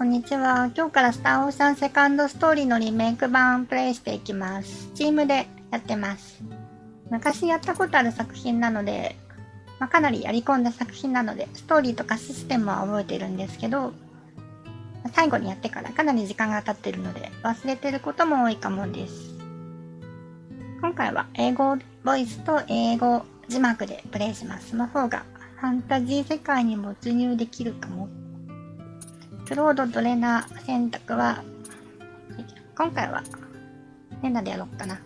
こんにちは。今日からスターオーシャンセカンドストーリーのリメイク版をプレイしていきます。Steam でやってます。昔やったことある作品なので、かなりやり込んだ作品なので、ストーリーとかシステムは覚えてるんですけど、最後にやってからかなり時間が経ってるので、忘れてることも多いかもです。今回は英語ボイスと英語字幕でプレイします。その方がファンタジー世界に没入できるかも。クロードとレナ選択は、今回はレナでやろうかな。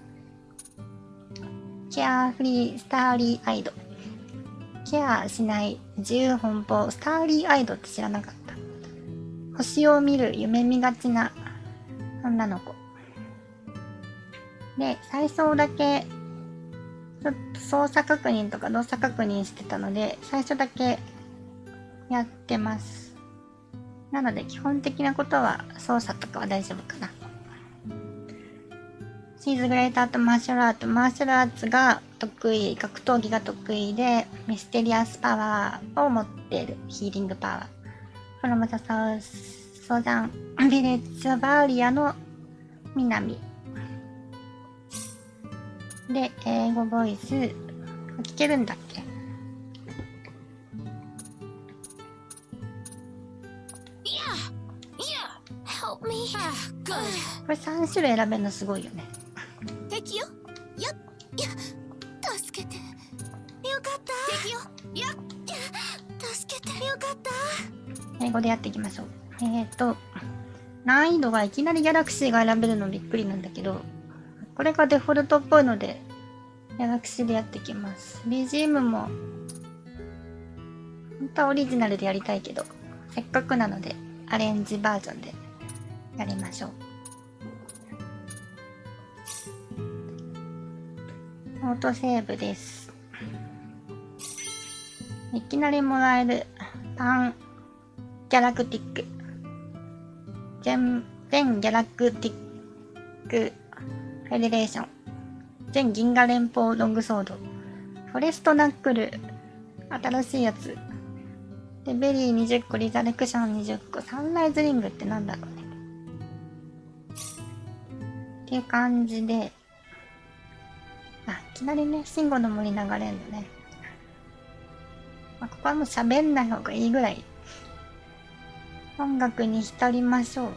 ケアフリースターリーアイド。ケアしない自由奔放スターリーアイドって知らなかった。星を見る夢見がちな女の子。で、最初だけちょっと操作確認とか動作確認してたので、最初だけやってます。なので基本的なことは操作とかは大丈夫かな。She's great at martial art。マーシャルアーツが得意、格闘技が得意で、ミステリアスパワーを持っているヒーリングパワー。from the southern village of Aria の南。で、英語ボイス、聞けるんだっけこれ3種類選べるのすごいよね。敵よ。助けて。よかった。敵よ。助けて。よかった。英語でやっていきましょう。難易度がいきなりギャラクシーが選べるのびっくりなんだけど、これがデフォルトっぽいので、ギャラクシーでやっていきます。BGM も、本当はオリジナルでやりたいけど、せっかくなのでアレンジバージョンでやりましょう。オートセーブです。いきなりもらえるパンギャラクティック全ギャラクティックフェデレーション全銀河連邦ロングソードフォレストナックル新しいやつでベリー20個リザレクション20個サンライズリングってなんだろうねっていう感じで、いきなりね、シンゴの森流れんのね。ここはもう喋んない方がいいぐらい。音楽に浸りましょう。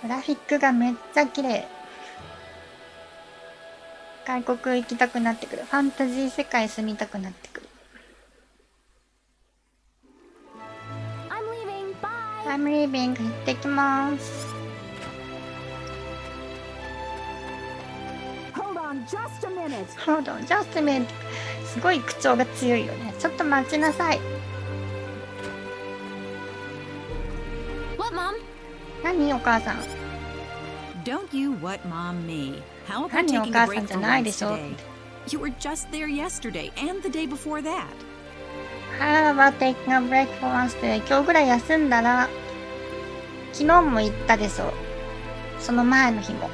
グラフィックがめっちゃ綺麗。外国行きたくなってくる。ファンタジー世界住みたくなってくる。I'm leaving。行ってきます。Hold on just a minute。すごい口調が強いよね。ちょっと待ちなさい。What, Mom? 何お母さん。Don't you what mom me? How about 何お taking 母 a さん break じ for ゃないで once しょ。 today? You were just there yesterday and the day before that. How about taking a break for once today? 今日ぐらい休んだら、昨日も言ったでしょ。その前の日も。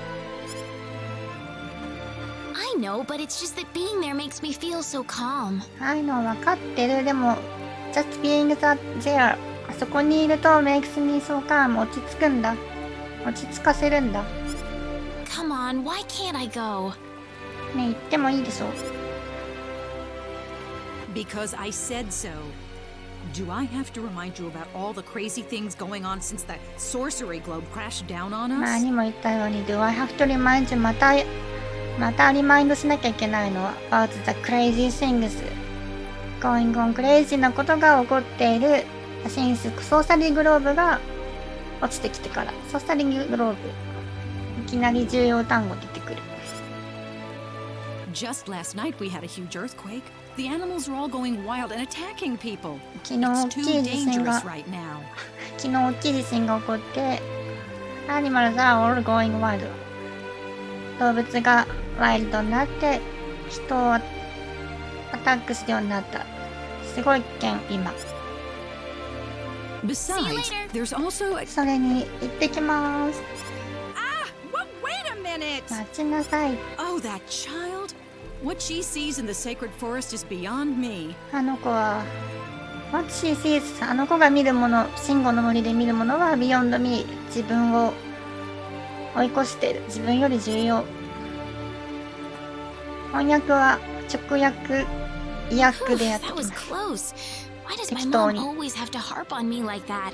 I know, but it's just that being there makes me feel so calm. 分かってる。でも、just being there。あそこにいると makes me so calm。落ち着くんだ。落ち着かせるんだ。Come on, why can't I go? ね、言ってもいいでしょ。Because I said so. Do I have to remind you about all the crazy things going on since that sorcery globe crashed down on us? 前にも言ったように Do I have to remind you またリマインドしなきゃいけないのは About the crazy things going on クレイジーなことが起こっているシンスソーサリーグローブが落ちてきてからソーサリーグローブきなり重要単語出てくる。 Just last night we had a huge earthquake. The animals are all going wild and attacking people. 昨日大 It's き too い地震が dangerous right now. 昨日大きい地震が起こって Animals are all going wild 動物がワイルドになって人をアタックするようになった。すごい危険今。 Besides, there's also a... それに行ってきます。 Wait a minute! 待ちなさい。 Oh, that child? What she sees in the sacred forest is beyond me. あの子は What she sees あの子が見るもの、シンゴの森で見るものは Beyond me 自分を追い越している。自分より重要。翻訳は直訳意訳でやってきます。 Why does my 適当 mom に always have to harp on me like that?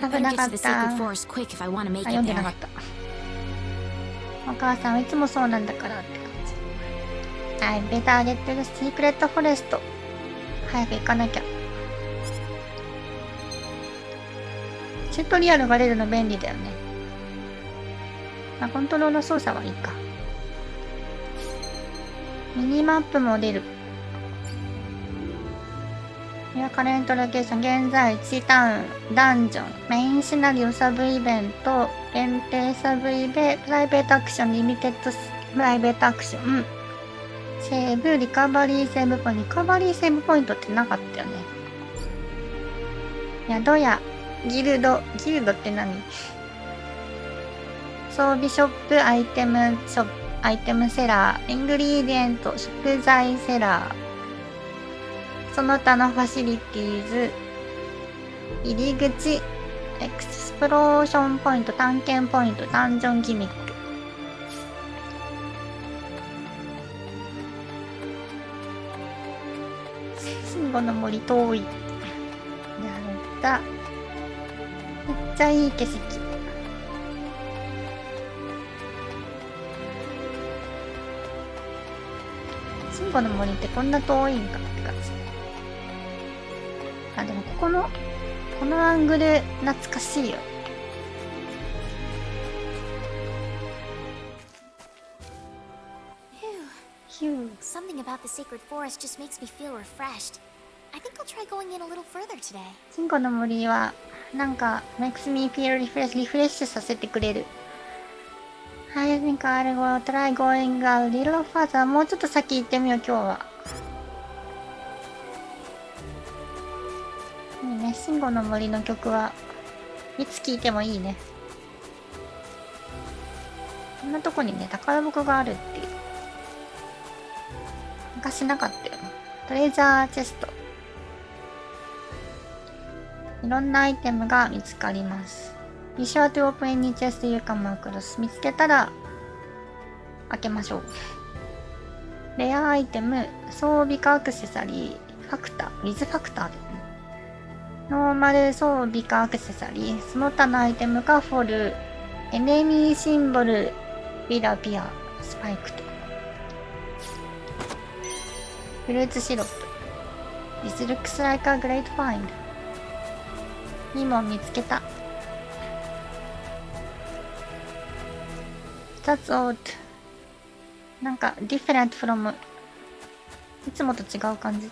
I 危 better な get か to っ the た。 sacred forest quick if I want to make 読 it んでなか there. った。お母さんはいつもそうなんだからって感じ。はい、ベターゲットルシークレットフォレスト。早く行かなきゃ。チュートリアルが出るの便利だよね。まあ、コントロール操作はいいか。ミニマップも出る。いや、カレントロケーション、現在地、タウン、ダンジョン、メインシナリオ、サブイベント、限定サブイベ、プライベートアクション、リミテッドプライベートアクション、セーブ、リカバリーセーブポイント。リカバリーセーブポイントってなかったよね。宿屋、ギルドって何？装備ショップ、アイテムショップ、アイテムセラー、イングリーディエント、食材セラー、その他のファシリティーズ、入り口、エクスプローションポイント、探検ポイント、ダンジョンギミック。信号の森遠い。やった。めっちゃいい景色。信号の森ってこんな遠いんかって感じ。あ、でもこのアングル懐かしいよ。Something about the sacred forest just makes me feel refreshed. I think I'll try going in a little further today. シンゴの森はなんか makes me feel refresh リフレッシュさせてくれる。I think I'll go try going a little further もうちょっと先行ってみよう今日は。いいね、シンゴの森の曲はいつ聴いてもいいね。こんなとこにね宝箱があるっていう。昔なかったよね。トレジャーチェスト。いろんなアイテムが見つかります。Be sure to open any chest you come across 見つけたら開けましょう。レアアイテム、装備かアクセサリー、ファクター、ウィズファクターだよね。ノーマル装備かアクセサリー、その他のアイテムかフォル、エネミーシンボル、ビラピア、スパイクと。フルーツシロップ。This looks like a great find. 2問見つけた。That's odd. なんか different from いつもと違う感じ。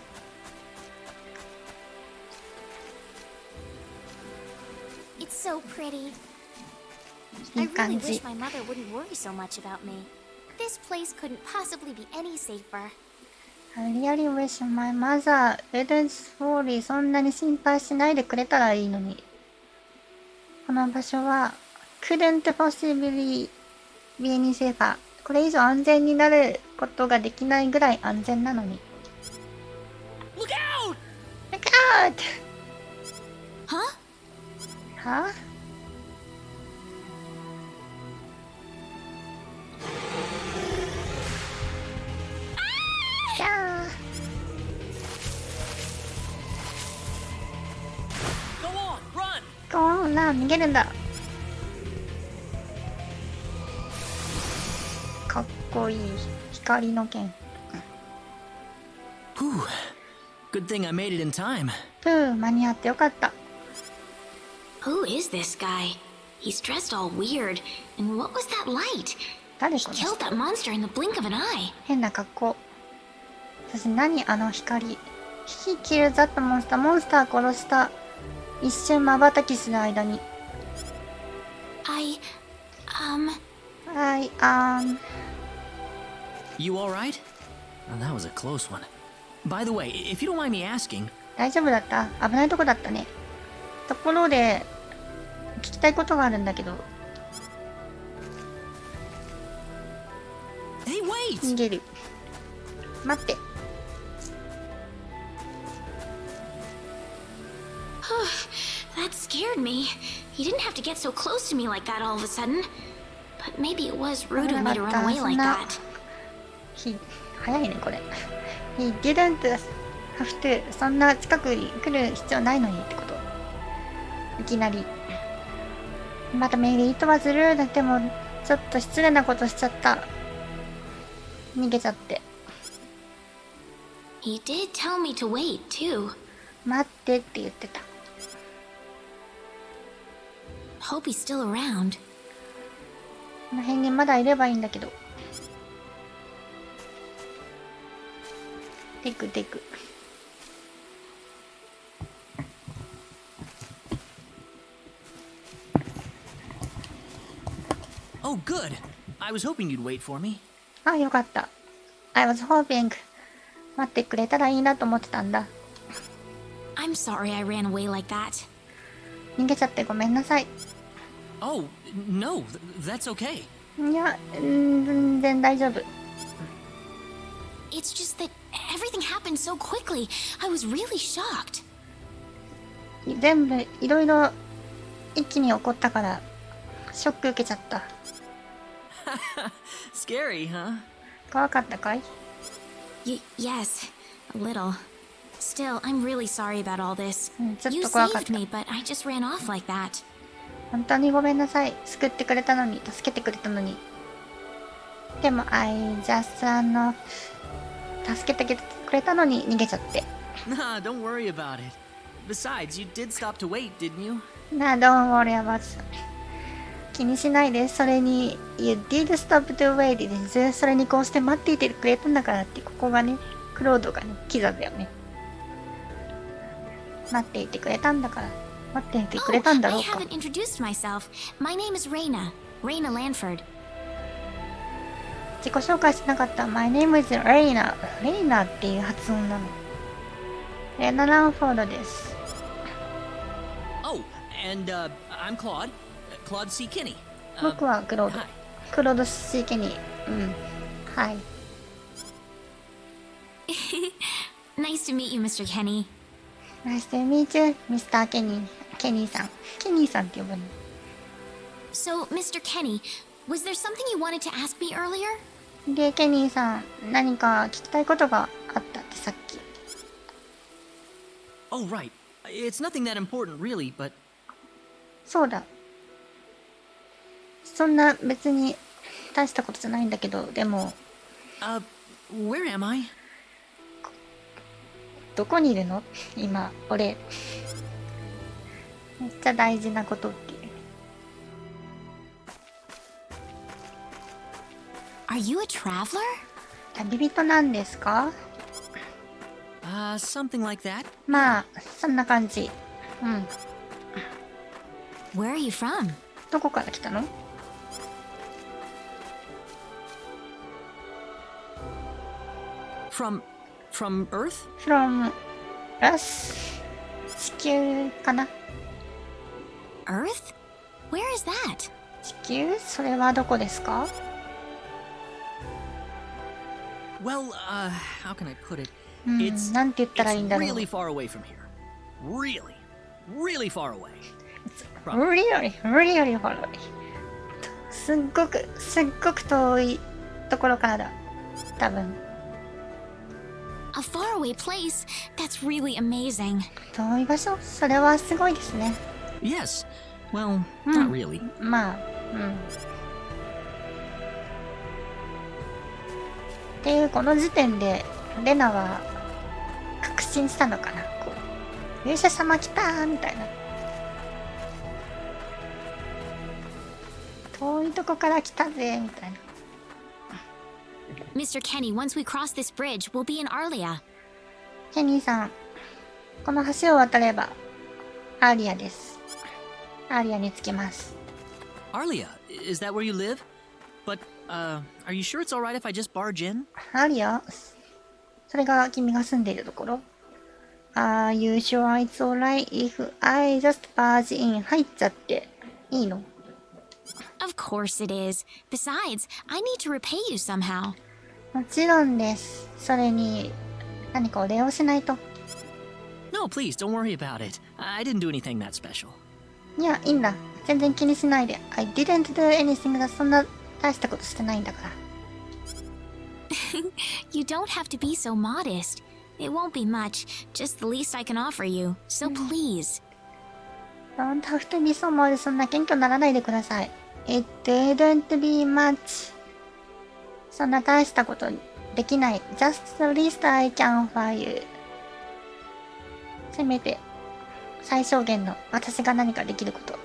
It's so pretty. い I い really 感 wish じ。 my mother wouldn't worry so much about me. This place couldn't possibly be any safer. I really wish my mother wouldn't worry そんなに心配しないでくれたらいいのに。この場所は couldn't possibly be any safer これ以上安全になることができないぐらい安全なのに。 Look out! Look out! Huh? はぁゴーンラン逃げるんだ。かっこいい光の剣。 Whew. Good thing I made it in time. プー間に合ってよかった。 Who is this guy? He's dressed all weird. And what was that light? 誰 He この killed 人 that monster in the blink of an eye. 変な格好。そして何あの光。He killed that monster. モンスター殺した。一瞬瞬きする間に。I You alright? That was a close one. By the way, if you don't mind me asking, 大丈夫だった？危ないとこだったね。ところで、聞きたいことがあるんだけど。hey, 逃 wait! げる。待って。That scared me. You didn't have to get so close to me like that all of a sudden. But maybe it was rude of me to run away like that. 早いね、これ。He didn't have to. そんな近くに来る必要ないのにってこと。いきなり。またmaybe it was rude. でも、ちょっと失礼なことしちゃった。逃げちゃって。He did tell me to wait, too. 待ってって言ってた。Hope he's still around. この辺にまだいればいいんだけど。テクテク。Oh, good. I was hoping you'd wait for me. あ、よかった。I was hoping. 待ってくれたらいいなと思ってたんだ。I'm sorry I ran away like that. 逃げちゃってごめんなさい。Oh, no, that's okay. いや、全然大丈夫。It's just that everything happened so quickly. I was really shocked. 全部いろいろ一気に起こったからショック受けちゃった。Scary, huh? 怖かったかい？ Yes, a little. Still, I'm really sorry about all this. ちょっ You と怖かっ saved た。 me, but I just ran off like that. 本当にごめんなさい。救ってくれたのに、助けてくれたのに。でも、I just ran off. 助けてくれたのに逃げちゃって。Nah, don't worry about it. Besides, you did stop to wait, didn't you? なあ、don't worry about it. 気にしないで。それに、You did stop to wait です。それにこうして待っていてくれたんだからって、ここがね、クロードがね、キザだよね。待っていてくれたんだから。待っていてくれたんだ I ろうか。 haven't introduced myself. My name is Reina. Reina Lanford. 自己紹介しなかった。My name is Reina. レイナっていう発音なの。レナ・ランフォードです。Oh, and I'm Claude. Claude C. Kinney. 僕はクロード。Hi. クロード・シーケニー。うん。はい。Nice to meet you, Mr. Kenny. Nice to meet you, Mr. ケニー。ケニーさん。ケニーさんって呼ぶの。So, Mr. Kenny, was there something you wanted to ask me earlier? で、ケニーさん、何か聞きたいことがあったってさっき。Oh, right. It's nothing that important, really, but そうだ。そんな別に大したことじゃないんだけど、でも、where am I? どこにいるの？今、俺。めっちゃ大事なことっていう。Are you a traveler? 旅人なんですか？ Something like that. まあ、そんな感じ。うん。 Where are you from? どこから来たの？ From Earth? from us 地球かな？ Earth? Where is that? 地球？それはどこですか？ Well, how can I put it? なんて言ったらいいんだろう。 really far away from here. Really, really far away. really far away すっごく遠いところからだ。多分。A faraway place? That's really amazing. 遠い場所？それはすごいですね。 Yes. Well, not really. まあ、っていうこの時点でレナは確信したのかな。こう勇者様来たーみたいな。いとこから来たぜみたいな。 Mr. Kenny, once we cross this bridge, we'll be in Arlia. ケニーさん、この橋を渡ればアーリアです。アーリアに着きます。 Arlia, is that where you live? But, are you sure it's alright if I just barge in? アーリア、それが君が住んでいるところ？ Are you sure it's alright if I just barge in? 入っちゃっていいの？ Of course it is. Besides, I need to repay you somehow. もちろんです。それに何かお礼をしないと。 No, please, don't worry about it. I didn't do anything that special. いや、いいんだ。全然気にしないで。I didn't do anything だ。そんな大したことしてないんだから。You don't have to be so modest. It won't be much, just the least I can offer you. So please. Don't have to be so modest. そんな謙虚にならないでください。It didn't be much. そんな大したことできない。Just the least I can offer you. せめて最小限の私が何かできること。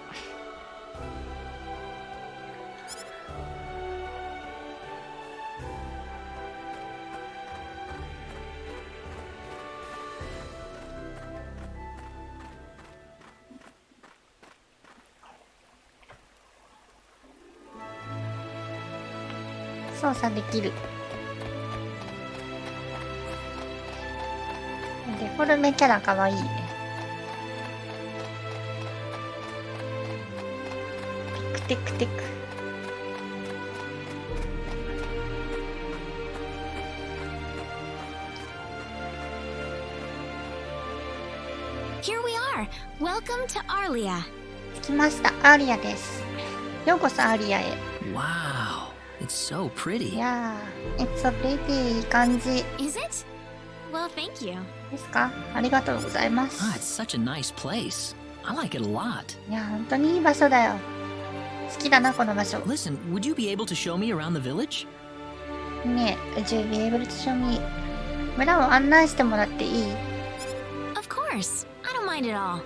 操作できる。デフォルメキャラかわいいね。テクテクテク。Here we are. Welcome to Arlia. 着きました。アーリアです。ようこそアーリアへ。 Wow, it's so い pretty. やー、It's so pretty いい感じ Is it? Well, thank you. ですか？ありがとうございま Ah, す。 it's such a nice place. I like it a lot. いや、本当にいい場所だよ。好きだな、この場所。 Listen, would you be able to show me around the village? ねえ、Would you be able to show me? 村を案内してもらっていい？ Of course. I don't mind at all.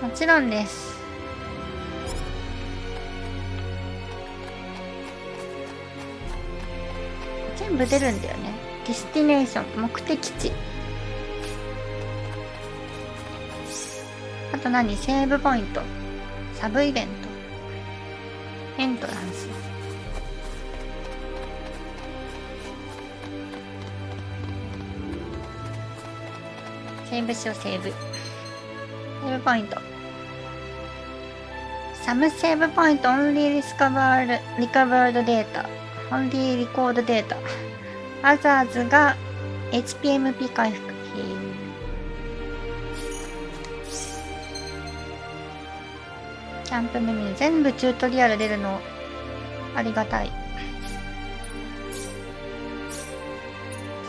もちろんです。全部出るんだよね。ディスティネーション、目的地。あと何？セーブポイント、サブイベント、エントランス。セーブしよう、セーブ。セーブポイント。Some save point only recovered data. Only record data. Others が HPMP 回復。キャンプメニュー全部チュートリアル出るのありがたい。ちょ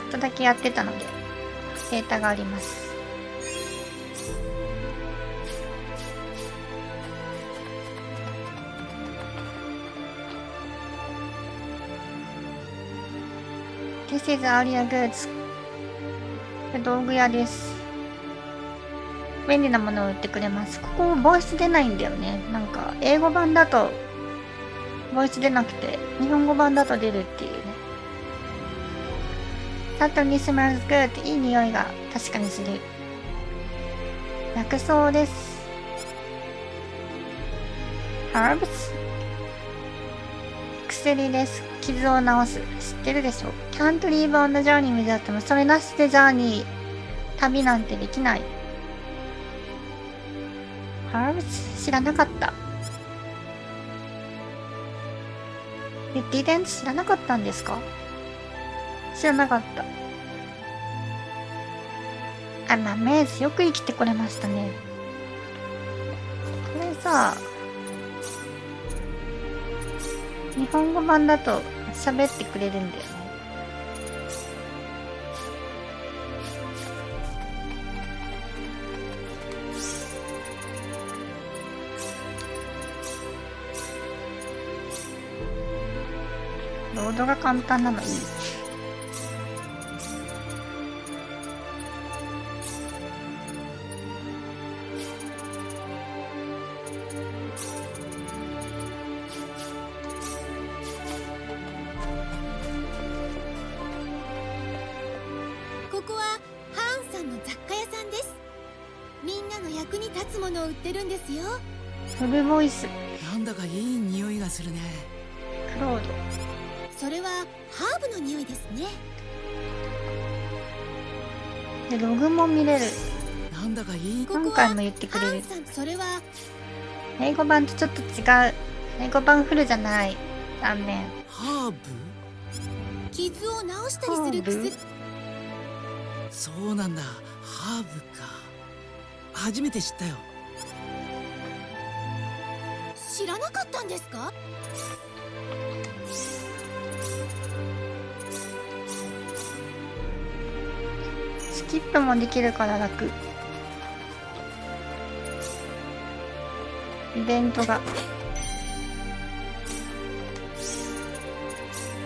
っとだけやってたのでデータがあります。This is Aria Goods。これ道具屋です。便利なものを売ってくれます。ここボイス出ないんだよね。なんか英語版だとボイス出なくて日本語版だと出るっていうね。Certainly smells good。いい匂いが確かにする。薬草です。Herbs。薬です。傷を治す。知ってるでしょ。Can't leave on the journey without もそれなしでジャーニー旅なんてできない。Herbs 知らなかった。You didn't 知らなかったんですか？知らなかった。I'm amazed よく生きてこれましたね。これさ、日本語版だと喋ってくれるんだよね。ロードが簡単なのいい。雑貨屋さんです。みんなの役に立つものを売ってるんですよ。フルボイス、なんだかいい匂いがするね。クロード。それはハーブの匂いですね。で、ログも見れる。なんだかいい。何回も言ってくれる。アンさん、それは英語版とちょっと違う。英語版フルじゃない。残念。ハーブ？傷を治したりする薬。そうなんだ。ハーブか。初めて知ったよ。知らなかったんですか？スキップもできるから楽。イベントが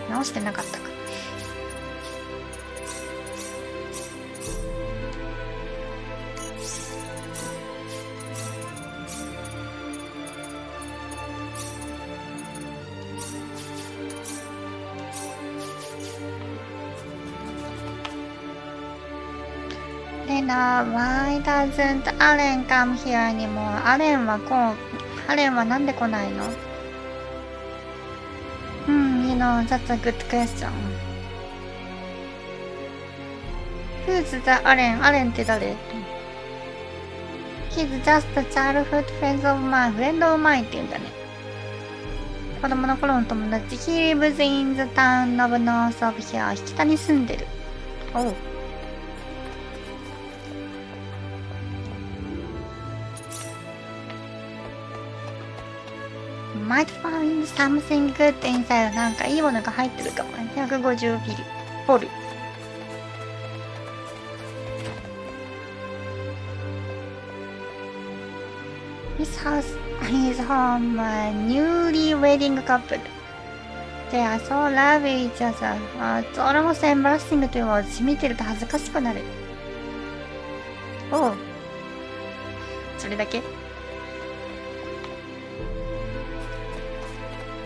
直してなかったか。Why doesn't Allen come here anymore? アレンはなんで来ないの？you know, that's a good question. Who's the Allen? アレンって誰？ He's just a childhood friend of mine. Friend of mine って言うんだね。子供の頃の友達。He lives in the town of north of here. 北に住んでる。おう。Might find something good inside. なんかいいものが入ってるかもね。150ボル。His house is home a newly wedding couple. They are so love each other. It's almost embarrassing to watch. 見てると恥ずかしくなる。おう。それだけ？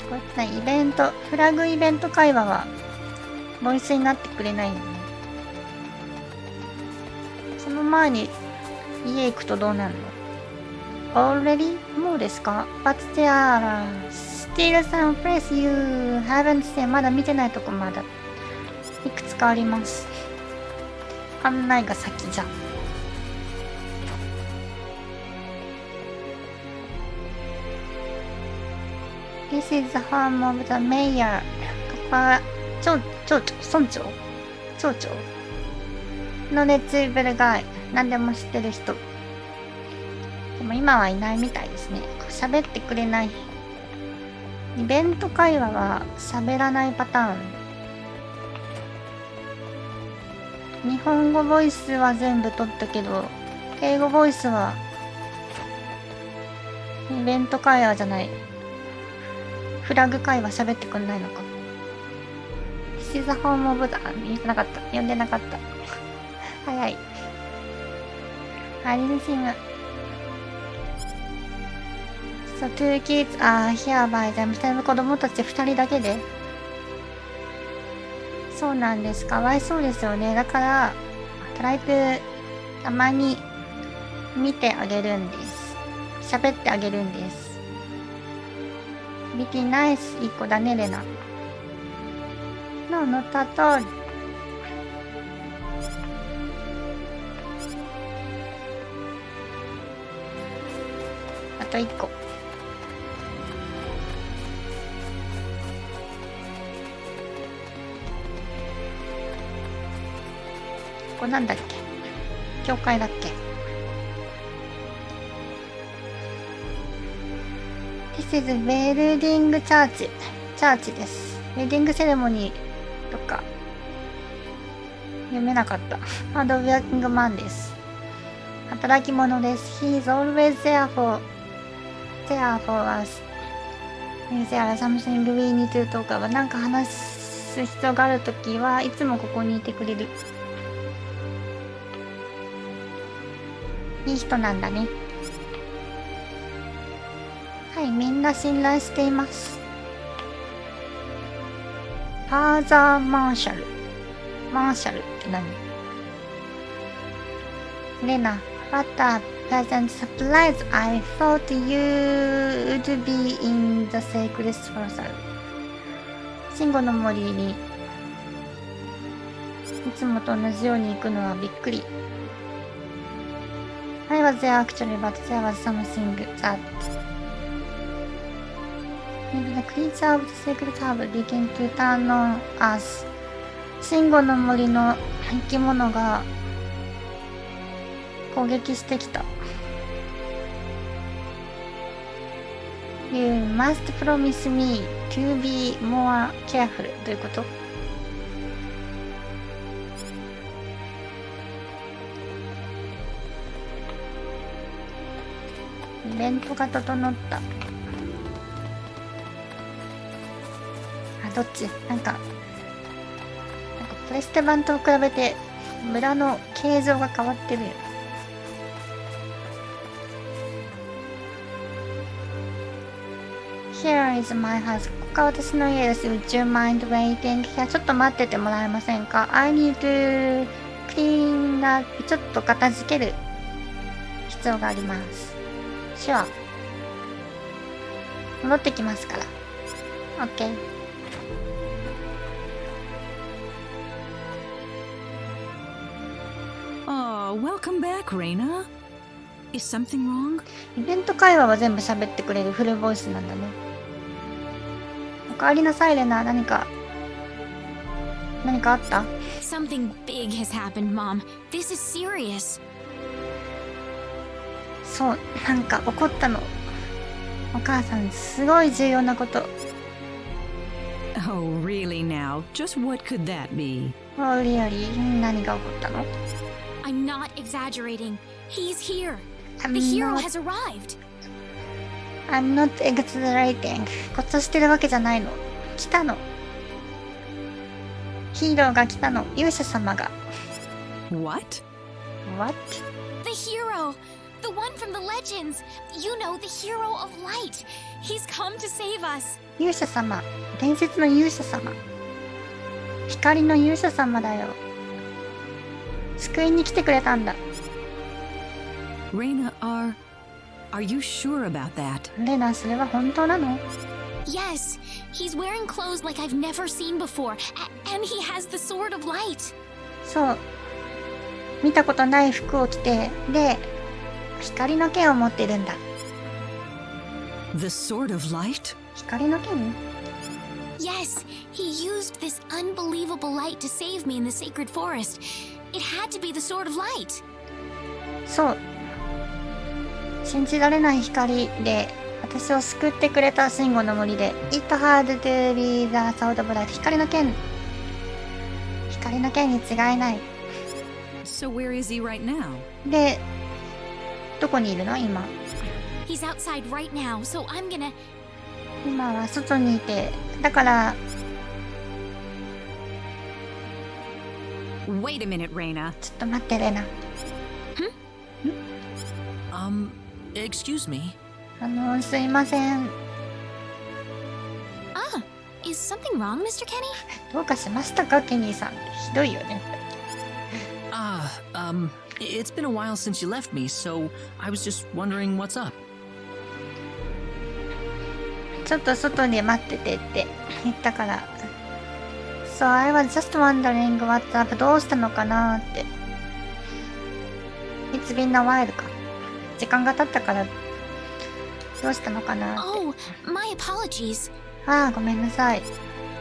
こういったイベント、フラグイベント会話はボイスになってくれないのね。その前に家行くとどうなるの？ Already? もうですか？ But there are still some place you haven't seen. まだ見てないとこまだいくつかあります。案内が先じゃん。This is the home of the mayor. ここは村長のレッツイブルガイ。何でも知ってる人。でも今はいないみたいですね。喋ってくれない。イベント会話は喋らないパターン。日本語ボイスは全部取ったけど、英語ボイスはイベント会話じゃない。フラグ会話喋ってくんないのか。This is the home of the... 言ってなかった。読んでなかった。早い。I didn't see him. So two kids are here by themselves. 子供たち2人だけで。そうなんです。かわいそうですよね。だから、try to たまに見てあげるんです。喋ってあげるんです。Vicky nice いい子だね、レナ。No, not at all. あと1個。ここなんだっけ？教会だっけ？This is wedding church. チャーチです。ウェディングセレモニーとか読めなかった。ハードワーキングマンです。働き者です。He is always there for us. Is there something we need to talk about? なんか話す必要があるときはいつもここにいてくれる。いい人なんだね。はい、みんな信頼しています。ファーザーマーシャル。マーシャルって何？レナ、What a pleasant surprise. I thought you would be in the sacred forest. シンゴの森にいつもと同じように行くのはびっくり。I was there actually, but there was something that maybe the creature of the sacred herb began to turn on us. シンゴの森の生き物が攻撃してきた。You must promise me to be more careful. どういうこと？イベントが整った。あ、どっち？なんかプレステ版と比べて村の形状が変わってるよ。Here is my house. ここが私の家です。Would you mind waiting here? ちょっと待っててもらえませんか？ I need to clean up. ちょっと片付ける必要があります。Sure. 戻ってきますから。OK。Welcome back, Reina. Is something wrong? イベント会話は全部喋ってくれるフルボイスなんだね。おかえりなさい、レナ。何かあった？ Something big has happened, Mom. This is serious. そう、なんか起こったの。お母さん、すごい重要なこと。Oh, really now? Just what could that be? Oh, really? 何が起こったの？ I'm not exaggerating. He's here. The hero has arrived. I'm not exaggerating. こっちしてるわけじゃないの。来たの。ヒーローが来たの。勇者様が。What? What? The hero. The one from the legends. You know, the hero of light. He's come to save us. 勇者様。伝説の勇者様。光の勇者様だよ。救いに来てくれたんだ。Reina, are you sure about that? レナ、それは本当なの？ Yes, he's wearing clothes like I've never seen before, and he has the sword of light. そう。見たことない服を着て、で、光の剣を持ってるんだ。The sword of light? 光の剣？ Yes, he used this unbelievable light to save me in the sacred forest. It had to be the sword of light. そう。信じられない光で私を救ってくれたシンゴの森で It had to be the sword of light. 光の剣に違いない。 So where is he right now? で、どこにいるの今？ He's outside right now, so I'm gonna... 今は外にいて、だから Wait a minute, Reina. ちょっと待ってレナ。Excuse me. すいません。 Ah, is something wrong, Mr. Kenny? どうかしましたか、ケニーさん。ひどいよね。It's been a while since you left me, so I was just wondering what's up. ちょっと外で待っててって言ったから。So I was just wondering what's up. どうしたのかなって。It's been a while か。時間が経ったからどうしたのかなって。Oh, my apologies. ああ、ごめんなさい。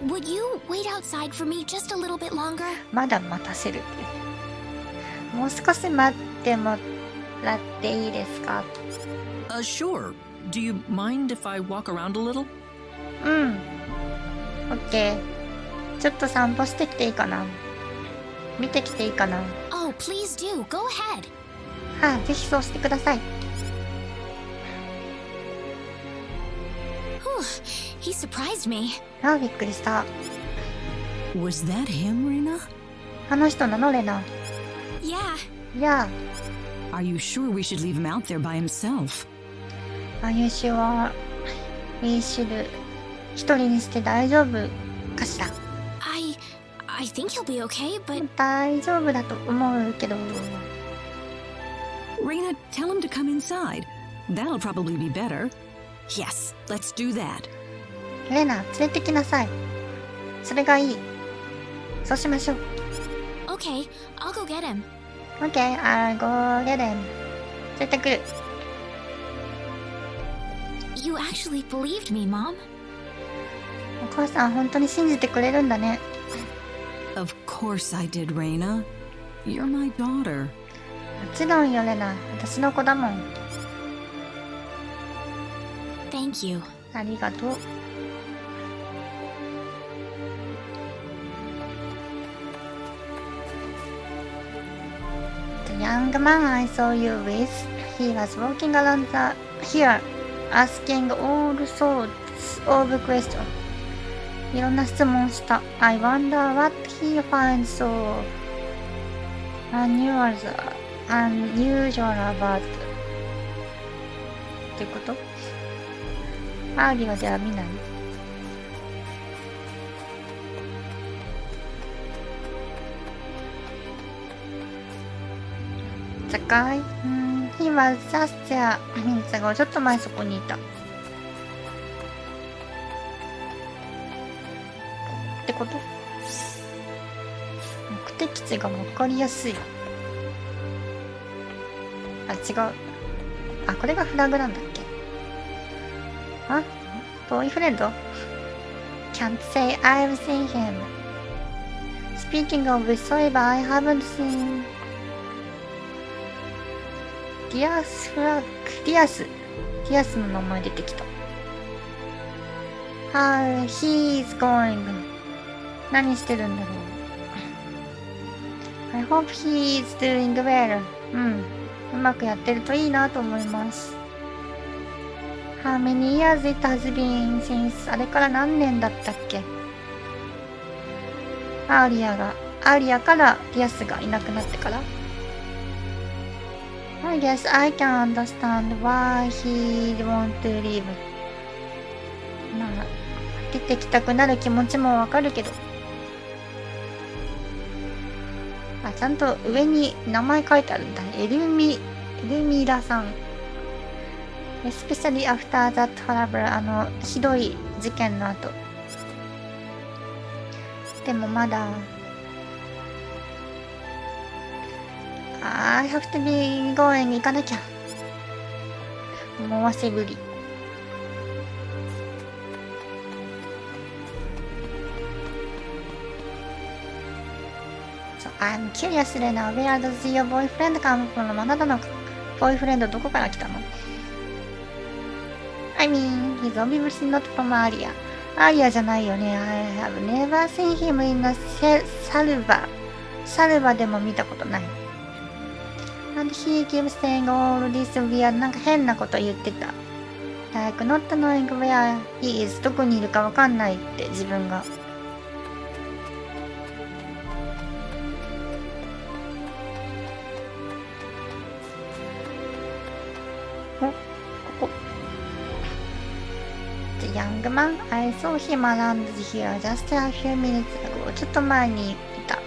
Would you wait outside for me just a little bit longer? まだ待たせるって。もう少し待ってもらっていいですか？ Sure. Do you mind if I walk around a little? うん。OK。ちょっと散歩してきていいかな？見てきていいかな？ Oh, please do. Go ahead. はい、ぜひそうしてください。Whew, he surprised me. ああ、びっくりした。 Was that him, Reina? あの人なのレナ。Yeah. いや、Are you sure we should leave him out there by himself? あゆしは、We should 一人にして大丈夫かしら？ I think he'll be okay, but 大丈夫だと思うけど。Reina, tell him to come inside. That'll probably be better. Yes, let's do that. レナ、連れてきなさい。それがいい。そうしましょう。Okay, I'll go get him. Okay, I'll go get him. 連れてくる。You actually believed me, Mom. お母さん、本当に信じてくれるんだね。Of course I did, Reina. You're my daughter. もちろんよ、レナ。私の子だもん。Thank you. ありがとう。The young man I saw you with, he was walking around here, asking all sorts of questions. いろんな質問した。I wonder what he finds so unusual about. ってこと？アーリアでは見ない。高い。He was just there minutes ago. ちょっと前そこにいた。ってこと？目的地がわかりやすい。あ、違う。あ、これがフラグなんだっけ？あ、ボーイフレンド？ Can't say I've seen him. Speaking of which, so ever I haven't seenディアスの名前出てきた。How he's going. 何してるんだろう。I hope he's doing well. うまくやってるといいなと思います。How many years it has been since あれから何年だったっけ？アーリアからディアスがいなくなってから。I guess I can understand why he want to leave. まあ、出てきたくなる気持ちもわかるけど。あ、ちゃんと上に名前書いてあるんだ。エルミラさん。Especially after that horrible ひどい事件の後。でもまだI have to be going 行かなきゃ。思わせぶり。So I'm curious, Lena, where does your boyfriend come from? あなたのボーイフレンドどこから来たの？ I mean, he's obviously not from Aria. Aria じゃないよね。I have never seen him in a サルバでも見たことない。And he keeps saying all this weird なんか変なこと言ってた。Like not knowing where he is どこにいるかわかんないって自分が。ここ。The young man, I saw him around here just a few minutes ago. ちょっと前にいた。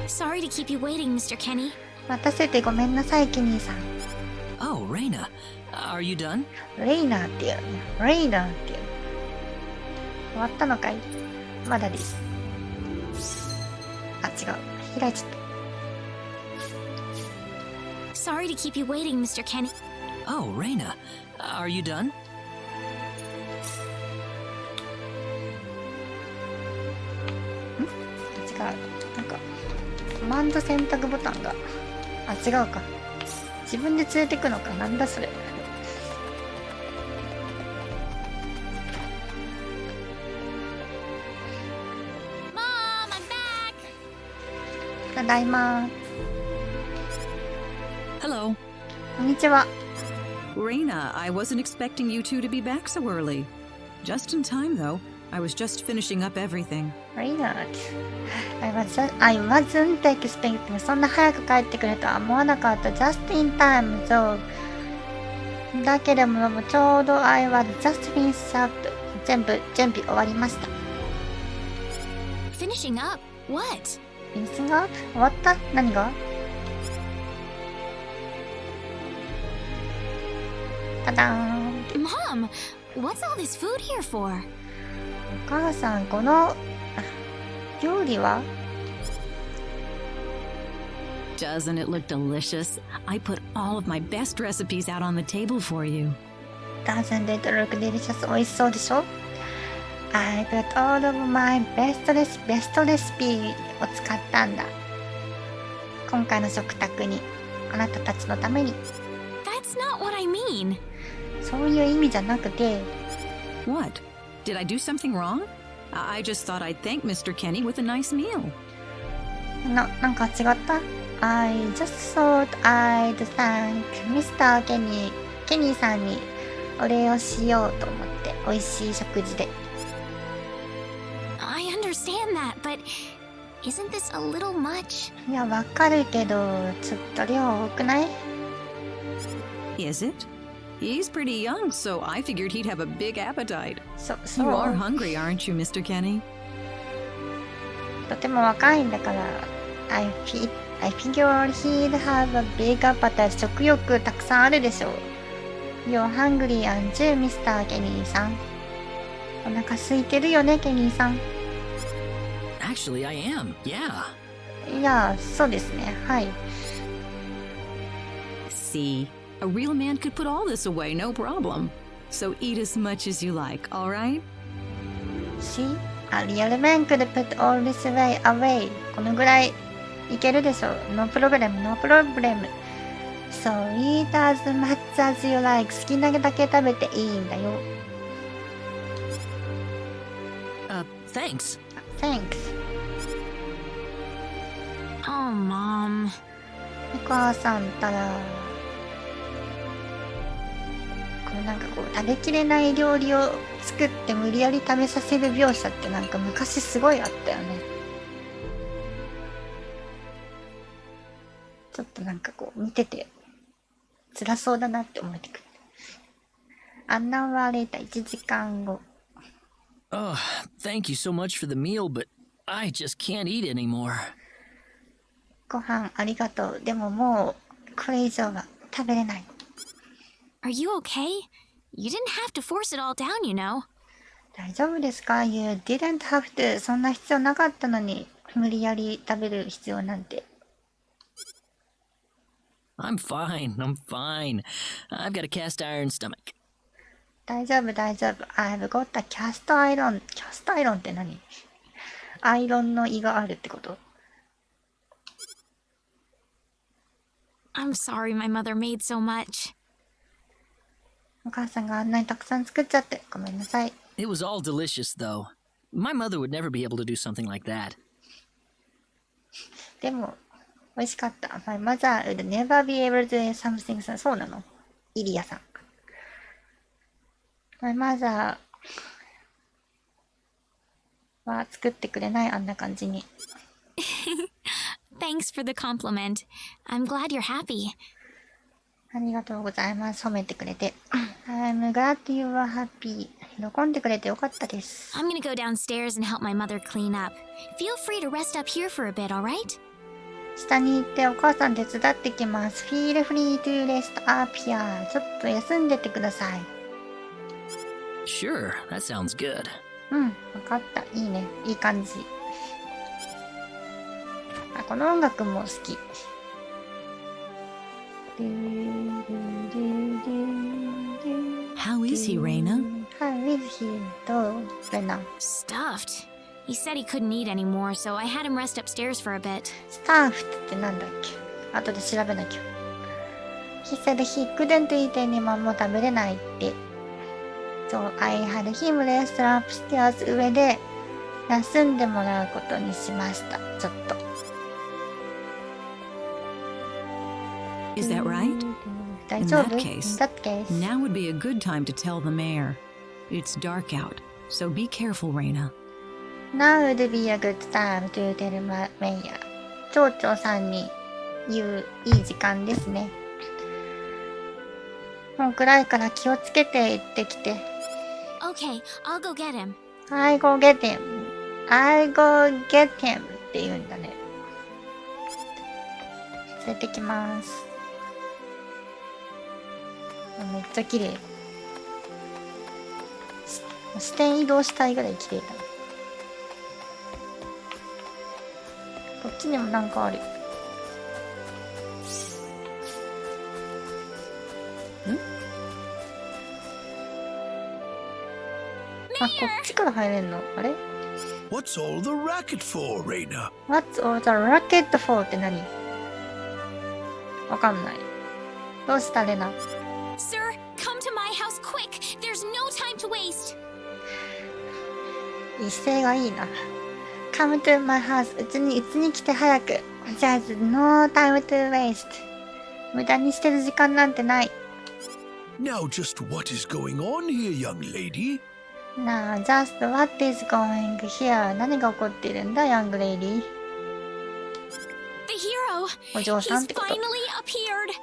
Sorry to keep you waiting, Mr. Kenny. 待たせてごめんなさい、ケニーさん。Oh, Reina. Are you done? レイナーっていうね。レイナーっていう。終わったのかい？まだです。あ、違う。開いちゃった。Sorry to keep you waiting, Mr. Kenny. Oh, Reina. Are you done? 違う。なんかコマンド選択ボタンが違うか。自分で連れてくのか。なんだそれ。Mom, I'm back. ただいま。 Hello. こんにちは。Reina, I wasn't expecting you two to be back so early. Just in time, though. I was just finishing up everything. レイナー。I wasn't expecting そんな早く帰ってくれとは思わなかった。Just in time, though. だけれどもちょうど I was just finished up. 全部準備終わりました。Finishing up? What? Finishing up? 終わった？何が？ただーん。 Mom, what's all this food here for? お母さん、この料理は？ Doesn't it look delicious? I put all of my best recipes out on the table for you. Doesn't it look delicious? 美味しそうでしょ？ I put all of my best recipe を使ったんだ。今回の食卓に、あなたたちのために。That's not what I mean. そういう意味じゃなくて。 What? Did I do something wrong? I just thought I'd thank Mr. Kenny with a nice meal. なんか違った？ I just thought I'd thank Mr. Kenny ケニーさんにお礼をしようと思って美味しい食事で。 I understand that, but isn't this a little much? いや、わかるけど、ちょっと量多くない？ Is it? He's pretty young, so I figured he'd have a big appetite. そう。 You are hungry, aren't you, Mr. Kenny? とても若いんだから、I figured he'd have a big appetite. 食欲たくさんあるでしょう。You're hungry, aren't you, Mr. ケニーさん。お腹空いてるよね、ケニーさん。Actually, I am. Yeah. いや、そうですね。はい。See, a real man could put all this away, no problem. So eat as much as you like, all right? See, a real man could put all this away. このぐらいいけるでしょう。No problem, no problem. So eat as much as you like. 好きなだけ食べていいんだよ。Thanks. Thanks. Oh, Mom. お母さんったら、こうなんかこう食べきれない料理を作って無理やり食べさせる描写ってなんか昔すごいあったよね。ちょっとなんかこう見てて辛そうだなって思ってくる。アンナはレータ1時間後。Oh, thank you so much for the meal, but I just can't eat anymore. ご飯ありがとう。でももうこれ以上は食べれない。Are you okay? You didn't have to force it all down, you know. 大丈夫ですか？ You didn't have to. そんな必要なかったのに無理やり食べる必要なんて。I'm fine. I've got a cast iron stomach. 大丈夫。I've got a cast iron. キャストアイロンって何？アイロンの胃があるってこと？ I'm sorry my mother made so much. お母さんがあんなにたくさん作っちゃってごめんなさい。 It was all delicious, though. My mother would never be able to do something like that. でも美味しかった。My mother would never be able to do something. そうなの？イリアさん。My mother は作ってくれない、あんな感じに。Thanks for the compliment. I'm glad you're happy. ありがとうございます。褒めてくれて。I'm glad you are happy. 喜んでくれてよかったです。I'm gonna go downstairs and help my mother clean up. Feel free to rest up here for a bit, alright? 下に行ってお母さん手伝ってきます。Feel free to rest up here. ちょっと休んでてください。Sure, that sounds good. うん、わかった。いいね。いい感じ。あ、この音楽も好き。How is he, Reina? How is he? どう？レナ。Stuffed. He said he couldn't eat anymore, so I had him rest upstairs for a bit. スターフってなんだっけ？後で調べなきゃ。He said he couldn't eat anymore. もう食べれないって。So I had him rest upstairs 上で休んでもらうことにしました。ちょっと。Is that right? 大丈夫？ In that case, now would be a good time to tell the mayor. It's dark out, so be careful, Reina. Now would be a good time to tell my mayor. 町長さんに言ういい時間ですね。もう暗いから気をつけて行ってきて。Okay, I'll go get him. I go get him. I go get him って言うんだね。連れてきます。めっちゃ綺麗。視点移動したいぐらい綺麗だ。こっちにもなんかある。あ、こっちから入れんの？あれ？ What's all the racket for, Reina? What's all the racket for って何？わかんない。どうしたレナ？ Sir, come to my house quick. There's no time to waste. 一斉がいいな。Come to my house. うちに来て早く。There's no time to waste. 無駄にしてる時間なんてない。Now just what is going on here, young lady? Now just what is going here? 何が起こっているんだ、young lady? The hero. お嬢さんっ He's てこと。 finally appeared.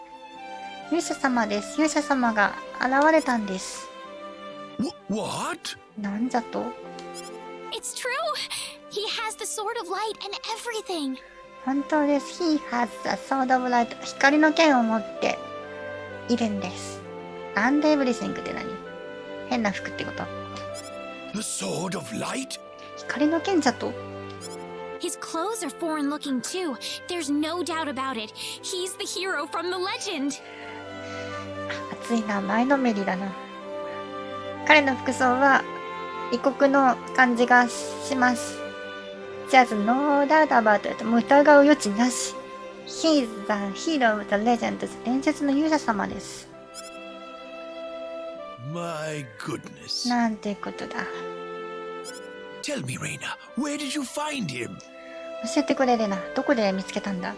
勇者様です。勇者様が現れたんです。What? なんじゃと？ It's true. He has the sword of light and everything. 本当です。He has the sword of light. 光の剣を持っているんです。And everything って何？変な服ってこと？ The sword of light? 光の剣じゃと？ His clothes are foreign looking too. There's no doubt about it. He's the hero from the legend. 熱いな、前のめりだな。彼の服装は異国の感じがします。There's no doubt about it. もう疑う余地なし。He's the hero of the legend. 伝説の勇者様です。My goodness. なんてことだ。Tell me, Reina, where did you find him? 教えてくれレナ。どこで見つけたんだ？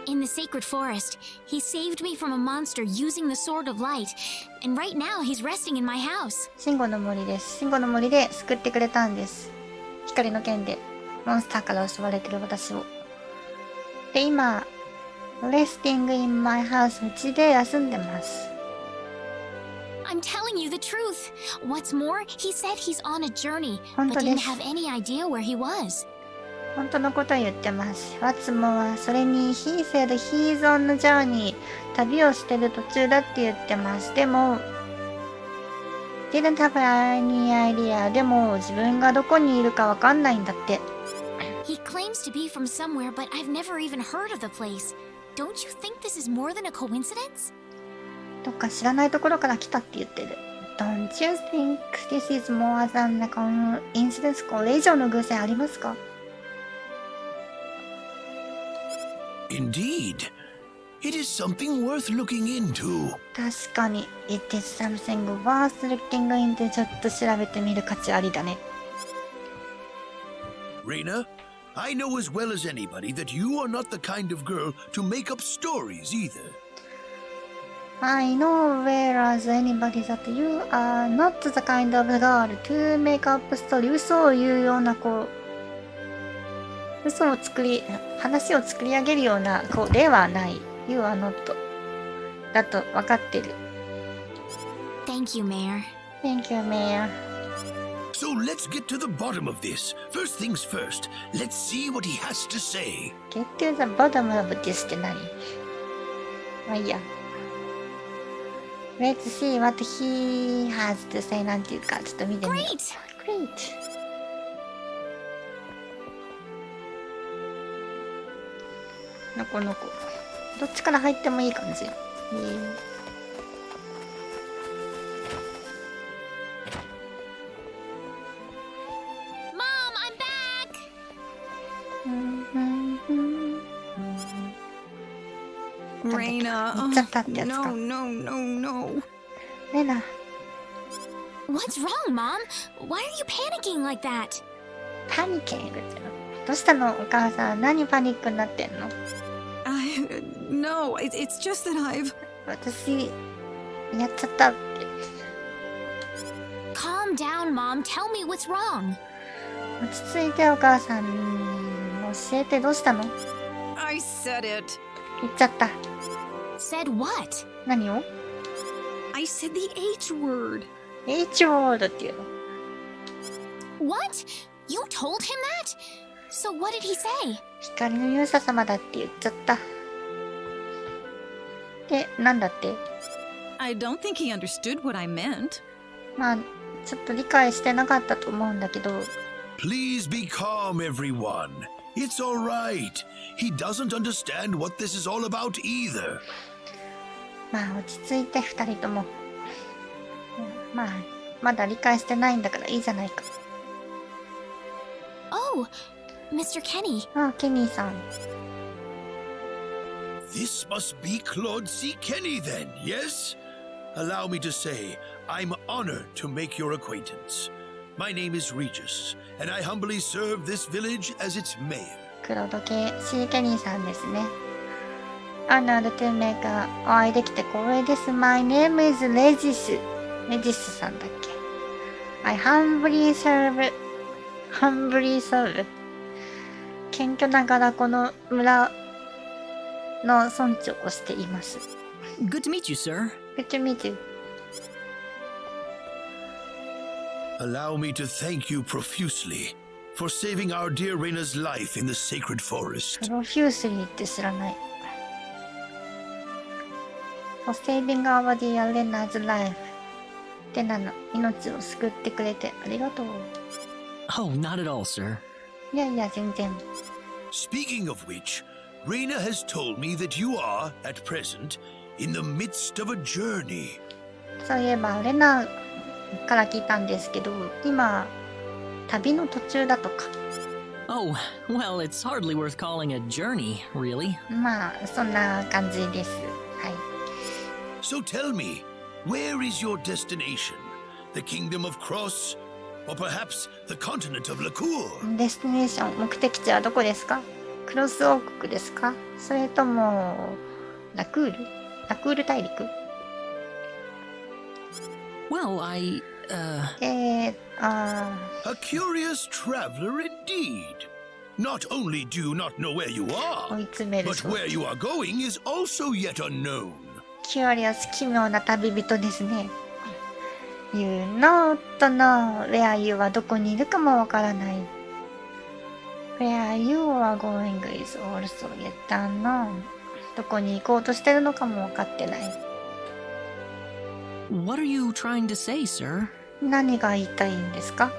In the sacred forest, he saved me from a monster using the sword of light. And right now he's resting in my house. シンゴの森です。シンゴの森で救ってくれたんです。光の剣でモンスターから襲われてる私を。で、今、resting in my house うちで休んでます。I'm telling you the truth. What's more, he said he's on a journey, 本 but 当で didn't す。 have any idea where he was. 本当のことを言ってます。What's more それに He said he's on a journey 旅をしてる途中だって言ってます。でも didn't have any idea でも自分がどこにいるかわかんないんだって。 He claims to be from somewhere, but I've never even heard of the place. Don't you think this is more than a coincidence? どっか知らないところから来たって言ってる。Don't you think this is more than a coincidence? これ以上の偶然ありますか？ Indeed. It is something worth looking into. 確かに It is something worth looking into ちょっと調べてみる価値ありだね。 Reina, I know as well as anybody that you are not the kind of girl to make up stories either. I know well as anybody that you are not the kind of girl to make up story 嘘を言うような子、話を作り上げるような子ではない。You are not だと分かってる。 Thank you, Mayor. Thank you, Mayor. So let's get to the bottom of this. First things first, let's see what he has to say. Get to the bottom of this って何？まあいいや。Let's see what he has to say なんていうかちょっと見てみよう。 Great! Great! のこのこ。どっちから入ってもいい感じ。Mom, I'm back! 言っちゃったってやつか。 No. レナ、 What's wrong, Mom? Why are you panicking like that? パニッキングっての。どうしたのお母さん。何パニックになってんの？ No, it's just that I've... 私、やっちゃったって。 Calm down, Mom. Tell me what's wrong. 落ち着いてお母さん。教えてどうしたの？ I said it. 言っちゃった。 Said what? 何を？ I said the H word. H ワードっていうの。 What? You told him that? So what did he say? 光の勇者様だって言っちゃった。で、なんだって？ I don't think he understood what I meant. まあ、ちょっと理解してなかったと思うんだけど。Please be calm, everyone. It's all right. He doesn't understand what this is all about either. まあ、落ち着いて2人とも。まあ、まだ理解してないんだからいいじゃないか。Oh, Mr. Kenny. ああ、ケニーさん。This must be Claude C. Kenny then, yes? Allow me to say, I'm honored to make your acquaintance. My name is Regis, and I humbly serve this village as its mayor. クロード系 C. ケニーさんですね。Honored to make お会いできて光栄です。My name is Regis. レジスさんだっけ。I humbly serve. 謙虚ながらこの村の村長をしています。Good to meet you, sir. Good to meet you. Allow me to thank you profusely for saving our dear Reina's life in the sacred forest. Profusely って知らない。For saving our dear Reina's life. ってなの、命を救ってくれてありがとう。Oh, not at all, sir. いやいや、全然。Speaking of which, Reina has told me that you are, at present, in the midst of a journey. そういえば、レナから聞いたんですけど、今、旅の途中だとか。Oh, well, it's hardly worth calling a journey, really. まあ、そんな感じです。はい。So tell me, where is your destination? The kingdom of Cross? Or perhaps the continent of Lacour? デスティネーション、目的地はどこですか？クロス王国ですか？それとも、ラクール大陸？ Well, A curious traveler indeed. Not only do you not know where you 追 are, い詰める but そう。 where you are going is also yet unknown. キュアリアス、奇妙な旅人ですね。You not know where you はどこにいるかもわからない。Where you are going is also yet unknown. どこに行こうとしてるのかも分かってない。what are you trying to say, sir? 何が言いたいんですか？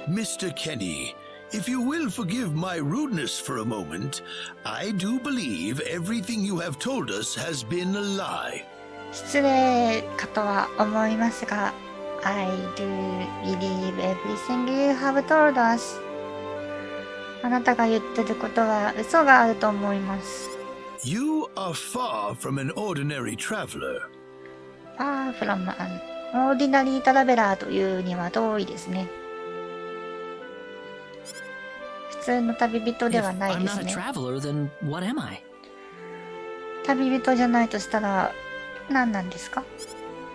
Mr. Kenny, if you will forgive my rudeness for a moment, I do believe everything you have told us has been a lie. 失礼かとは思いますが、I do believe everything you have told us. あなたが言ってることは嘘があると思います。You are far from an ordinary traveler. Far from an ordinary traveler というには遠いですね。普通の旅人で If はない I'm です not a ね。 traveler, then what am I? 旅人じゃないとしたら何なんですか？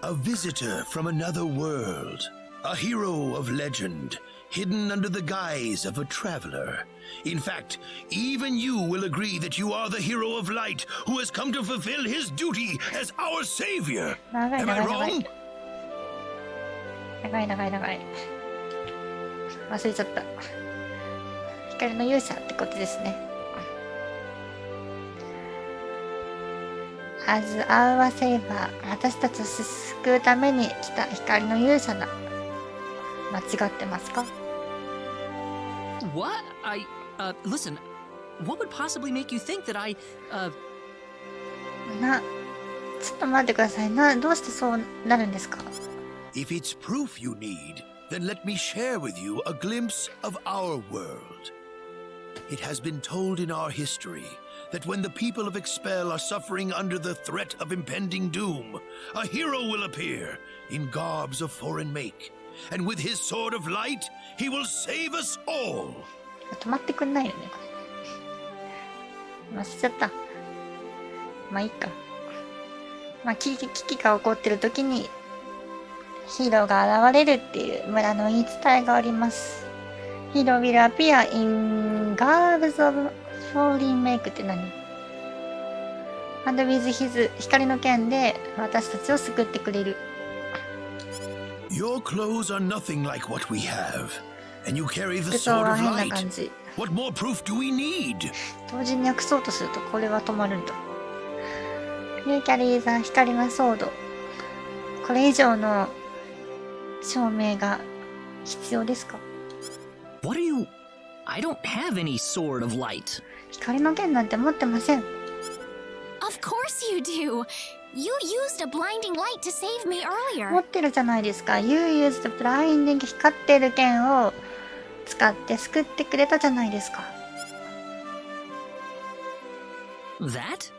A visitor from another world. A hero of legend, hidden under the guise of a traveler. In fact, even you will agree that you are the hero of light who has come to fulfill his duty as our savior. 長い Am 長 I い長い wrong? 長い長い長い。忘れちゃった。光の勇者ってことですね。As our savior、私たちを救うために来た光の勇者だ。間違ってますか？ What? Listen, what would possibly make you think that I, ちょっと待ってください。どうしてそうなるんですか？ If it's proof you need, then let me share with you a glimpse of our world. It has been told in our history that when the people of Expel are suffering under the threat of impending doom, a hero will appear in garbs of foreign make, and with his sword of light, he will save us all. 止まってくんないよね。忘れちゃった。まあいいか。まあ危機が起こってる時にヒーローが現れるっていう村の言い伝えがあります。ヒーロー will appear in garbs of foreign make って何？ And with his 光の剣で私たちを救ってくれる。Your clothes are nothing like what we have, and you carry the 服装 sword は of 変な light. 感じ。 What more proof do we need? 同時に訳そうとするとこれは止まるんだ。You carry the 光のソード。これ以上の証明が必要ですか？ What are you... I don't have any sword of light. 光の剣なんて持ってません。Of course you do. You used a blinding light to save me 持 earlier. ってるじゃないですか。You used the blinding 光ってる剣を使って救ってくれたじゃないですか。That?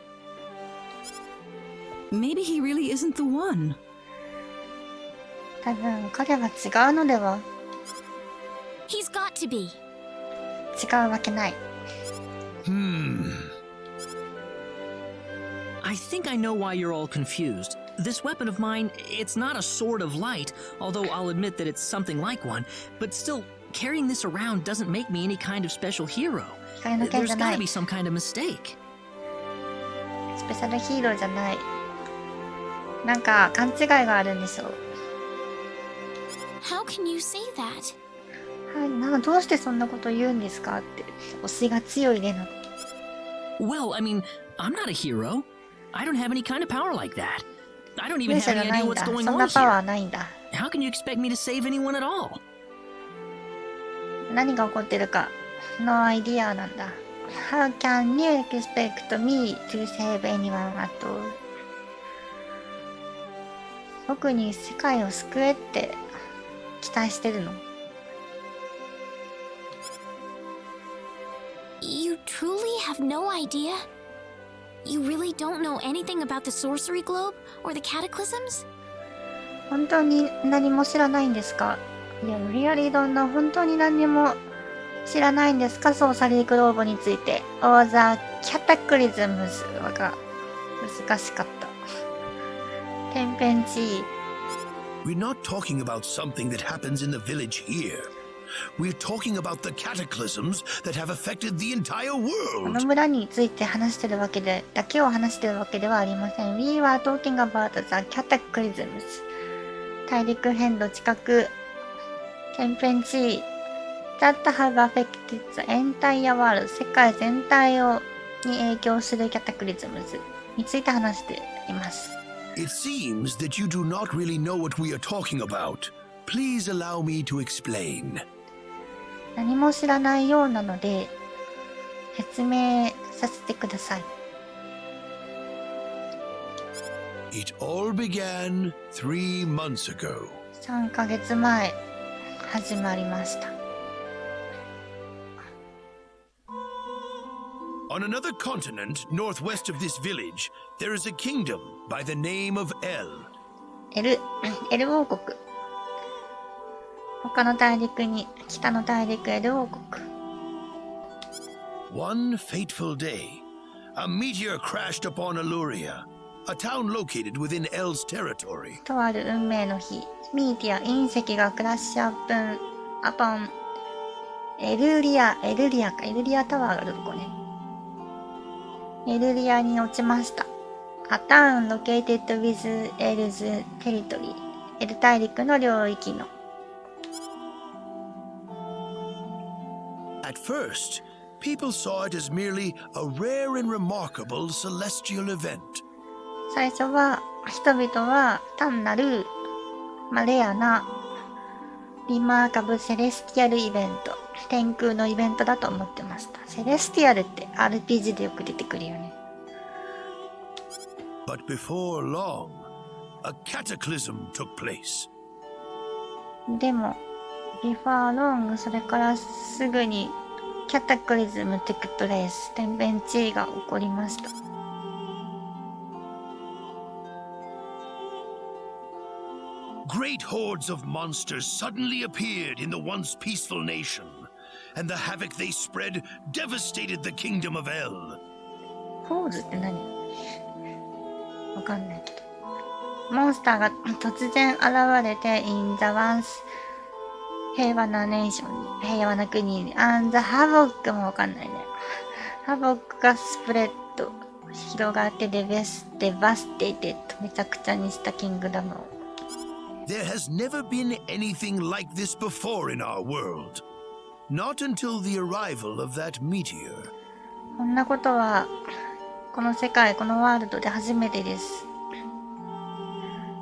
Maybe he really isn't the one. 多分彼は違うのでは？ He's got to be. 違うわけない。I think I know why you're all confused. This weapon of mine, it's not a sword of light, although I'll admit that it's something like one, but still, carrying this around doesn't make me any kind of special hero. 光の剣じ There's ゃな gotta い。 be some kind of mistake. スペシャルヒーローじゃない。なんか勘違いがあるんでしょう。 How can you say that? はい、どうしてそんなこと言うんですかって。推しが強いレナ。 Well, I mean, I'm not a hero. I don't have any kind of power like that. I don't even 勇者 have じゃ any ない idea ん what's だ。 going そん on なパワ here. ーないんだ。 How can you expect me to save anyone at all? 何が起こってるか。のアイディアなんだ。How can you expect me to save anyone at all? 僕に世界を救えって期待してるの？ You truly have no idea? You really don't know anything about the sorcery globe or the cataclysms? 本当に何も知らないんですか？いや、リアリードンの本当に何も知らないんですか？ソーサリーグローブについて。or the cataclysms が難しかった。天変地異。We're not talking about something that happens in the village here. We're talking about the cataclysms that have affected the entire こ world. の村について話してるわけで、だけを話してるわけではありません。We were talking about the cataclysms. 大陸変動、地殻、天変地異。that have affected the entire world. 世界全体に影響するキャタクリズムズについて話しています。It seems that you do not really know what we are talking about. Please allow me to explain. 何も知らないようなので、説明させてください。It all began 3 months ago. 3ヶ月前、始まりました。On another continent northwest of this village, there is a kingdom by the name of El. エル王国。他の大陸に、北の大陸エル王国。One fateful day, a meteor crashed upon Aluria, a town located within El's territory. とある運命の日、ミーティア隕石がクラッシュアポン、エルリアタワーがあるとこね。エルリアに落ちました。A town located with El's territory. エル大陸の領域の。At first, people saw it as merely a rare and remarkable celestial event. 最初は人々は単なる、レアなリマーカブセレスティアルイベント、天空のイベントだと思ってました。セレスティアルって RPG でよく出てくるよね。But before long, a cataclysm took place. でも、before long それからすぐにキャタクリズムテクプレイス、天変地異が起こりました。Great hordes of monsters suddenly appeared in the once peaceful nation, and the havoc they spread devastated the kingdom of El. ホーズって何？わかんないけど。モンスターが突然現れて、in the once 平和なネーションに、平和な国に、and the havoc もわかんないね。havoc がスプレッド、広がって、devastated めちゃくちゃにしたキングダムを。There has never been anything like this before in our world. Not until the arrival of that meteor. こんなことは、この世界、このワールドで初めてです。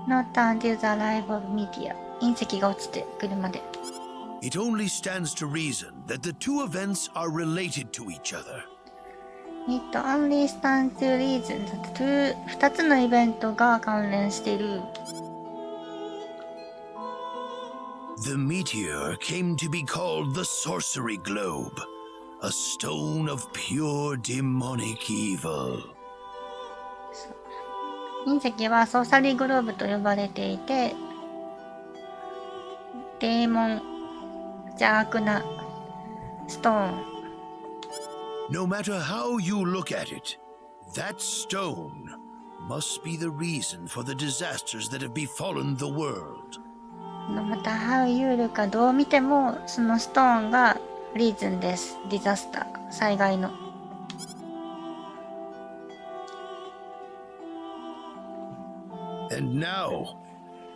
Not until the arrival of meteor. 隕石が落ちてくるまで。It only stands to reason that the two events are related to each other. It only stands to reason that 2つのイベントが関連している。The meteor came to be called the sorcery globe, a stone of pure demonic evil. 隕石はソーサリーグローブと呼ばれていて、デーモン、邪悪なストーン。No matter how you look at it, that stone must be the reason for the disasters that have befallen the world. また、ハウユールかどう見ても、そのストーンがリーズンです。ディザスター、災害の。And now,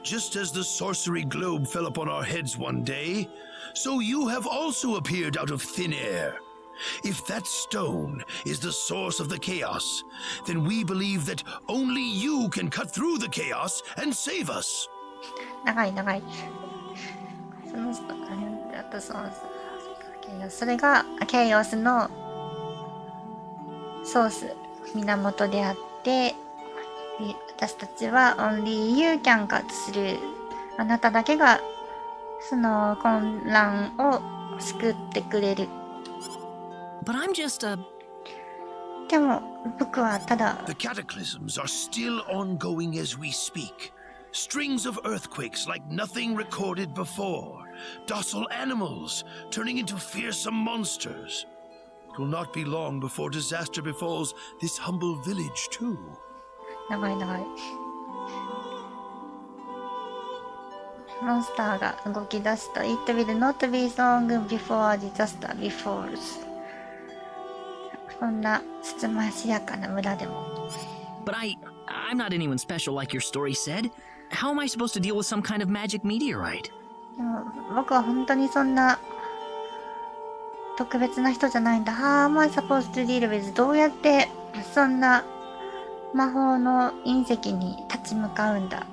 just as the sorcery globe fell upon our heads one day, so you have also appeared out of thin air. If that stone is the source of the chaos, then we believe that only you can cut through the chaos and save us. 長い。それがケイオスのソース、源であって、私たちは Only you can cut through。あなただけがその混乱を救ってくれる。But I'm just a... でも僕はただ The cataclysms are still ongoing as we speak. Strings of earthquakes like nothing recorded before. Docile animals turning into fearsome monsters. It will not be long before disaster befalls this humble village too. 長い。モンスターが動き出すと It will not be long before disaster befalls。こんなつつましやかな村でも。But I'm not anyone special like your story said. How am I supposed to deal with some kind of magic meteorite? でも僕は本当にそんな特別な人じゃないんだ。How am I supposed to deal with? どうやってそんな魔法の隕石に立ち向かうんだ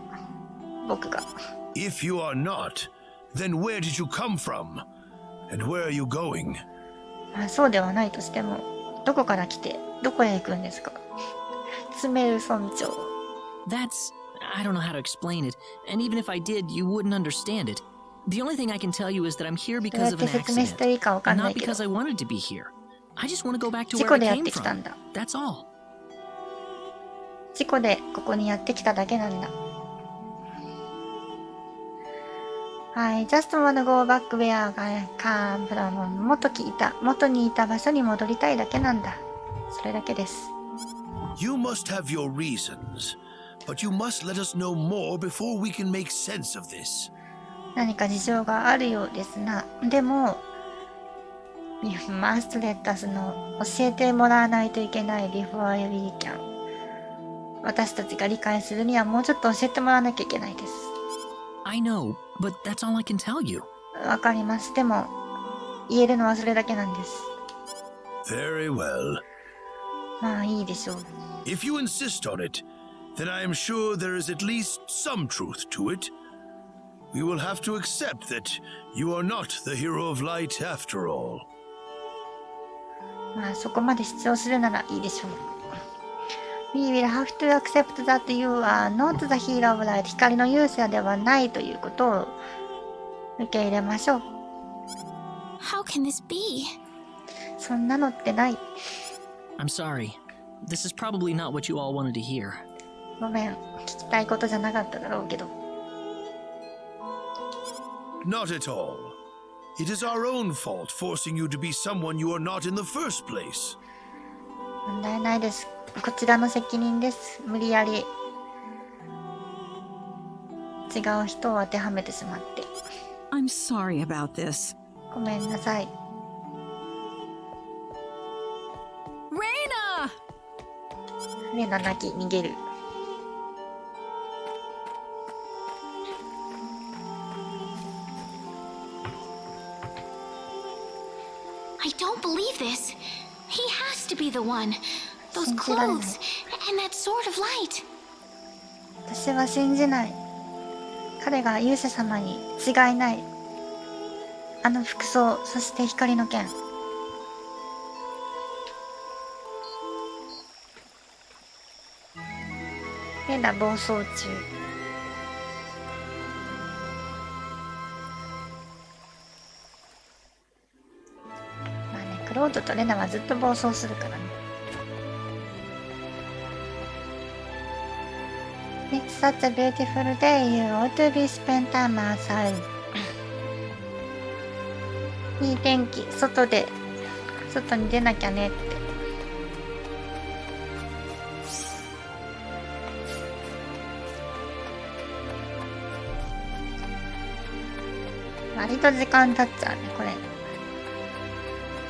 僕が。If you are not, then where did you come from? And where are you going? そうではないとしても、どこから来てどこへ行くんですか。詰める村長。That's... I don't know how to explain it, and even if I did, you wouldn't understand it. The only thing I can tell you is that I'm here because of an accident, and not because I wanted to be here. I just want to go back to where I came from. That's all. 事故でここにやってきただけなんだ。I just wanna go back where I came from. 元にいた場所に戻りたいだけなんだ。それだけです。You must have your reasons, but you must let us know more before we can make sense of this. 何か事情があるようですな。でも、You must let us know. 教えてもらわないといけない before we can. 私たちが理解するにはもうちょっと教えてもらわなきゃいけないです。I know, but that's all I can tell you. わかります。でも、言えるのはそれだけなんです。Very well. まあいいでしょう。If you insist on it, then I am sure there is at least some truth to it. We will have to accept that you are not the hero of light after all. まあそこまで主張するならいいでしょう。We will have to accept that you are not the hero of light. 光の勇者ではないということを受け入れましょう。How can this be? そんなのってない。I'm sorry. This is probably not what you all wanted to hear. ごめん、聞きたいことじゃなかっただろうけど。Not at all. It is our own fault forcing you to be someone you are not in the first place. 問題ないです。こちらの責任です。無理やり違う人を当てはめてしまって。I'm sorry about this. ごめんなさい。Reina! レナ泣き逃げる。I don't believe this. He has to be the one. Those clothes and that sword of light. 私は信じない。彼が勇者様に違いない。あの服装、そして光の剣。レナ暴走中。まあね、クロードとレナはずっと暴走するからね。It's such a beautiful day. You ought to be spent time outside. いい天気、外に出なきゃねって。割と時間経っちゃうね、これ。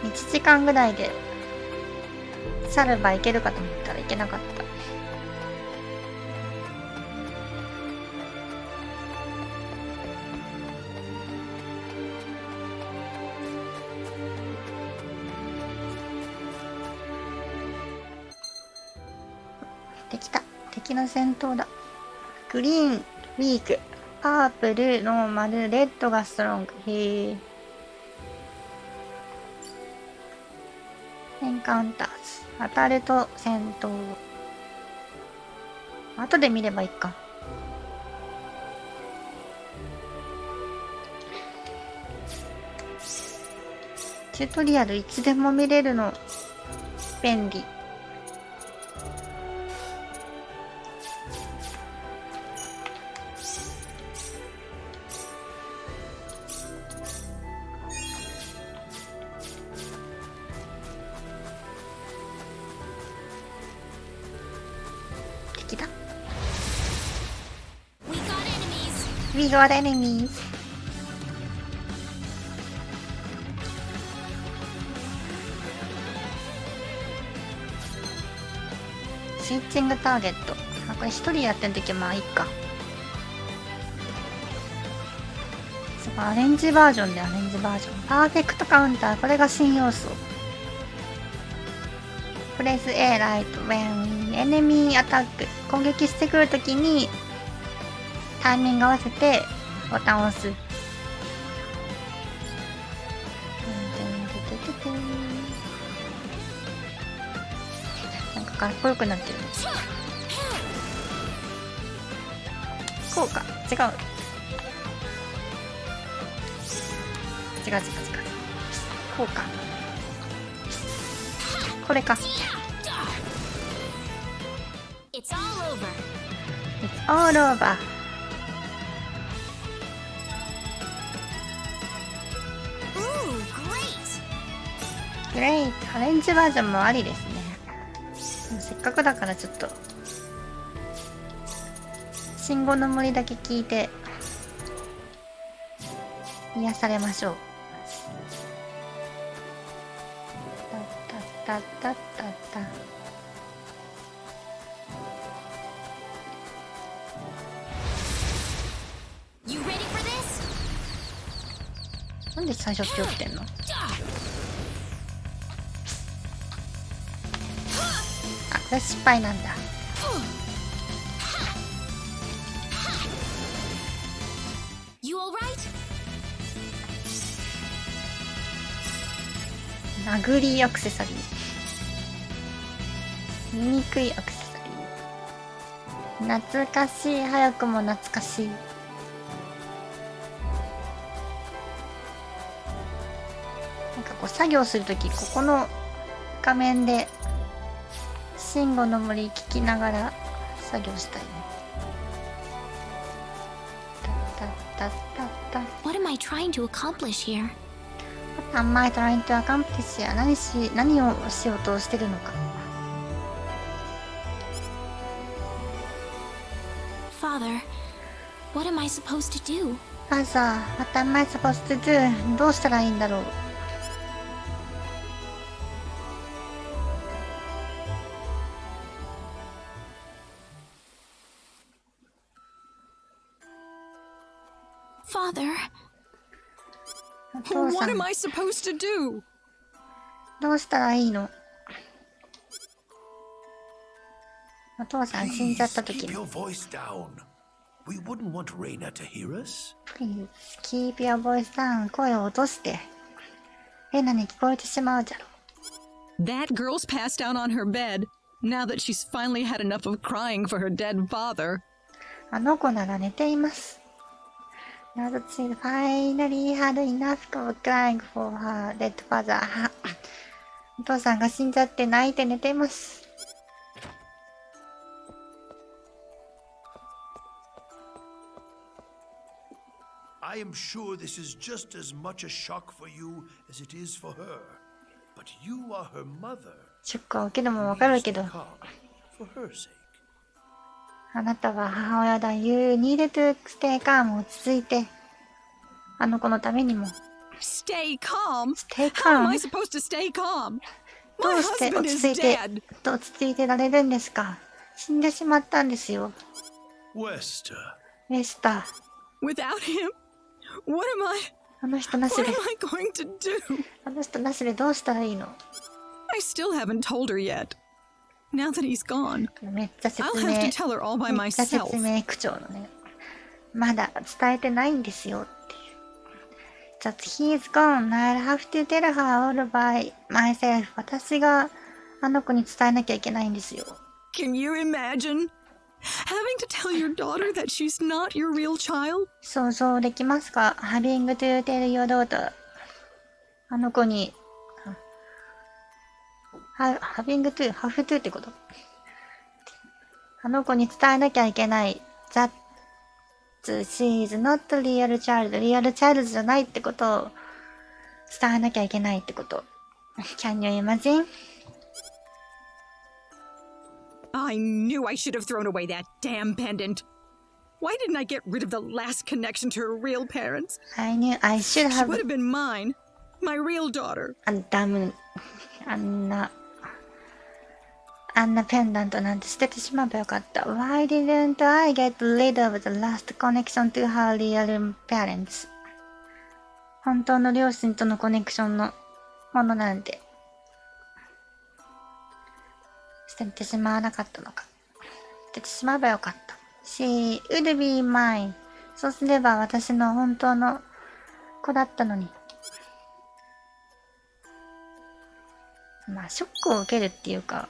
1時間ぐらいでサルバ行けるかと思ったら行けなかった。できた。敵の戦闘だ。グリーン、ウィーク。パープル、ノーマル、レッドがストロング。へえ。エンカウンターズ。当たると戦闘。後で見ればいいか。チュートリアルいつでも見れるの。便利。We got enemies. スイッチングターゲット。あ、これ一人やってんときはまあいいか。そう、アレンジバージョンでアレンジバージョン。パーフェクトカウンター。これが新要素。プレス A ライト when enemy attack。攻撃してくるときにタイミング合わせてボタンを押す。なんかかっこよくなってる。こうか。違う。違う。こうか。これか。It's all over. It's all over.グレイト。アレンジバージョンもありですね。せっかくだからちょっと信号の森だけ聞いて癒されましょう。タッタッタッタッタ。You ready for this? なんで最初って起きてんの？あ、これ失敗なんだ。You all right? 殴りアクセサリー。醜いアクセサリー。懐かしい。早くも懐かしい。なんかこう作業するとき、ここの画面で慎吾の森聞きながら作業したいね。タッタッタッタッ。 What am I trying to accomplish here? What am I trying to accomplish here? 何をしようとしてるのか。Father, what am I supposed to do? Father, what am I supposed to do? どうしたらいいんだろう。Father, お父さ What ん am I supposed to do? どうしたらいいの？お父さん死んじゃった時 Keep の。 your voice down. We wouldn't want Reina to hear us. Please keep your voice down. 声を落として。レナに聞こえてしまうじゃろ。That girl's passed out on her bed, now that she's finally had enough of crying for her dead father. あの子なら寝ています。Now that she finally had enough of crying for her dead father. お父さんが死んじゃって泣いて寝ています。I am sure this is just as much a shock for you as it is for her. But you are her mother. ショックを受けるのもわかるけど、 Calm for her sake. あなたは母親だ。You needed to stay calm. 落ち着いて。あの子のためにも。Stay calm? Stay How am calm? I supposed to stay calm? ど My うして husband 落ち is 着いて、 dead. 落ち着いてられるんですか。死んでしまったんですよ。 Wester. ウェスター。 Without him, what am I あの人なし what で am、I going to do? あの人なしでどうしたらいいの。 I still haven't told her yet. Now that he's gone, めっちゃ説 I'll 明。 have to tell her all by めっちゃ myself. 説明口調のね。まだ伝えてないんですよっていう。That he's gone. I'll have to tell her all by myself. 私があの子に伝えなきゃいけないんですよ。Can you imagine having to tell your daughter that she's not your real child? 想像できますか？ Having to tell your daughter. あの子に、having to, have to ってこと。あの子に伝えなきゃいけない。That she is not real child. Real child じゃないってことを伝えなきゃいけないってこと。Can you imagine? I knew I should have thrown away that damn pendant. Why didn't I get rid of the last connection to her real parents? I knew I should She have... would have been mine, my real daughter. ダム、あんなペンダントなんて捨ててしまえばよかった。Why didn't I get rid of the last connection to her real parents? 本当の両親とのコネクションのものなんて捨ててしまわなかったのか。捨ててしまえばよかった。She would be mine. そうすれば私の本当の子だったのに。まあショックを受けるっていうか、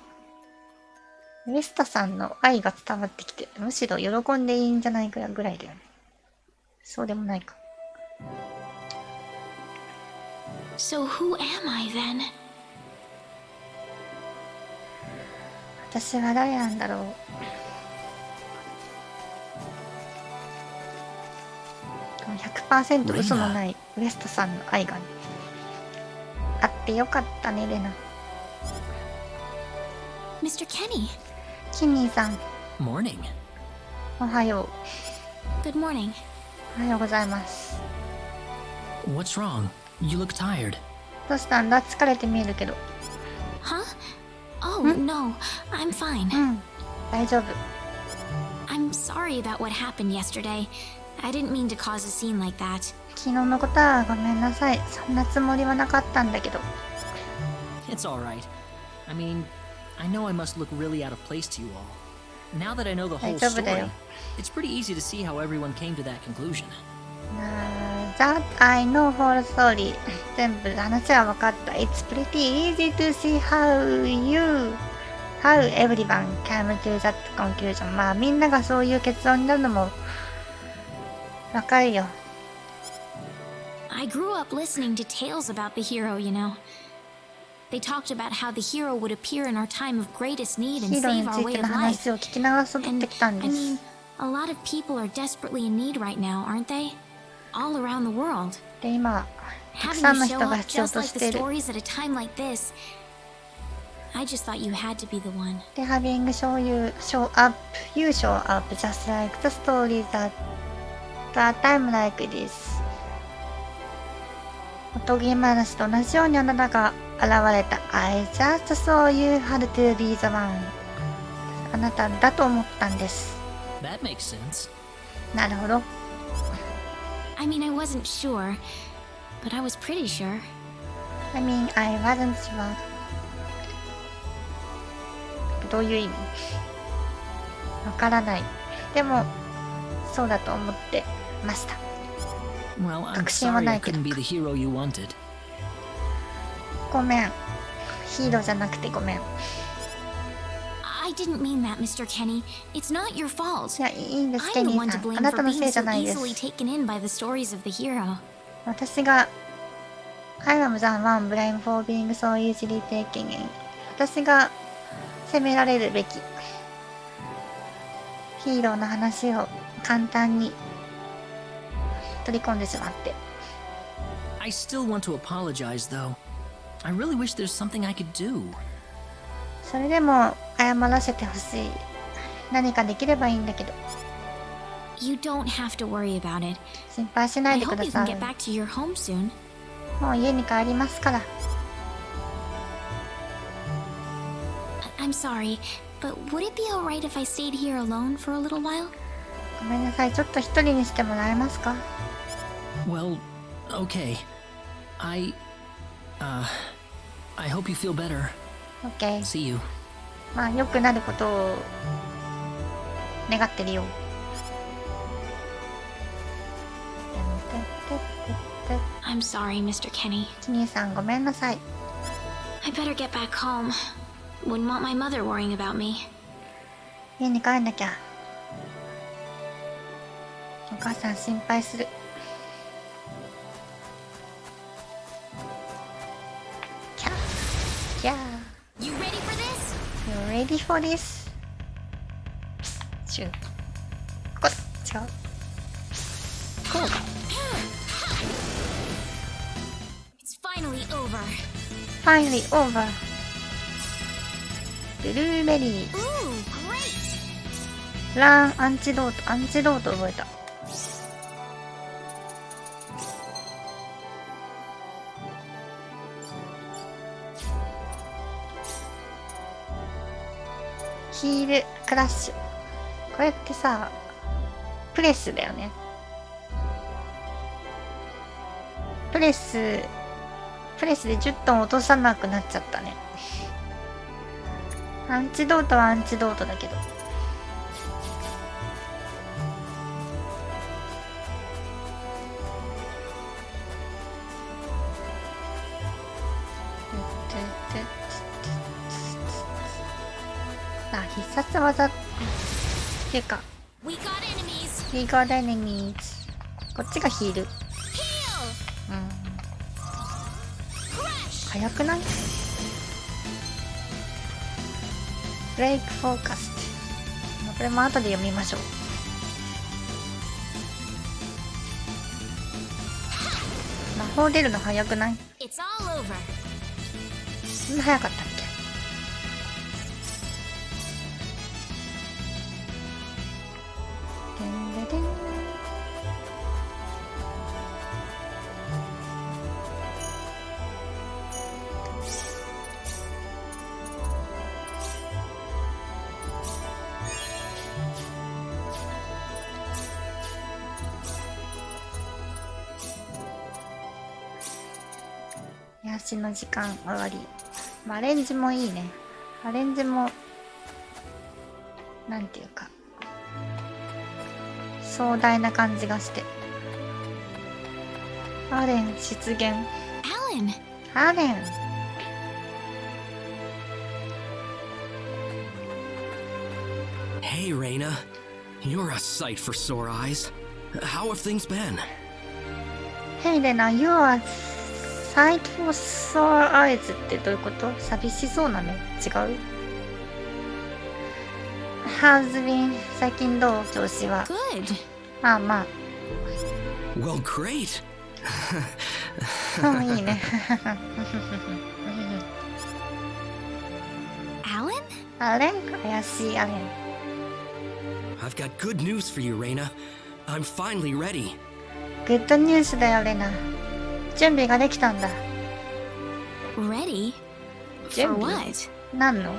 ウェスタさんの愛が伝わってきて、むしろ喜んでいいんじゃないかぐらいだよね。そうでもないか。So who am I then? 私は誰なんだろう。100% 嘘のないウエストさんの愛が、ね、あってよかったね、レナ。Mr. Kenny. キニーさん、 Morning. おはよ Good morning. う。おはようございます。 What's wrong? You look tired. どうしたんだ？疲れて見えるけど。 Huh? Oh, no. I'm fine. うん、大丈夫。 I'm sorry about what happened yesterday. I didn't mean to cause a scene like that. 昨日のことはごめんなさい。そんなつもりはなかったんだけど。 It's all right. I mean, I know I must look really out of place to you all. Now that I know the whole 大丈夫だよ。 story, it's pretty easy to see how everyone came to that conclusion. That I know whole story. 全部話は分かった。It's pretty easy to see how everyone came to that conclusion. まあみんながそういう結論になるのも分かるよ。I grew up listening to tales about the hero, you know. They talked about how the hero would appear in our time of greatest need ヒ and ーロー save に our つい way て of の life. 話を聞きながら育ってきたん I です mean,。a lot of people are desperately in need right now, aren't they? All around the world. で、今、たく Having さんの you 人 show が up 必要 just と like し the ている。 stories at a time like this. I just thought you had to be the one. で、having show up, you show up just like the stories at a time like this. おとぎ話と同じようにあなたが現れた。I just saw you had to be the one. あなただと思ったんです。 That makes sense. なるほど。I mean, I wasn't sure, but I was pretty sure. I mean, I wasn't sure. どういう意味？わからない。でも、そうだと思ってました。 Well, I'm sorry I couldn't be the hero you wanted. ごめん。ヒーローじゃなくてごめん。I didn't mean that, Mr. Kenny. It's not your fault. いや、いいんです、ケ I'm the ニ one ー to さん。あ blame な for たの being せいじゃ so ないで easily す。 taken in by the stories of the hero. 私が I am the one blamed for being so easily taken in. 私が責められるべき。ヒーローの話を簡単に取り込んでしまって。I still want to apologize, though. I really wish there's something I could do. それでも謝らせてほしい。何かできればいいんだけど。You don't have to worry about it. 心配しない I でく hope だ you さ can い。 get back to your home soon. もう家に帰りますから。I'm sorry, but would it be alright if I stayed here alone for a little while? ごめんなさい。ちょっと一人にしてもらえますか？ Well, okay. I hope you feel better. OK。See you. まあ、良くなることを願ってるよ。I'm sorry, Mr. Kenny. キニーさん、ごめんなさい。 I better get back home. Wouldn't want my mother worrying about me. 家に帰んなきゃ。お母さん心配する。キャー。キャー。 You ready for this? You ready for this? シュー。こっ違う。こうだ。It's finally over. Finally over. ブルーベリー。 Ooh, great! ランアンチドート。アンチドート覚えた。ヒールクラッシュ。これってさ、プレスだよね。プレスで10トン落とさなくなっちゃったね。アンチドートはアンチドートだけど。あ、必殺技っていうか、 We got enemies. We got enemies。こっちがヒール。 Heal! 早くない？ブレイクフォーカスって。これも後で読みましょう。魔法出るの早くない？ It's all over. そんな早かったっけ？でんででん。癒しの時間終わり。アレンジもいいね。アレンジもなんていうか壮大な感じがして。アレン出現。 Alan! アレン。 Hey, Reina. You're a sight for sore eyes. How have things been? Hey, Lena, you are sight for sore eyes ってどういうこと？寂しそうな目？違う？ How's been? 最近どう？調子は。 Good. まあまあ。 Well, great. うん、いいね。 Alan? アレン？怪しいアレン。 I've got good news for you, Reina. I'm finally ready. グッドニュースだよ、レナ。準備ができたんだ。 Ready? 準 For 備？ what? 何の？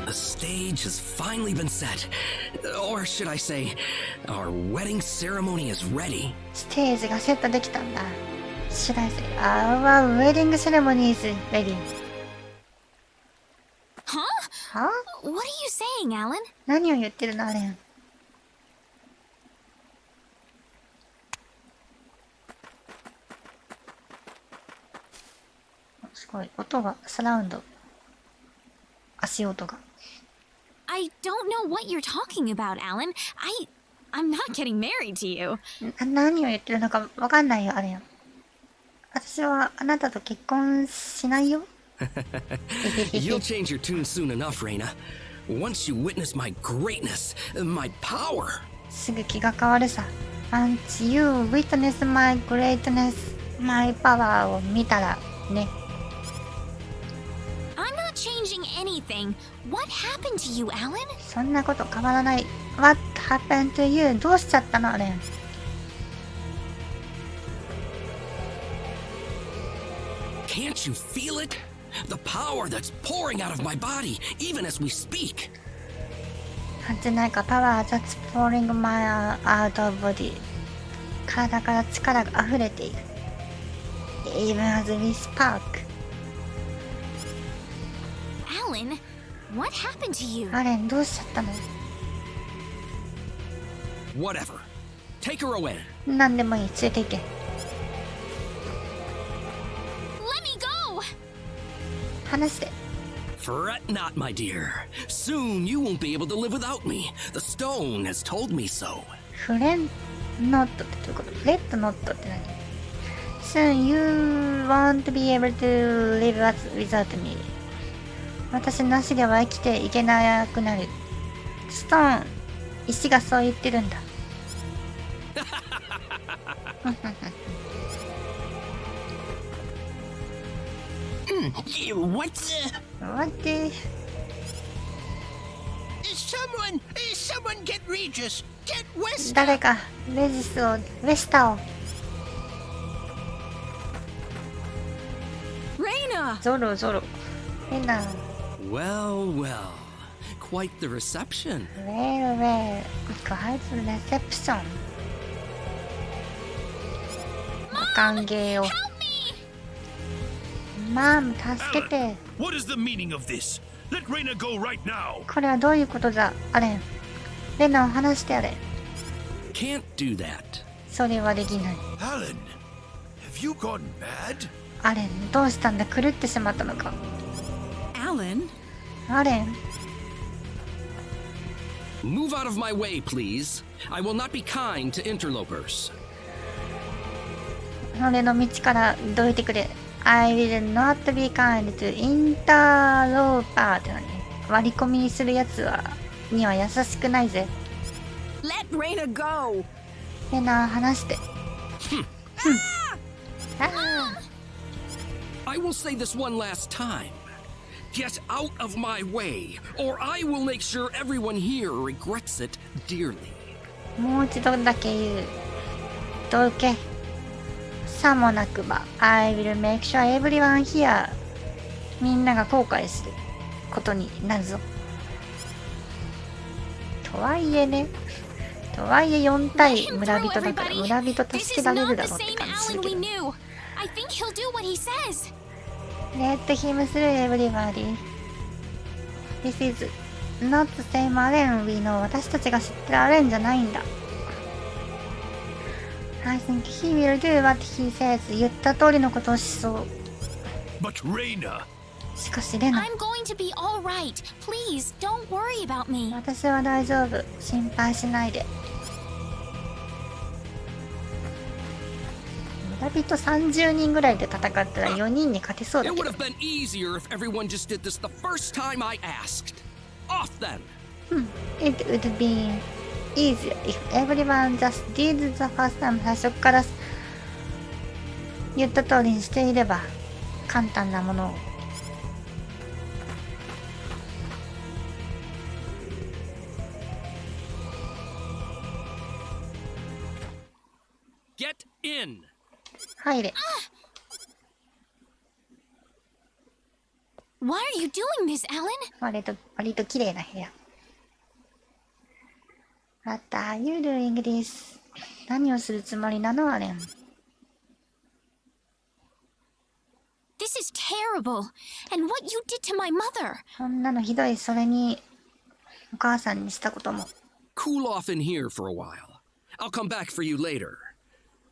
The stage has finally been set. Or should I say, our wedding ceremony is ready. ステージがセットできたんだ。Should I say, our wedding ceremony is ready. Huh? は？ What are you saying, Alan? 何を言ってるの、アレン。ごい音がサラウンド。足音が。I don't know what you're talking about, Alan. I'm not getting married to you. 何を言ってるのかわかんないよ、あれ。私はあなたと結婚しないよ。You'll change your tune soon enough, Reina. Once you witness my greatness, my power. すぐ気が変わるさ。Once you witness my greatness, my power を見たらね。I'm not changing anything. What happened to you, Alan? そんなこと変わらない。What happened to you? どうしちゃったのあれ。Can't you feel it? The power that's pouring out of my body, even as we speak. 感じないか、パワー that's pouring my out of body。体から力が溢れている。Even as we spark。Alan, what happened to you? アレン、どうしちゃったの？ Whatever. Take her away. 何でもいい、連れて行け。Let me go! 話して。Fret not, my dear. Soon you won't be able to live without me. The stone has told me so. フレンノットってどういうこと？レッドノットって何？ Soon you won't be able to live without me. 私なしでは生きていけなくなる。ストーン、石がそう言ってるんだ。What's What the... Someone get Regis. Get West. 誰か、レジスを、ウェスタを。Reina! ゾロゾロ。変な。Well, well. Quite the reception. Well, quite the reception. お歓迎を。マム、助けて。What is the meaning of this? Let Reina go right now. これはどういうことだ、アレン。レナを話してやれ。Can't do that. それはできない。Alan, have you gone mad? アレン、どうしたんだ、狂ってしまったのか。Alan? アレン、Move out of my way, please. I will not be kind to interlopers. 俺の道からどいてくれ。I will not be kind to interloper って何？割り込みするやつには優しくないぜ。Let Reina go! レナ、話して。I will say this one last time. Get out of my way, or I will make sure everyone here regrets it dearly. もう一度だけ言う。どけ。さもなくば、I will make sure everyone here みんなが後悔することになるぞ。とはいえね。とはいえ4対村人だから村人助けられるだろうって感じするけど。Let him through everybody. This is not the same Allen we know. 私たちが知ってるアレンじゃないんだ。I think he will do what he says. 言った通りのことをしそう。But Reina. しかしレナ。I'm going to be all right. Please don't worry about me. 私は大丈夫。心配しないで。村人30人ぐらいで戦ったら4人に勝てそうだ It け would ど。 have been easier if everyone just did this the first time I asked. Off then. It would be easier if everyone just did the first time. 最初から言った通りにしていれば簡単なものを。Get in. 入れ。Why are you doing this, Alan? 割と綺麗な部屋。What are you doing this? 何をするつもりなのアレン。This is terrible. And what you did to my mother. こんなのひどい。それにお母さんにしたことも。Cool off in here for a while. I'll come back for you later.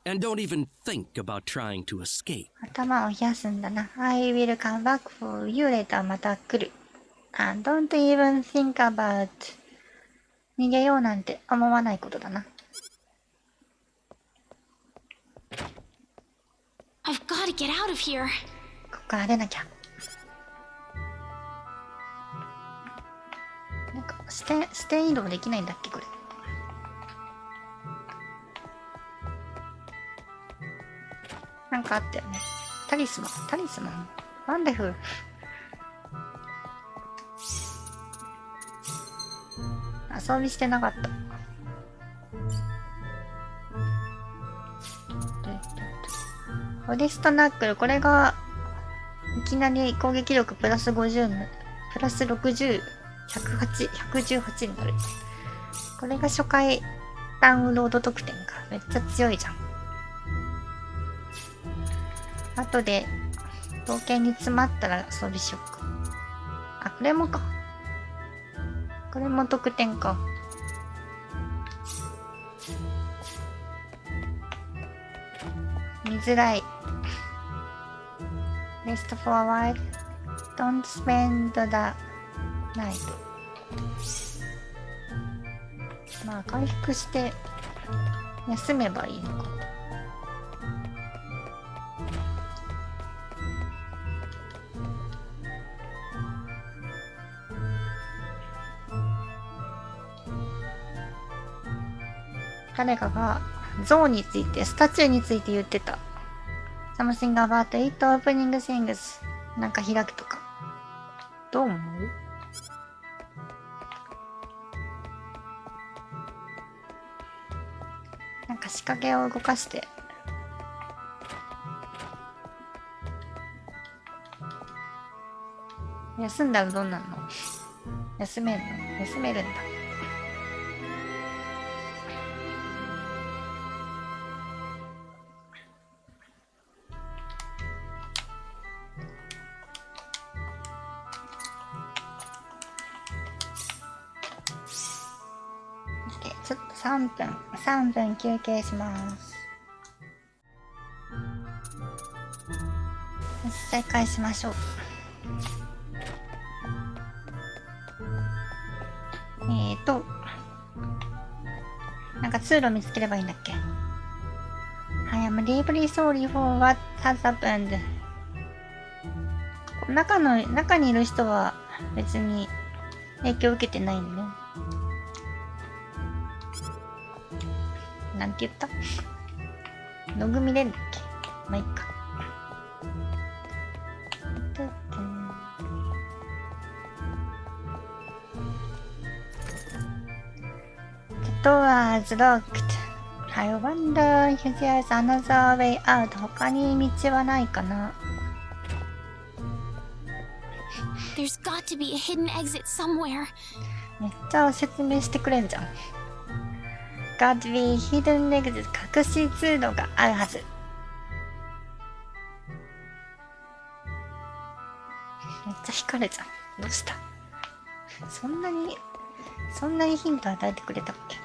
and don't even think about trying to escape. 頭を冷やすんだな。I will come back for you later. また来る。And don't even think about 逃げようなんて思わないことだな。I've got to get out of here. ここから出なきゃ。なんか視点移動できないんだっけこれ。なんかあったよね。タリスマン。ワンダフル。遊びしてなかった。オデストナックル、これがいきなり攻撃力プラス50、プラス60、118になる。これが初回ダウンロード特典か。めっちゃ強いじゃん。後で冒険に詰まったら装備しよっか。あ、これもか。これも特典か。見づらい。Rest for a while. Don't spend the night. まあ回復して休めばいいのか。誰かが像について、スタチューについて言ってた。Something about it opening things. なんか開くとか。どう思う？なんか仕掛けを動かして。休んだらどうなんの？休めるんだ。ちょっと3分休憩します。再開しましょう。なんか通路見つければいいんだっけ。I am deeply sorry for what has happened. 中にいる人は別に影響を受けてないのね。なんて言った？ログ見れるっけ？まあ、いっか。The door is locked. I wonder if there's another way out. 他に道はないかな？ There's got to be a hidden exit somewhere. めっちゃ説明してくれんじゃん。Got to be hidden exit. 隠し通路があるはず。めっちゃ光るじゃん。どうした？そんなにヒント与えてくれたっけ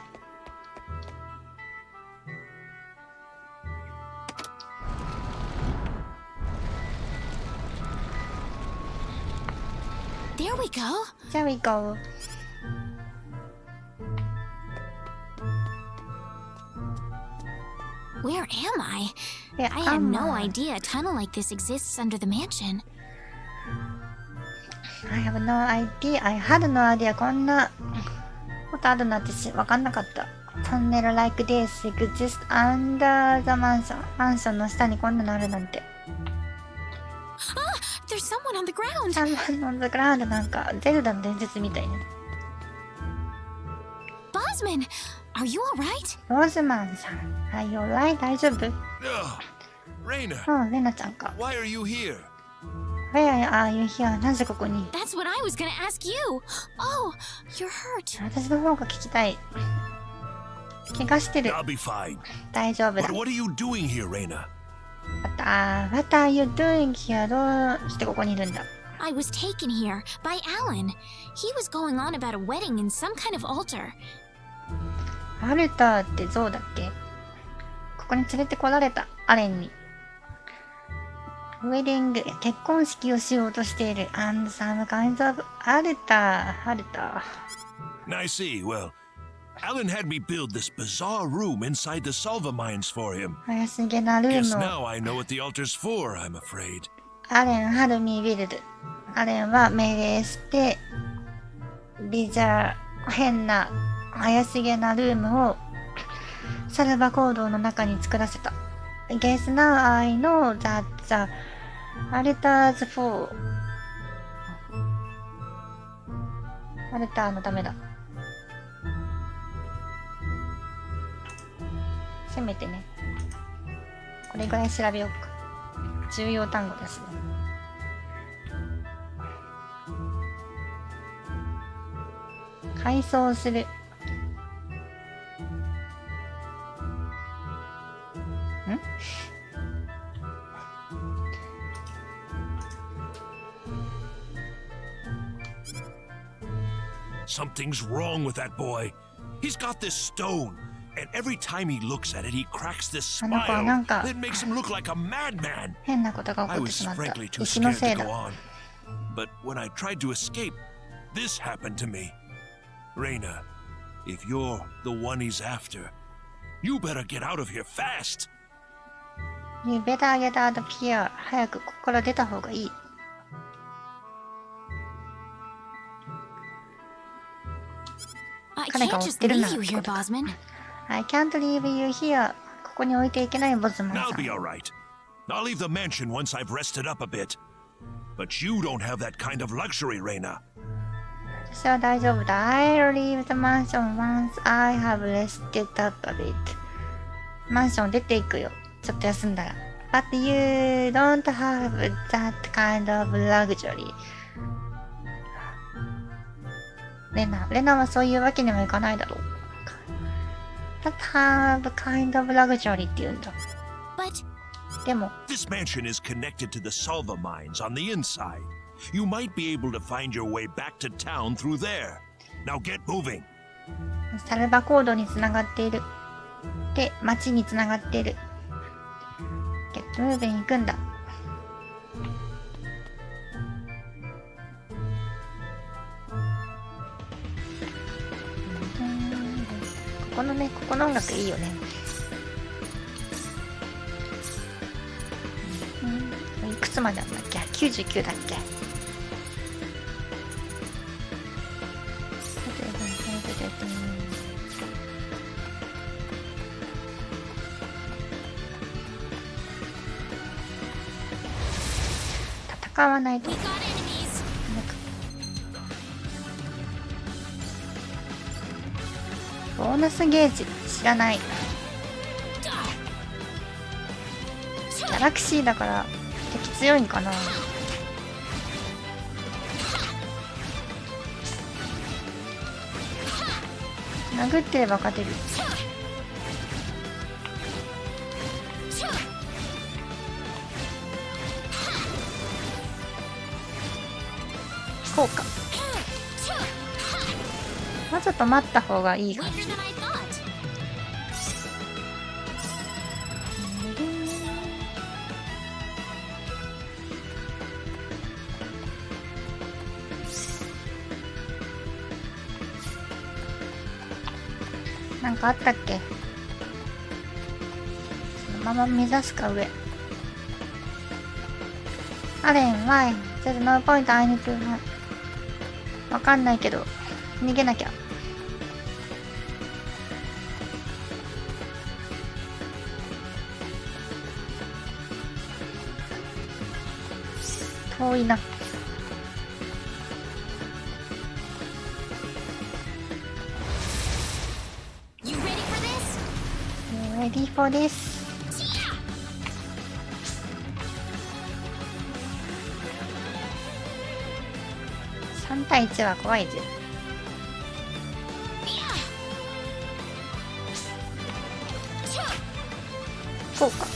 ？There we go. There we go. Where am I? Where I had am no I? idea a tunnel like this exists under the mansion. I have no idea. I had no idea. こんなことあるなんてわかんなかった。Tunnel like this exists under the mansion. マンションの下にこんなのあるなんて。There's someone on the ground. Someone on the ground. なんかゼルダの伝説みたいね。Bosman, are you alright? ローズマンさん。Are you alright? 大丈夫？ Raina, レナちゃんか。 why are you here? Where are you here? なぜここに？ That's what I was gonna ask you. Oh, you're hurt. 私の方が聞きたい。怪我してる。 I'll be fine. 大丈夫だ。 But what are you doing here, Raina? What are you doing here? どうしてここにいるんだ？ I was taken here by Alan. He was going on about a wedding in some kind of altar. アルターって像だっけ？ここに連れてこられたアレンに。ウェディング、結婚式をしようとしている。and some kinds of altar. I see. Well, Alan had me build this bizarre room inside the Salva mines for him. 怪しげなルー Guess ム now I know what the altar's for, I'm afraid. をアレン・ハルミ・ビルド。アレンは命令して、ビジャー、変な怪しげなルームをサルバ坑道の中に作らせた。Guess now I know that the altar's for アルターのためだ。せめてね、これぐらい調べようか。重要単語ですね。改装する。Something's wrong with that boy. He's got this stone, and every time he looks at it, he cracks this smile that makes him look like a madman. 変なことが起 I こって was しまった。 frankly too 石の scared せい to だ。 go on. But when I tried to escape, this happened to me. Reina, if you're the one he's after, you better get out of here fast. You better get out of here. 早くここから出た方がいい。I 彼 can't が追っ just てるな leave you here, Bosman. I can't leave you here. ここに置いていけないボズマン I'll さん。 be all right. I'll leave the mansion once I've rested up a bit. But you don't have that kind of luxury, Reina. 私は大丈夫だ。I'll leave the mansion once I have rested up a bit. マンション出ていくよ。ちょっと休んだら。But you don't have that kind of luxury. レナはそういうわけにもいかないだろう。That have kind of luxury って言うんだ。But でも、 This mansion is connected to the Salva mines on the inside. You might be able to find your way back to town through there. Now get moving. サルバコードにつながっている。で、町につながっている。Get moving 行くんだ。ここの音楽いいよね。いくつまでなんだっけ ?99 だっけ。戦わないと。 we got enemies. ボーナスゲージ知らない。ギャラクシーだから敵強いんかな。殴ってれば勝てる。こうか。もうちょっと待った方がいい感じ。 Weaker than I thought. なんかあったっけ。そのまま目指すか上。アレン、ワイ、There's no point I need to. わかんないけど逃げなきゃ。遠いな。You ready for this? Ready for this. 3対1は怖いぜ。そうか。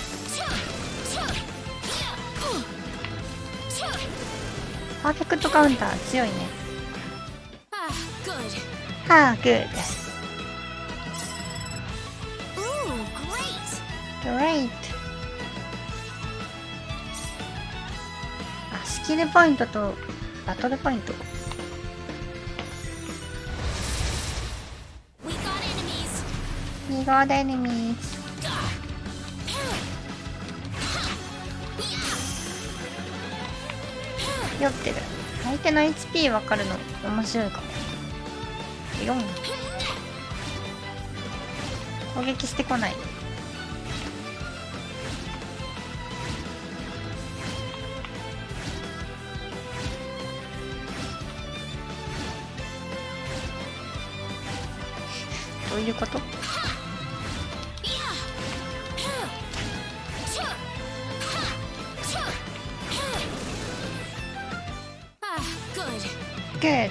パーフェクトカウンター強いね。Ah, good. はあ、グー。Ooh, great. Great。あ、スキルポイントとバトルポイント。We got enemies。酔ってる。相手の HP 分かるの面白いかも。4。攻撃してこない。どういうこと？Good。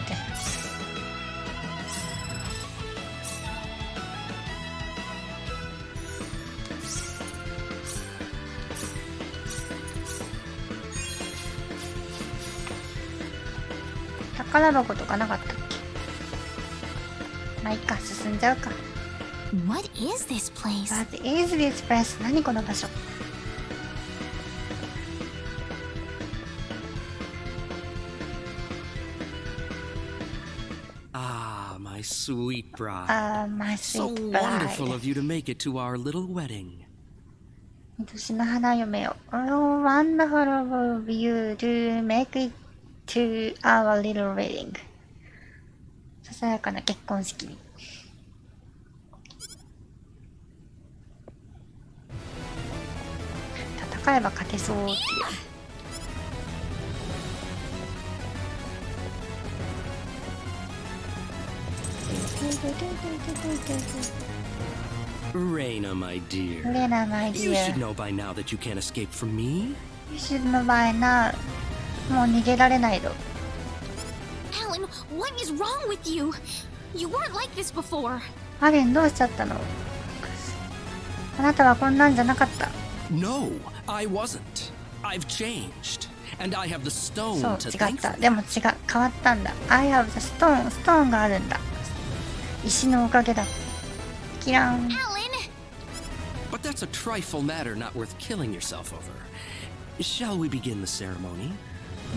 宝箱とかなかったっけ？まあいいか、進んじゃうか。What is this place? What is this place? 何この場所。My sweet bride. My So sweet wonderful bride. of you to make it to our little wedding. 愛しの花嫁よ。Oh, wonderful of you to make it to our little wedding. ささやかな結婚式に。戦えば勝てそうっていう。Reina, my dear. Reina, my You dear. should know by now that you can't escape from me. You should know by now. もう逃げられないの。Alan, what is wrong with you? You weren't like this before. アレンどうしちゃったの？あなたはこんなんじゃなかった。No, I wasn't. I've changed. And I have the そう、 stone 違 to っ thank た。 for でも違う。変わったんだ。I have the stone. ストーンがあるんだ。石のおかげだ。キラン。Alan! But that's a trifle matter not worth killing yourself over. Shall we begin the ceremony?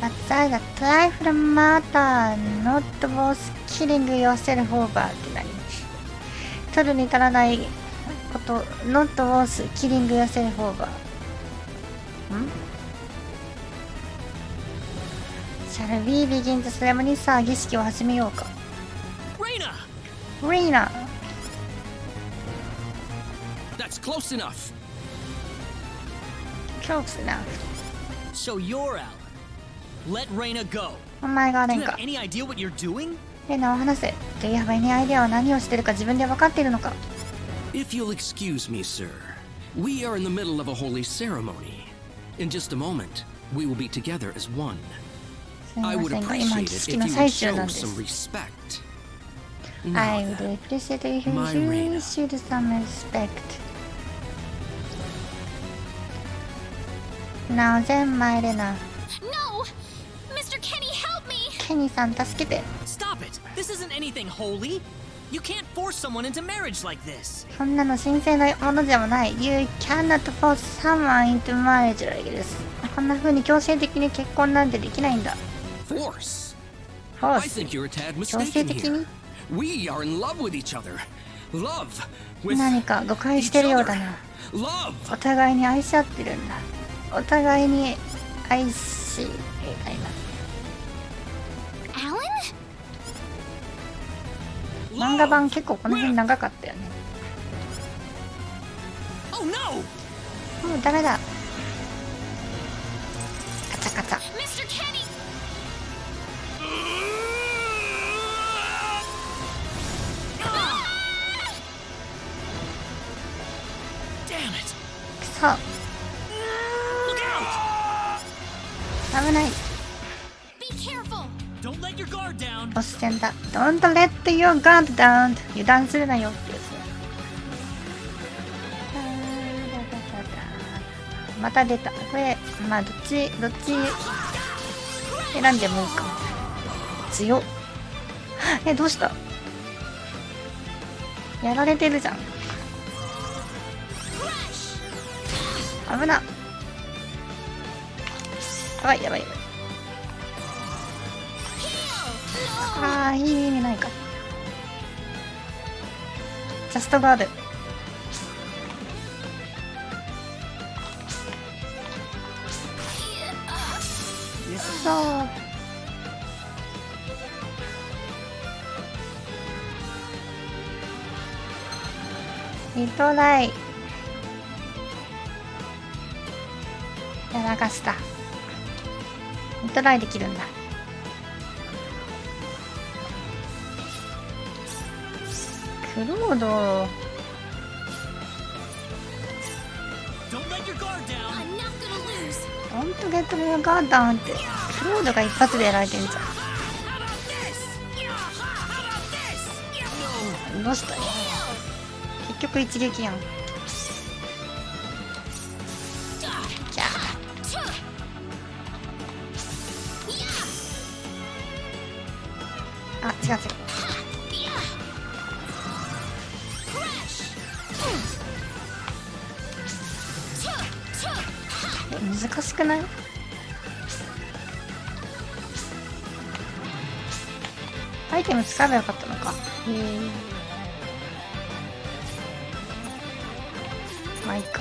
But that's a trifle matter not worth killing yourself over って何？取るに足らないこと、not worth killing yourself over。Shall we begin the ceremony? さあ、儀式を始めようか。Reina! That's close enough. Close enough. So you're Alan. Let Reina go. お前がアレ Do ン you か have。any idea what you're doing? レナを話せ。Do you have any idea は何をしてるか自分で分かっているのか？ If you'll excuse me, sir, we are in the middle of a holy ceremony. In just a moment, we will be together as one. すみ I ま would せんが、今 appreciate 儀 it 式 if の you 最 would 中な show んです some。respect. I Now would then, appreciate if you My Reina. should some respect. Now then, my Reina. No! Mr. Kenny, help me! ケニーさん、助けて。 Stop it! This isn't anything holy. You can't force someone into marriage like this. そんなの神聖なものでもない。You cannot force someone into marriage like this. こんな風に強制的に結婚なんてできないんだ。 force. Force I think you're a tad 強制 mistaken 的 here. に We are in love with each other. Love with 何か誤解してるようだな。 love. お互いに愛し合ってるんだ。お互いに愛し、みたいな。 Alan? 漫画版結構この辺長かったよね。 Oh no! もうダメだ。カチャカチャ。 Mr. Kenny! Damn it! くそ。 Look out! 危ない。 Be careful! Don't let your guard down. ボス戦だ。Don't let your guard down. 油断するなよってやつ。また出た。これ、まあどっち選んでもいいかも。強っ。え、どうした？やられてるじゃん。危な。やばいやばい。ああ、いい意味ないか。ジャストガード。そう。リトライ。やらかした。リトライできるんだ。クロード。ほんとゲットメガーダウンって。クロードが一発でやられてんじゃん。どうしたよ。結局一撃やん。じゃあ。あ、違う違う。難しくない？アイテム使えばよかったのか。まあいいか。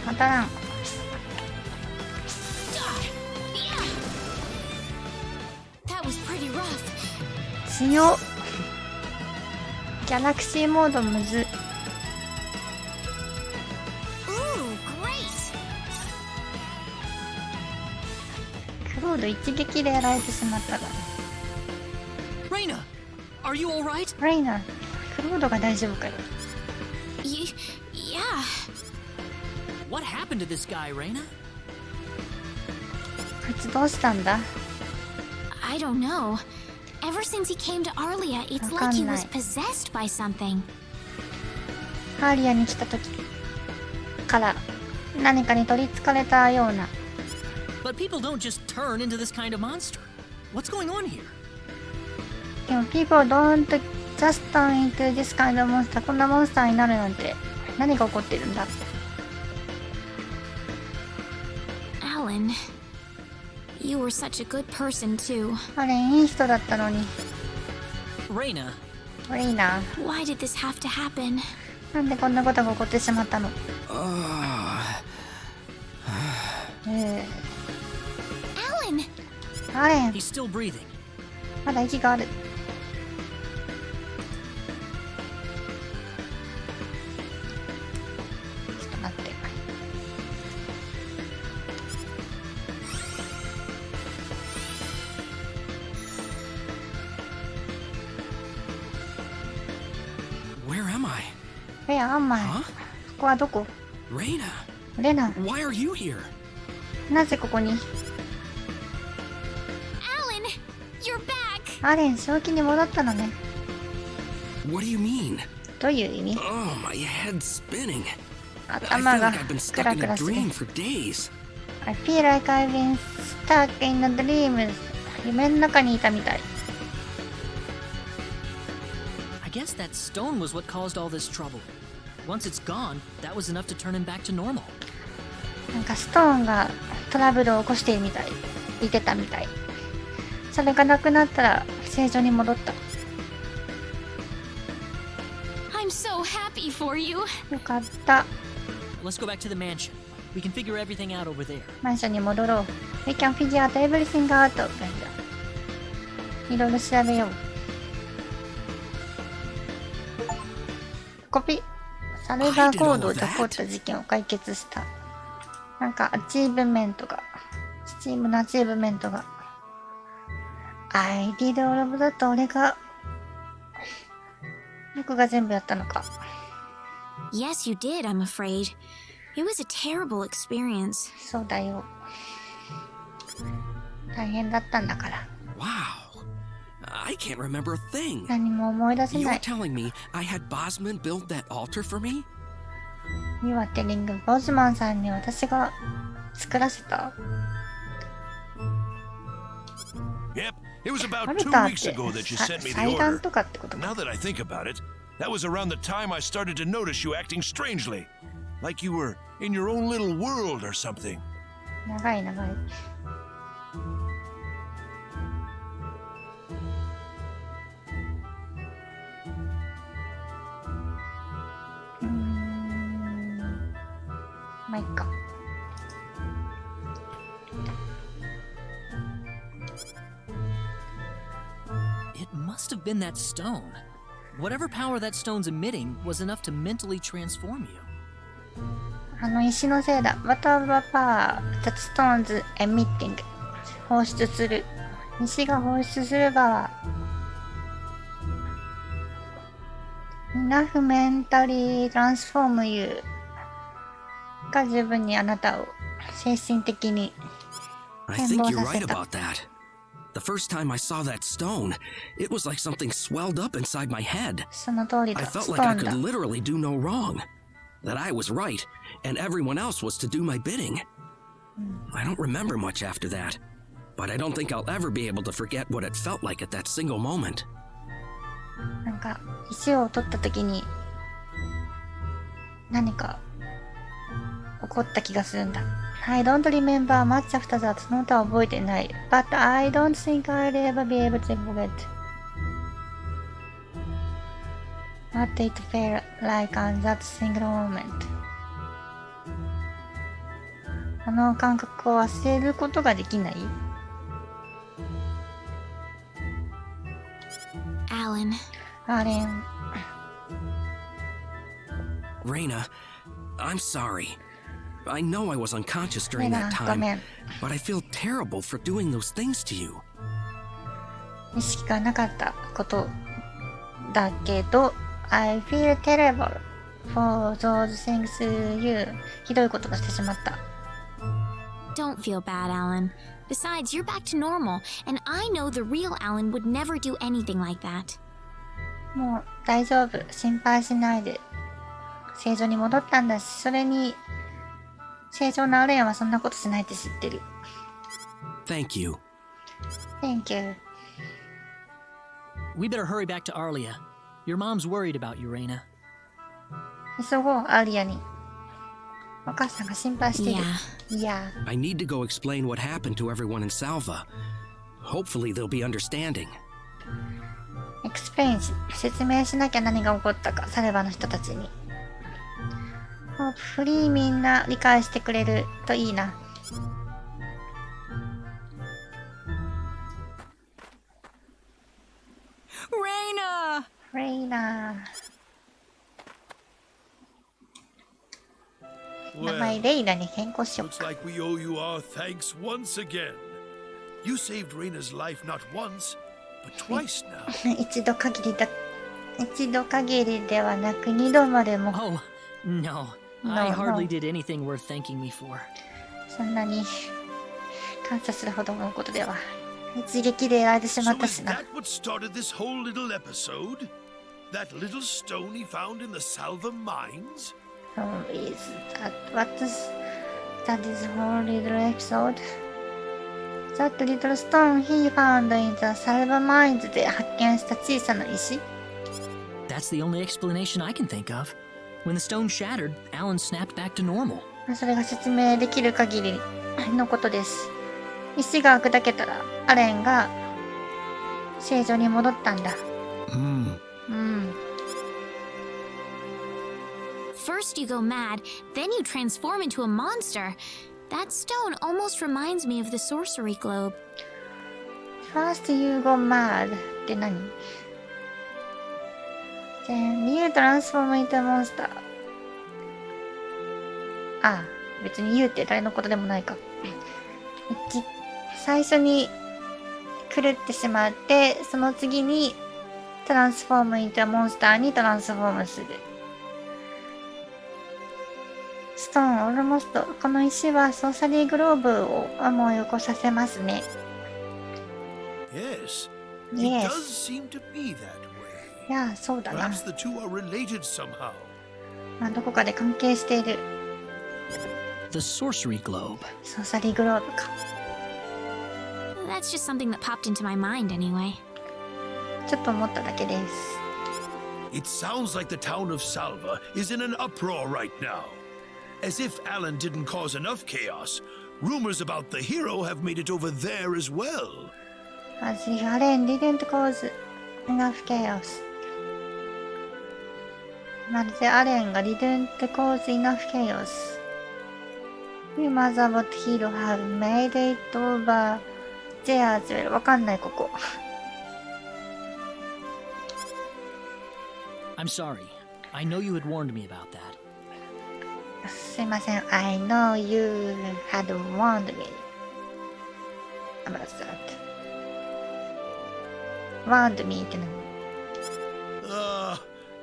当たらん。強っ。ギャラクシーモードむず。クロード一撃でやられてしまったが。レイナ、are you all right? レイナ、クロードが大丈夫かよ。Yeah. What happened to this guy, Reina? こいつどうしたんだ？ I don't know. Ever since he came to Arlia, it's like he was possessed by something. ハーリアに来た時から何かに取り憑かれたような。But people don't just turn into this kind of monster. What's going on here? でも people don't just turn into this kind of monster. こんなモンスターになるなんて何が起こってるんだ？ Alan, you were such a good person too. あれいい人だったのに。Reina. レイナ、 Why did this have to happen? なんでこんなことが起こってしまったの？Alan! アレン、 He's still breathing. まだ息がある。ちょっと待って。Where am I? アンマイ、 Huh? ここはどこ？ Reina, レナ、 why are you here? なぜここに？ Alan! You're back! アレン、正気に戻ったのね。 What do you mean? どういう意味？ Oh, my head's spinning. I 頭 feel が like I've been ク stuck ラ in ク a ラする。 dream for days. I feel like I've been stuck in a dream. 夢の中にいたみたい。I guess that stone was what caused all this trouble. Once it's gone, that was enough to turn him back to normal. なんかストーンがトラブルを起こしているみたい。言ってたみたい。それがなくなったら正常に戻った。I'm so happy for you. よかった。 Let's go back to the mansion. We can figure everything out over there. マンションに戻ろう。We can figure out everything out. いろいろ調べよう。コピ。サルバ坑道で起こった事件を解決した。なんかアチーブメントが。スチームのアチーブメントが。I did all of that. 俺が。僕が全部やったのか。Yes, you did, I'm afraid. It was a terrible experience. そうだよ。大変だったんだから。Wow. I I can't remember a thing. 何も思い出せ You're ない。 telling me I had Bosman build that altar for me? You are telling ボズマンさんに私が作らせた。 Yep, it was ア about ル 2 ターっ weeks て ago that you sent me the 祭壇 order. とかってことか。 Now that I think about it, that was around the time I started to notice you acting strangely. Like you were in your own little world or something. 長い長い。まあいっか。It must have been that stone. Whatever power that stone's emitting was enough to mentally transform you. あの石のせいだ。Whatever power that stones emitting 放出する。石が放出する側。Enough mentally transform you が十分にあなたを精神的に I 変 think 貌 you're させ right た。 about that. The first time I saw that stone, it was like something swelled up inside my head. その通り I だ。 felt スト like I ーンだ。 could literally do no wrong. That I was right, and everyone else was to do my bidding. I don't remember much after that, but I don't think I'll ever be able to forget what it felt like at that single moment. なんか石を取った時に何か起こった気がするんだ。I don't remember much after that. その歌は覚えてない。But I don't think I'll ever be able to forget what it felt like on that single moment. あの感覚を忘れることができない。 Alan, アーレン、 Reina, I'm sorry. I know I was unconscious レ during ナ that ご time, めん。 but I feel terrible for doing those things to you. 意識がなかったことだけど I feel terrible for those things you ひどいことをしてしまった。 don't feel bad, Alan. Besides, you're back to normal, and I know the real Alan would never do anything like that. もう大丈夫、心配しないで。正常に戻ったんだし、それに正常なアレンはそんなことしないって知ってる。 Thank you. Thank you. We better hurry back to Arlia. Your mom's worried about you, Reina. 急ごう、アリアに。お母さんが心配してる。いや、 I need to go explain what happened to everyone in Salva. Hopefully they'll be understanding. エクスプレインし、説明しなきゃ何が起こったか、サルバの人たちに。フリーみんな理解してくれるといいな。Reina! レイナー。名前レイナに変更しよう Looks か。 like we owe you our thanks once again. You saved Reina's life not once, but twice now. 一度限りだ。一度限りではなく二度までも。 Oh, no. No, I hardly no. did anything worth thanking me for. そんなに感謝するほどのことでは一撃でやられてしま So った is しな。 that what started this whole little episode? That little stone he found in the Salva mines? Oh, is that what is that is whole little episode? That little stone he found in the Salva mines で発見した小さな石。 That's the only explanation I can think of. When the stone shattered, Alan snapped back to normal. それが説明できる限りのことです。石が砕けたらアレンが正常に戻ったんだ。First you go mad, then you transform into a monster. That stone almost reminds me of the sorcery globe. First you go mad って何？ Then you transform into a monster. ああ、別に言うって誰のことでもないか。最初に狂ってしまって、その次にトランスフォーム into a monster にトランスフォームする。ストーン、オルモスト。この石はソーサリーグローブを思い起こさせますね。Yes. It does seem to be that way. いや、そうだな。 Perhaps the two are related somehow. まあ、どこかで関係している。 The sorcery globe. ソーサリーグローブか。 That's just something that popped into my mind anyway. ちょっと思っただけです。 It sounds like the town of Salva is in an uproar right now. As if Alan didn't cause enough chaos, rumors about the hero have made it over there as well. As if Alan didn't cause enough chaos. まるでアレンが didn't cause enough chaos. Rumors about the hero have made it over there as well. わかんないここ。I'm sorry. I know you had warned me about that. すいません。I know you had warned me about that. warned me って何？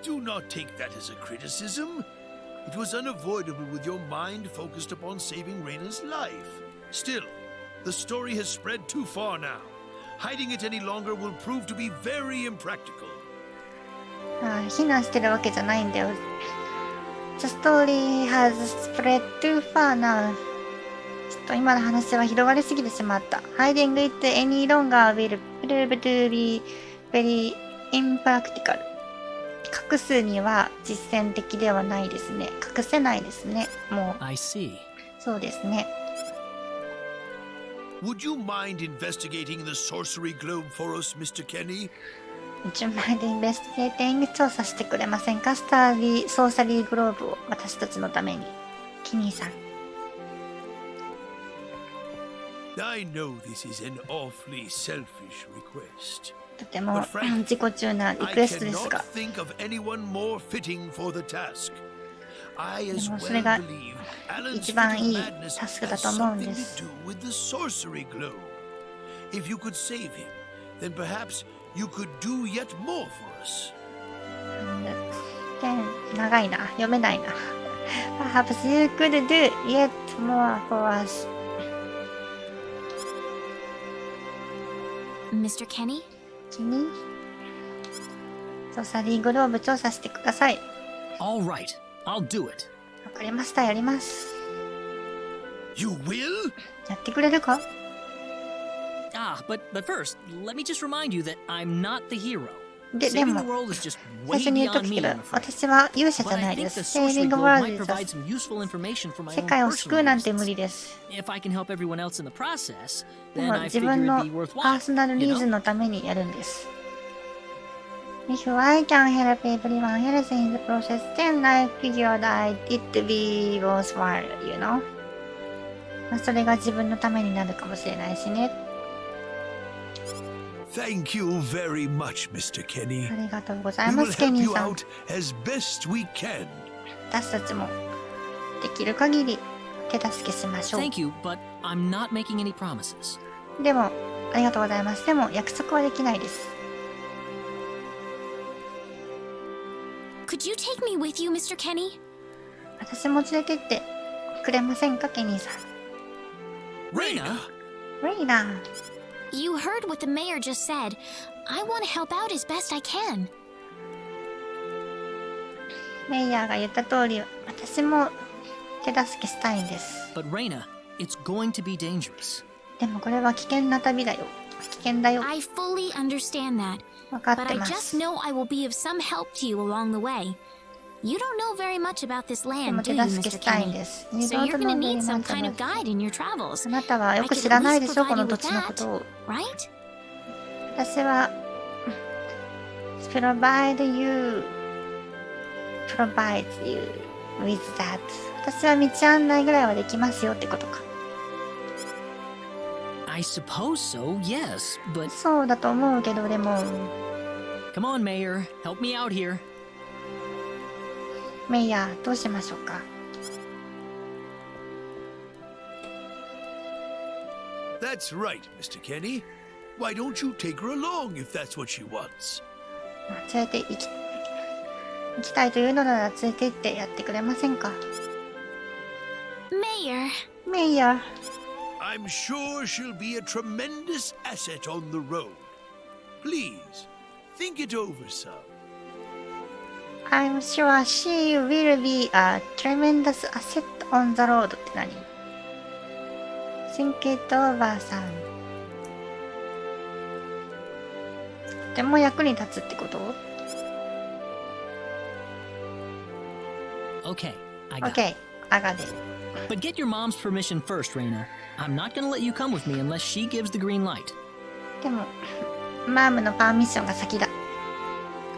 Do not take that as a criticism. It was unavoidable with your mind focused upon saving Reina's life. Still, the story has spread too far now. Hiding it any longer will prove to be very impractical. 非難してるわけじゃないんだよ。The story has spread too far now. ちょっと今の話は広がりすぎてしまった。Hiding it any longer will prove to be very impractical. 隠すには実践的ではないですね。隠せないですね。もう。I see. そうですね。Would you mind investigating the sorcery globe for us, Mr. Kenny? Would you mind investigating? 調査してくれませんか？ソーサリーグローブを私たちのために。キニーさん。I know this is an awfully selfish request. とても自己中なリクエストですが。でもそれが一番いいタスクだと思うんです。If you could save him, then perhaps you could do yet more for us. 長いな。読めないな。Perhaps you could do yet more for us. Mr. Kenny? 君ソーサリーグローブ調査してください。All right, I'll do it. わかりました。やります。You will? やってくれるか？ But first, let me just remind you that I'm not the hero. で Saving も the world is just 最 way 初に言っと beyond く me, けど I'm afraid. 私は勇者じ But ゃな I いで think す。 the セービン sorcery グ globe ワール might ド provide です。 some useful information for my 世 own 界を救う personal なんて無 interests. 理です。 If I can help everyone else in the process, で then も I 自 figure 分 it'd の be パー worthwhile. ソナル You ニーズ know? のためにやるんです。If I can help everyone else in the process, then I figured it'd be worthwhile, you know? それが自分のためになるかもしれないしね。Thank you very much, Mr. Kenny. ありがとうござい We ま will す、ケ help ニー you さん。 out as best we can. 私たちもできる限り手助けしましょう。 Thank you, but I'm not making any promises. でも、ありがとうございます。でも、約束はできないです。Could you take me with you, Mr. Kenny? 私も連れてってくれませんか、ケニーさん。Reina! レイナー。You heard what the mayor just said. I want to help out as best I can. メイヤーが言った通り、私も手助けしたいんです。 But Reina, it's going to be dangerous. でもこれは危険な旅だよ。危険だよ。 I fully understand that, 分かっ but て I ま just す。 know I will be of some help to you along the way. You don't know very much about this でも land, 手 do you, 助け Mr. したいん Kenny? です。 So you're gonna need some kind of guide in your あ travels, なたはよく知らないでしょ、この土地のことを。 right? 私は、provide you with that. 私は道案内ぐらいはできますよってことか。I suppose so, yes, but そうだと思うけど、でも、 come on, Mayor, help me out here. メイヤー、どうしましょうか。That's right, Mr. Kenny. Why don't you take her along if that's what she wants? 連れて行きたいというのなら連れて行ってやってくれませんか。 Mayor, メイヤー、 I'm sure she'll be a tremendous asset on the road. Please, think it over some. I'm sure she will be a tremendous asset on the road って何？ Think it over some. とても役に立つってこと？ Okay, I got it. Okay, I got it. But get your mom's permission first, Reina. I'm not gonna let you come with me unless she gives the green light. でも、マームのパーミッションが先だ。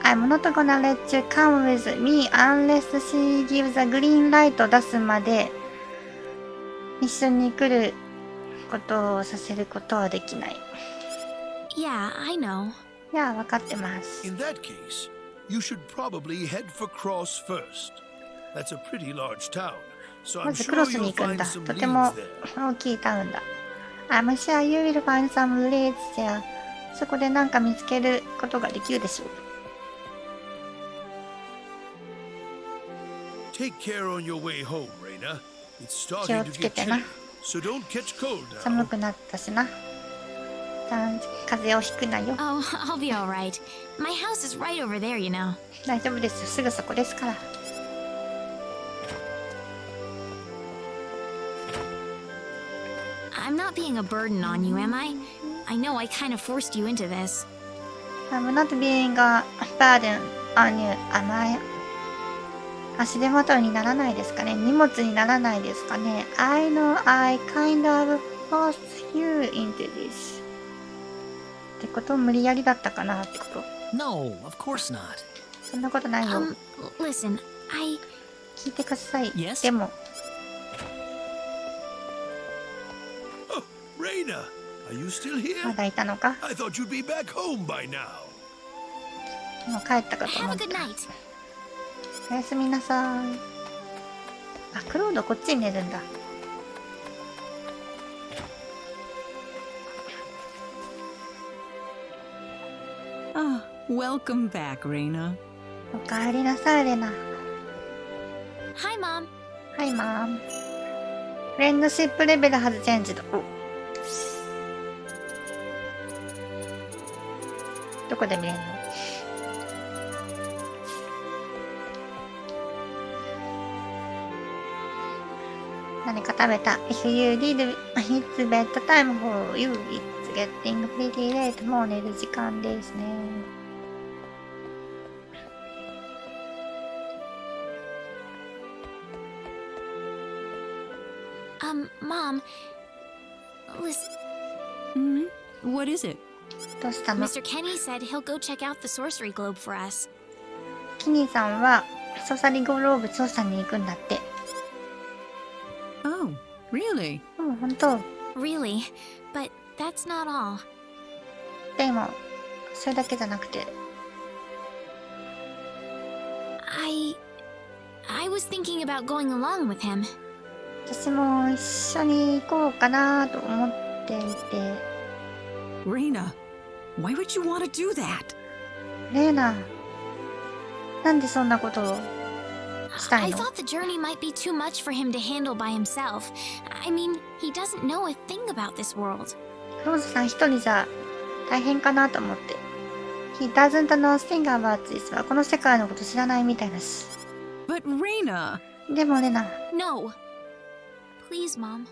I'm not gonna let you come with me unless she gives a green light を出すまで一緒に来ることをさせることはできない。Yeah, I know. いや、わかってます。In that case, you should probably head for Cross first. That's a pretty large town, so ま I'm ずクロ sure スに you'll 行くん find だ。 some とても leads there. 大きいタウンだ。I'm sure you will find some leads there. そこでなんか見つけることができるでしょう。Take care on your way home, Reina. It's 気を starting to つけ get てな。 chilly, so don't catch cold 寒 now. くなったしな。風邪をひくなよ。 Oh, I'll be alright. My house is right over there, you know. 大丈夫ですよ。すぐそこですから。I'm not being a burden on you, am I? I know I kind of forced you into this. I'm not being a burden on you, am I? 足手まといにならないですかね。荷物にならないですかね。I know I kind of forced you into this. ってこと無理やりだったかなってこと。No, of course not. そんなことないよ。 Listen, 聞いてください。 Yes? でも、 Oh, Reina, are you still here? まだいたのか？ I thought you'd be back home by now. もう帰ったかと思 have っ a good た。 night. おやすみなさい。あ、クロードこっちに寝るんだ。Ah, welcome back, Reina. おかえりなさい、レナ。 Hi, Mom. はい、マン。フレンドシップレベルハズチェンジド。どこで見れるの？何か食べた。If you did, it's bedtime for you. It's getting pretty late. もう寝る時間ですね。Mom. Listen, Hmm? What is it? どうしたの？ Mr. Kenny said he'll go check out the sorcery globe for us. キニーさんはソーサリーグローブ調査に行くんだって。 Oh, really? うん、ほんと。 Really? But that's not all. でも、それだけじゃなくて。I was thinking about going along with him. 私も一緒に行こうかなと思っていて。 Reina, why would you want to do that? レーナ、なんでそんなことをしたい I の？ thought the journey might be too much for him to handle by himself. I mean, he doesn't know a thing about this world. ローズさん一人じゃ大変かなと思って。He doesn't know thing about this はこの世界のこと知らないみたいだし。 But Reina, でもレナ、 No. Please, Mom.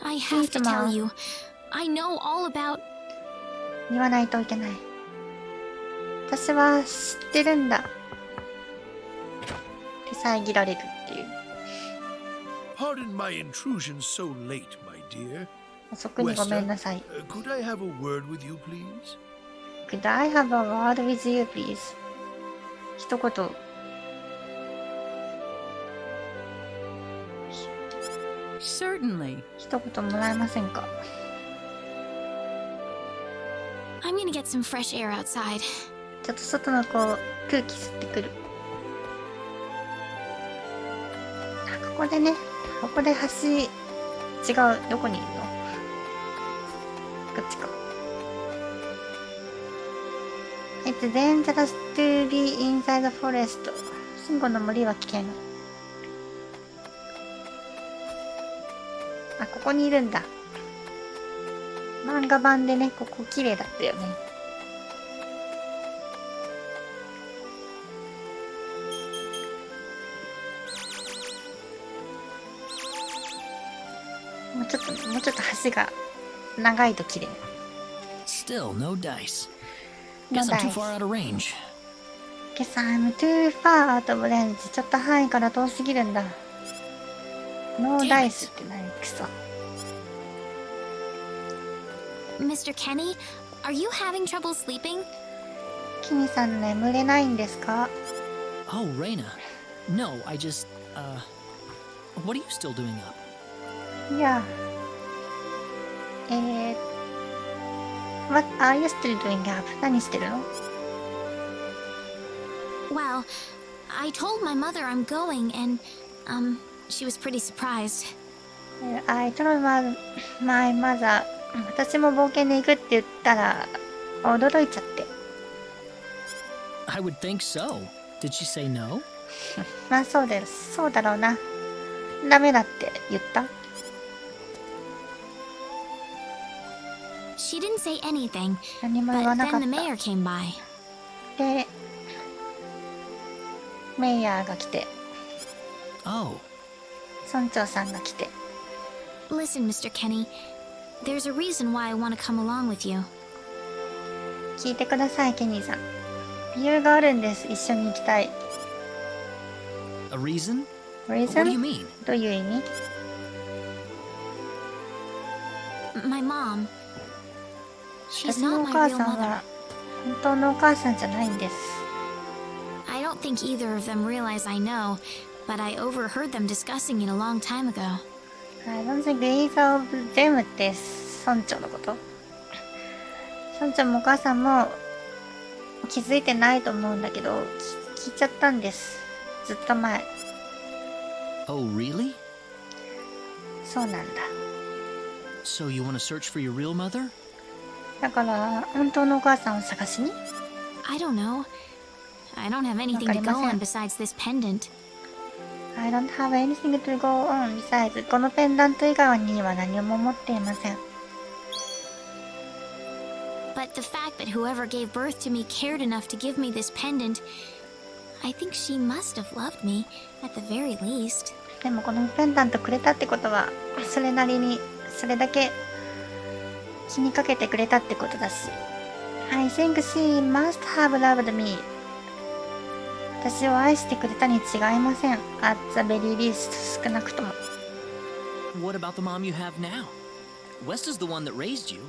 I have to Please, tell Mom. you. I know all about. 言わないといけない。私は知ってるんだ。って遮られるっていう。 Pardon my intrusion so late, my dear. 遅くにごめんなさい。 Could I have a word with you, please? Could I have a word with you, please? 一言。certainly. 一言もらえませんか？ I'm gonna get some fresh air outside. ちょっと外のこう空気吸ってくる。あ、ここでね、ここで橋、違う、どこにいるの？こっちか。It's dangerous to be inside the forest. シンゴの森は危険。あ、ここにいるんだ。漫画版でね、ここ綺麗だったよね。もうちょっと橋が長いと綺麗。Still no dice. Guess I'm too far out of range. Guess I'm too far out of range. ちょっと範囲から遠すぎるんだ。ノーダイスって何クソ。Mr. Kenny, are you having trouble sleeping? キニさん眠れないんですか？ Oh, Reina. No, I just, what are you still doing up? いや。What are you still doing up? 何してるの？ Well, I told my mother I'm going and, she was pretty surprised. I told my mother 私も冒険に行くって言ったら驚いちゃって。I would think so. Did she say no? まあそうです。そうだろうな。ダメだって言った？ She didn't say anything, 何も言わ but なか then っ the た。 mayor came by. で、メイヤーが来て、 Oh. 村長さんが来て。 Listen, Mr. Kenny, there's a reason why I want to come along with you. 聞いてください、ケニーさん。理由があるんです。一緒に行きたい。A reason? Reason? What do you mean? どういう意味？ My mom. 私 She's の not お my 母 real さん mother. は本当のお母さんじゃないんです。I don't think either of them realize I know, but I overheard them discussing it a long time ago. I don't think either of them って村長のこと？村長もお母さんも気づいてないと思うんだけど、聞いちゃったんです。ずっと前。Oh, really? そうなんだ。So you want to search for your real mother? だから本当のお母さんを探しに？ I don't know. I don't have anything to go on besides this pendant. I don't have anything to go on besides このペンダント以外には何も持っていません。But the fact that whoever gave birth to me cared enough to give me this pendant, I think she must have loved me, at the very least. でもこのペンダントくれたってことはそれなりにそれだけ気にかけてくれたってことだし。I think she must have loved me. 私を愛してくれたに違いません。at the very least 少なくとも。What about the mom you have now? West is the one that raised you.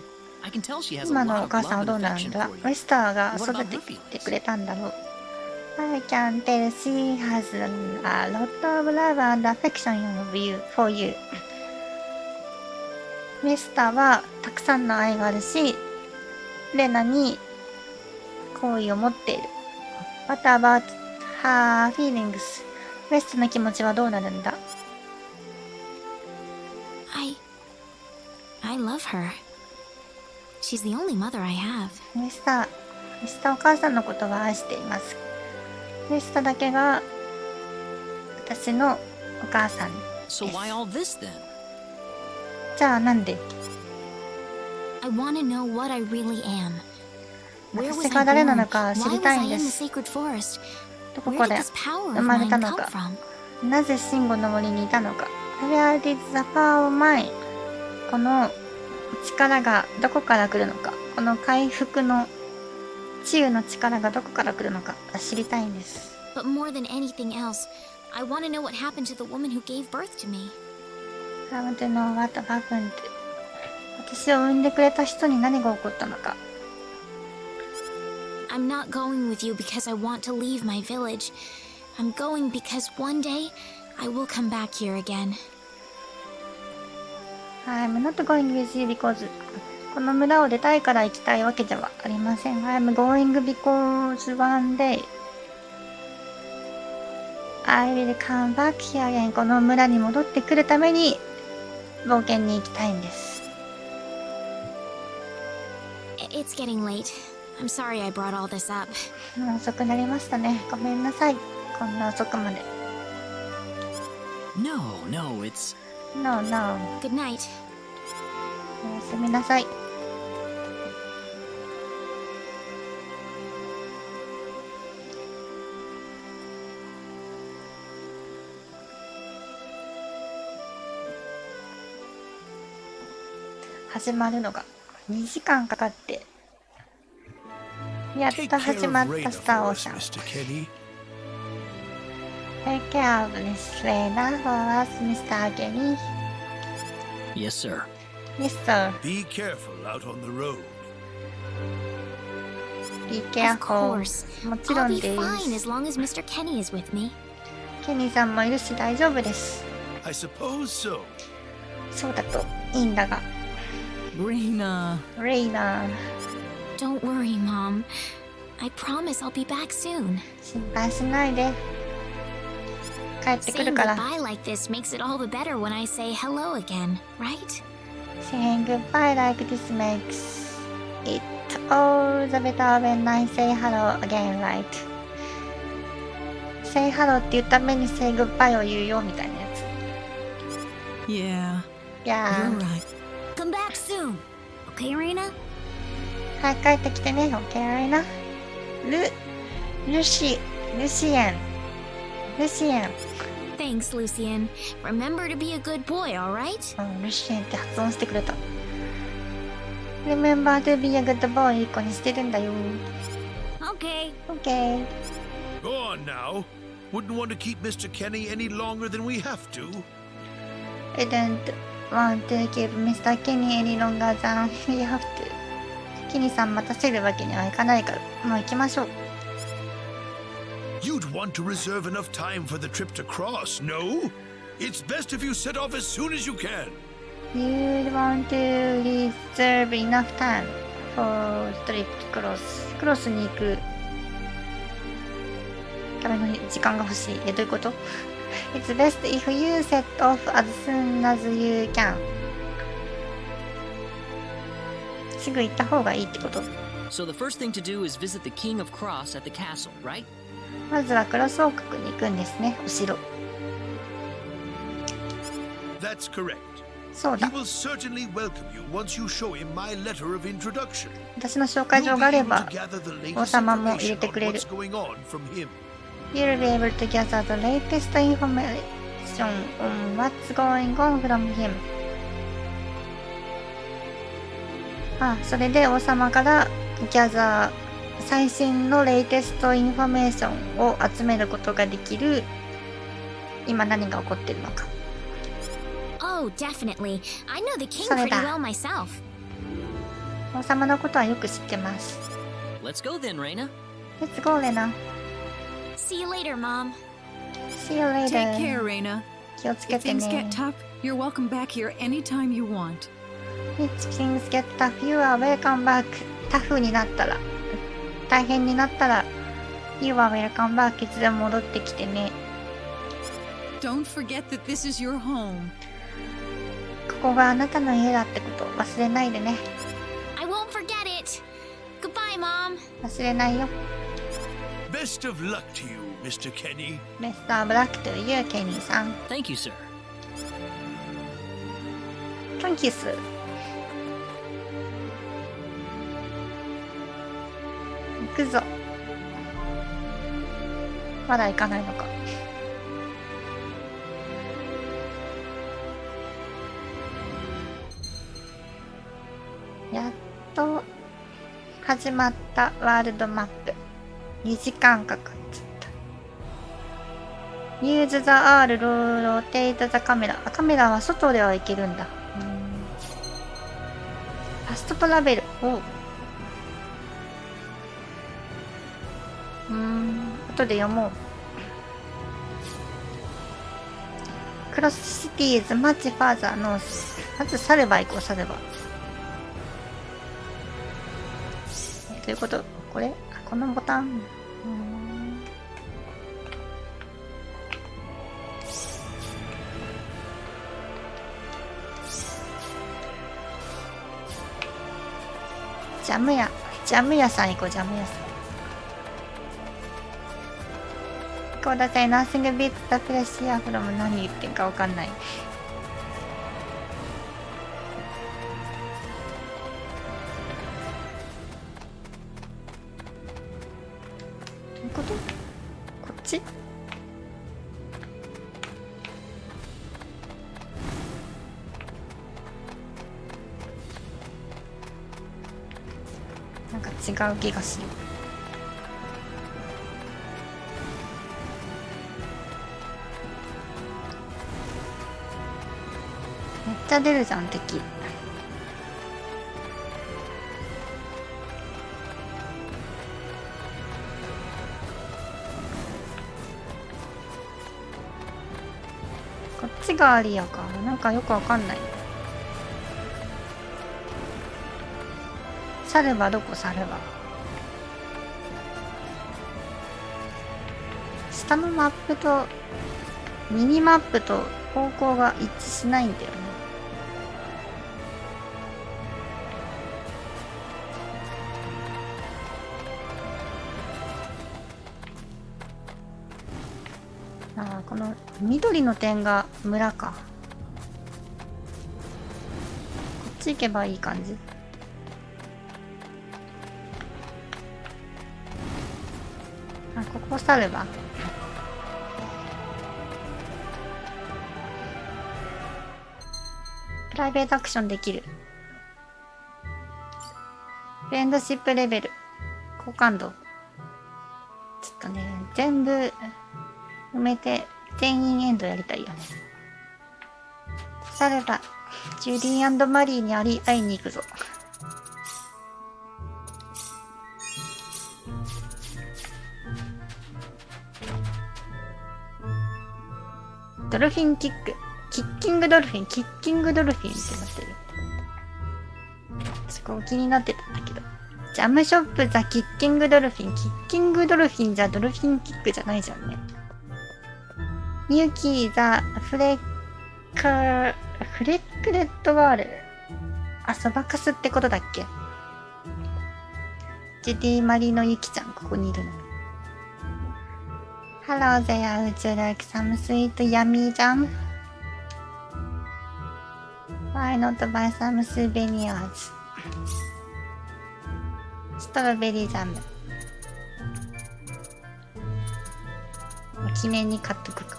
I can tell she has a 今 lot のお of 母さん love はどう and なん affection だ？ for ウェ you. スターが What 育 about て her て feelings? くれたんだろう。I can tell she has a lot of love and affection for you. ウェスターはたくさんの愛があるし、レナに好意を持っている。What about her feelings? ウェスターの気持ちはどうなるんだ？ I love her. She's the only mother I have. ウェスターお母さんのことは愛しています。ウェスターだけが私のお母さんです。 So why all this then? じゃあなんで？ I want to know what I really am. Where was 私 I が誰な born? のか知 Why り was た I いん in で the す。 sacred forest? どこ Where で did this power 生 of まれ mine たの come か。 from? なぜシンゴの森にいたのか。Where did the power of mine? この力がどこから来るのか。この回復の治癒の力がどこから来るのか知りたいんです。 But more than anything else, I want to know what happened to the woman who gave birth to me. I want to know what happened. 私を産んでくれた人に何が起こったのか。 I'm not going with you because I want to leave my village. I'm going because one day I will come back here again. I'm not going with you because この村を出たいから行きたいわけではありません。I'm going because one day I will come back here again. この村に戻ってくるために冒険に行きたいんです。It's getting late. I'm sorry I brought all this up. もう遅くなりましたね。ごめんなさい。こんな遅くまで。No, it's... No. Good night. おやすみなさい。始まるのが2時間かかって、やっと始まったスターオーシャン。Take care of Miss Reina for us, Mr. Kenny. Yes, sir. Yes, sir. Be careful out on the road. Be Of careful. course. もちろ I'll ん be で fine す。 as long as Mr. Kenny is with me. ケニーさんもいるし大丈夫です。 I suppose so. そうだといいんだが。Reina. レイナー、 Don't worry, Mom. I promise I'll be back soon. 心配しないで。帰ってく Saying るから。 goodbye like this makes it all the better when I say hello again, right? Saying goodbye like this makes it all the better when I say hello again, right? Say hello って言うために say goodbye を言うよみたいなやつ。 Yeah, いや you're ー、 right. Come back soon. Okay, Reina? はい、帰ってきてね。OK、レイナ。ルシエン。Thanks, Lucien. Remember to be a good boy, alright? ルシエンって発音してくれた。Remember to be a good boy いい子にしてるんだよ。Okay. OK。 Go on now. Wouldn't want to keep Mr. Kenny any longer than we have to. I don't want to keep Mr. Kenny any longer than we have to. ケニーさん待たせるわけにはいかないから、もう行きましょう。You'd want to reserve enough time for the trip to cross, no? It's best if you set off as soon as you can. You want to reserve enough time for the trip to cross. クロスに行くための時間が欲しい。どういうこと？ It's best if you set off as soon as you can. すぐ行った方がいいってこと？ So the first thing to do is visit the King of Cross at the castle, right? まずはクロス王国に行くんですね、お城。 That's correct. そう He だ。 will certainly welcome you once you show him my letter of introduction. 私の紹介 You'll 状 be があれ able ば to gather the latest 王様も入れ information てくれ on る。 what's going on from him. You'll be able to gather the latest information on what's going on from him. それで王様からgather最新のレイテストインフォメーションを集めることができる。今何が起こってるのか。 Oh, definitely. I know the king それ pretty だ。 well myself. 王様のことはよく知ってます。 Let's go then, Reina. Let's go, Lena. See you later, Mom. See you later. Take care, Reina. 気をつけ If て things ね get。tough, you're welcome back here anytime you want. If things get tough, you are welcome back. タフになったら、大変になったら、You are welcome back. いつでも戻ってきてね。 Don't forget that this is your home. ここがあなたの家だってことを忘れないでね。 I won't forget it. Goodbye, Mom. 忘れないよ。 Best of luck to you, Mr. Kenny. Best of luck to you, ケニーさん。 Thank you, sir. Thank you, sir. 行くぞ。まだ行かないのか。やっと始まったワールドマップ。2時間かかっちゃった。Use the R rotate the camera。カメラは外では行けるんだ。ファストトラベル。後で読もう。クロスシティーズマッチファーザーノース。まずサルバ行こう、サルバ。ということ、これこのボタン。ジャム屋さん行こう、ジャム屋さん。こうださい、ナーシングビーツだプレシアフロム何言ってんかわかんない。どういうこと？こっち？か違う気がする。めっちゃ出るじゃん敵。こっちがアリアか。なんかよくわかんない。サルバどこ？サルバ。下のマップとミニマップと方向が一致しないんだよね。ああ、この緑の点が村か。こっち行けばいい感じ。あ、ここサルバ。プライベートアクションできる。フレンドシップレベル。好感度。ちょっとね、全部埋めて全員エンドやりたいよね。サルバ、ジュディ&マリーに会いに行くぞ。ドルフィンキック。キッキングドルフィンってなってる。そこ気になってたんだけど。ジャムショップザ・キッキングドルフィン。キッキングドルフィンじゃドルフィンキックじゃないじゃんね。ミユキーザ・フレックレッドワール。あ、そばかすってことだっけ？ジュディ・マリのユキちゃん、ここにいるの。Hello there, would you like some sweet yummy jam? Why not buy some souvenirs? ストロベリージャム。記念に買っとくか。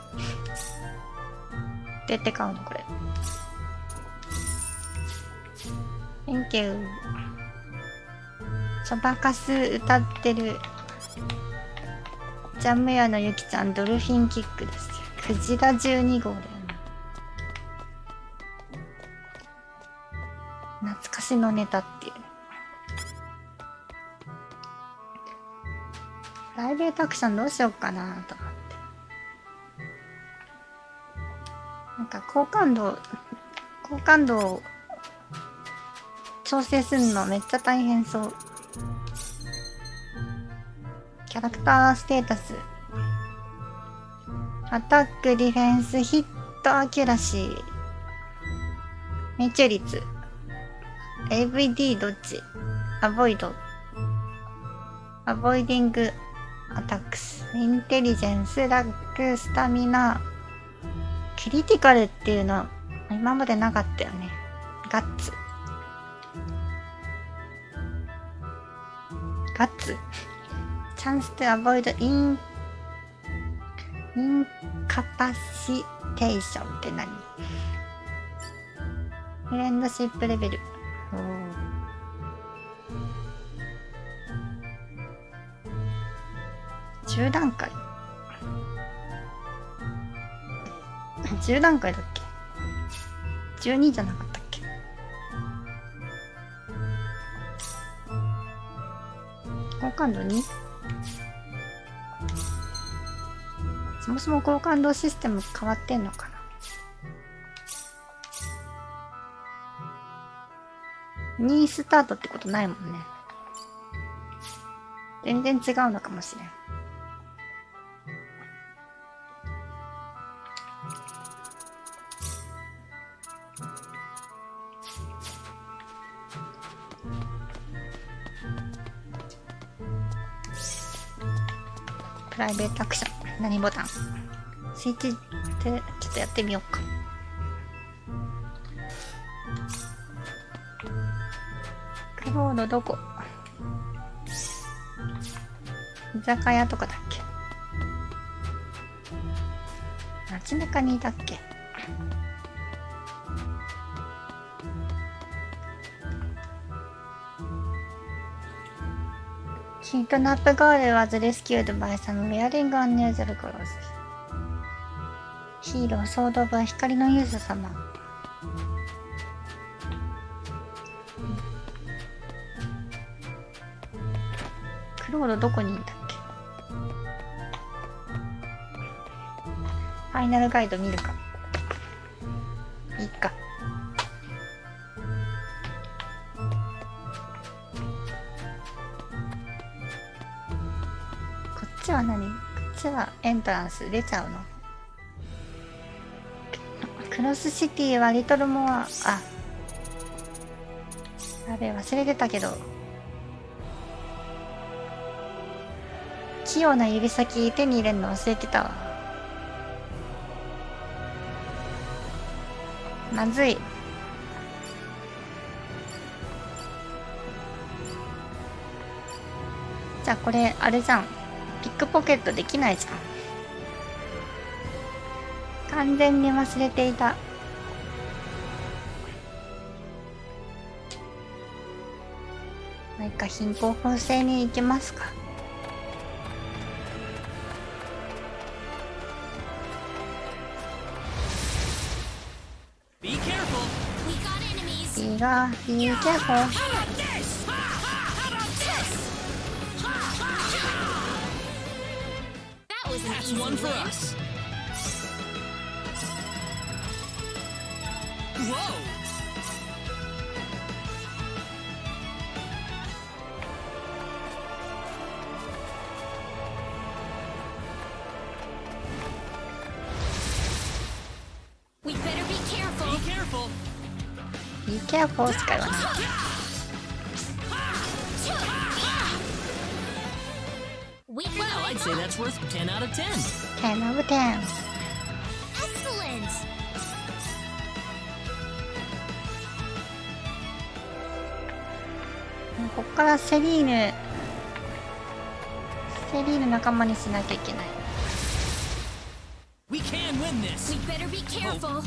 どうやって買うのこれ。Thank you。そばかす歌ってる。ジャム屋のゆきちゃん、ドルフィンキックですよ。クジラ12号だよね。懐かしのネタっていう。プライベートアクションどうしようかなと思って。なんか好感度を調整するのめっちゃ大変そう。キャラクターステータス。アタック、ディフェンス、ヒット、アキュラシー。命中率。AVD どっち？アボイド。アボイディング、アタックス。インテリジェンス、ラック、スタミナ。クリティカルっていうの、今までなかったよね。ガッツ。ガッツ。チャンスとアボイドインカパシテーションって何？フレンドシップレベル。10段階。10段階だっけ？ 12 じゃなかったっけ？好感度 2？そもそも好感度システム変わってんのかな。2スタートってことないもんね。全然違うのかもしれん。プライベートアクション。何ボタン？スイッチでちょっとやってみようか。クロードどこ？居酒屋とかだっけ？街中にいたっけ？ kidnapped girl was rescued by some wearing unusual clothes. ヒーローソード・オブ・光の勇者様。クロードどこにいんだっけ。ファイナルガイド見るか。いいか。こっちは何？こっちはエントランス出ちゃうの？クロスシティはリトルモア、あ、やべえ忘れてたけど、器用な指先手に入れるの忘れてたわ。まずい。じゃあこれあれじゃん、ピックポケットできないじゃん。完全に忘れていた。何か貧困法制に行きますか。Be careful. We got enemies. いいが、いいけほ。That was an That's easy one for win. us. Whoa. We better be careful. Be careful. いいけほしか言わない。Weaker than Well, I I'd say thought. that's worth 10 out of 10. 10 of 10。Excellent. こっからセリーヌ仲間にしなきゃいけない。We can win this. We better be careful.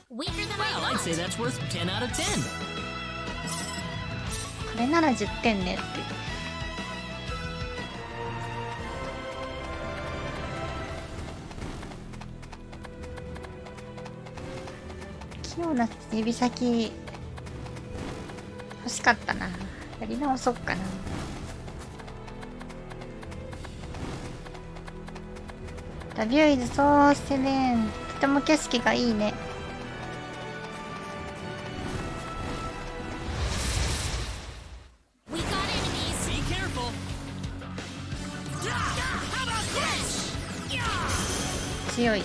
Weaker than Well, I I'd say thought. that's worth 10 out of 10. これなら10点ねって。器用な指先欲しかったな。やり直そっかな。The view is so serene。とても景色がいいね。We got enemies. Be careful. 強い。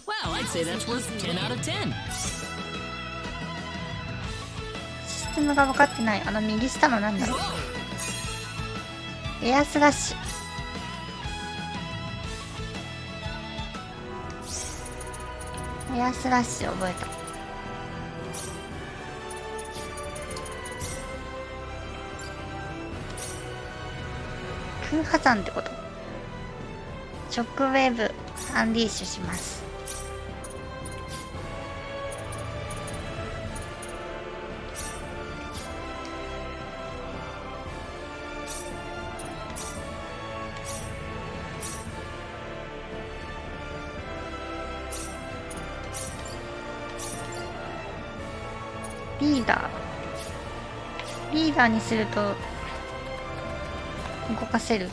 Well, I'd say that's worth 10 out of 10. システムが分かってない。あの右下のなんだろう。 Whoa. エアスラッシュ。エアスラッシュ覚えた。空破山ってこと。ショックウェーブアンリーシュします。リーダーにすると動かせる。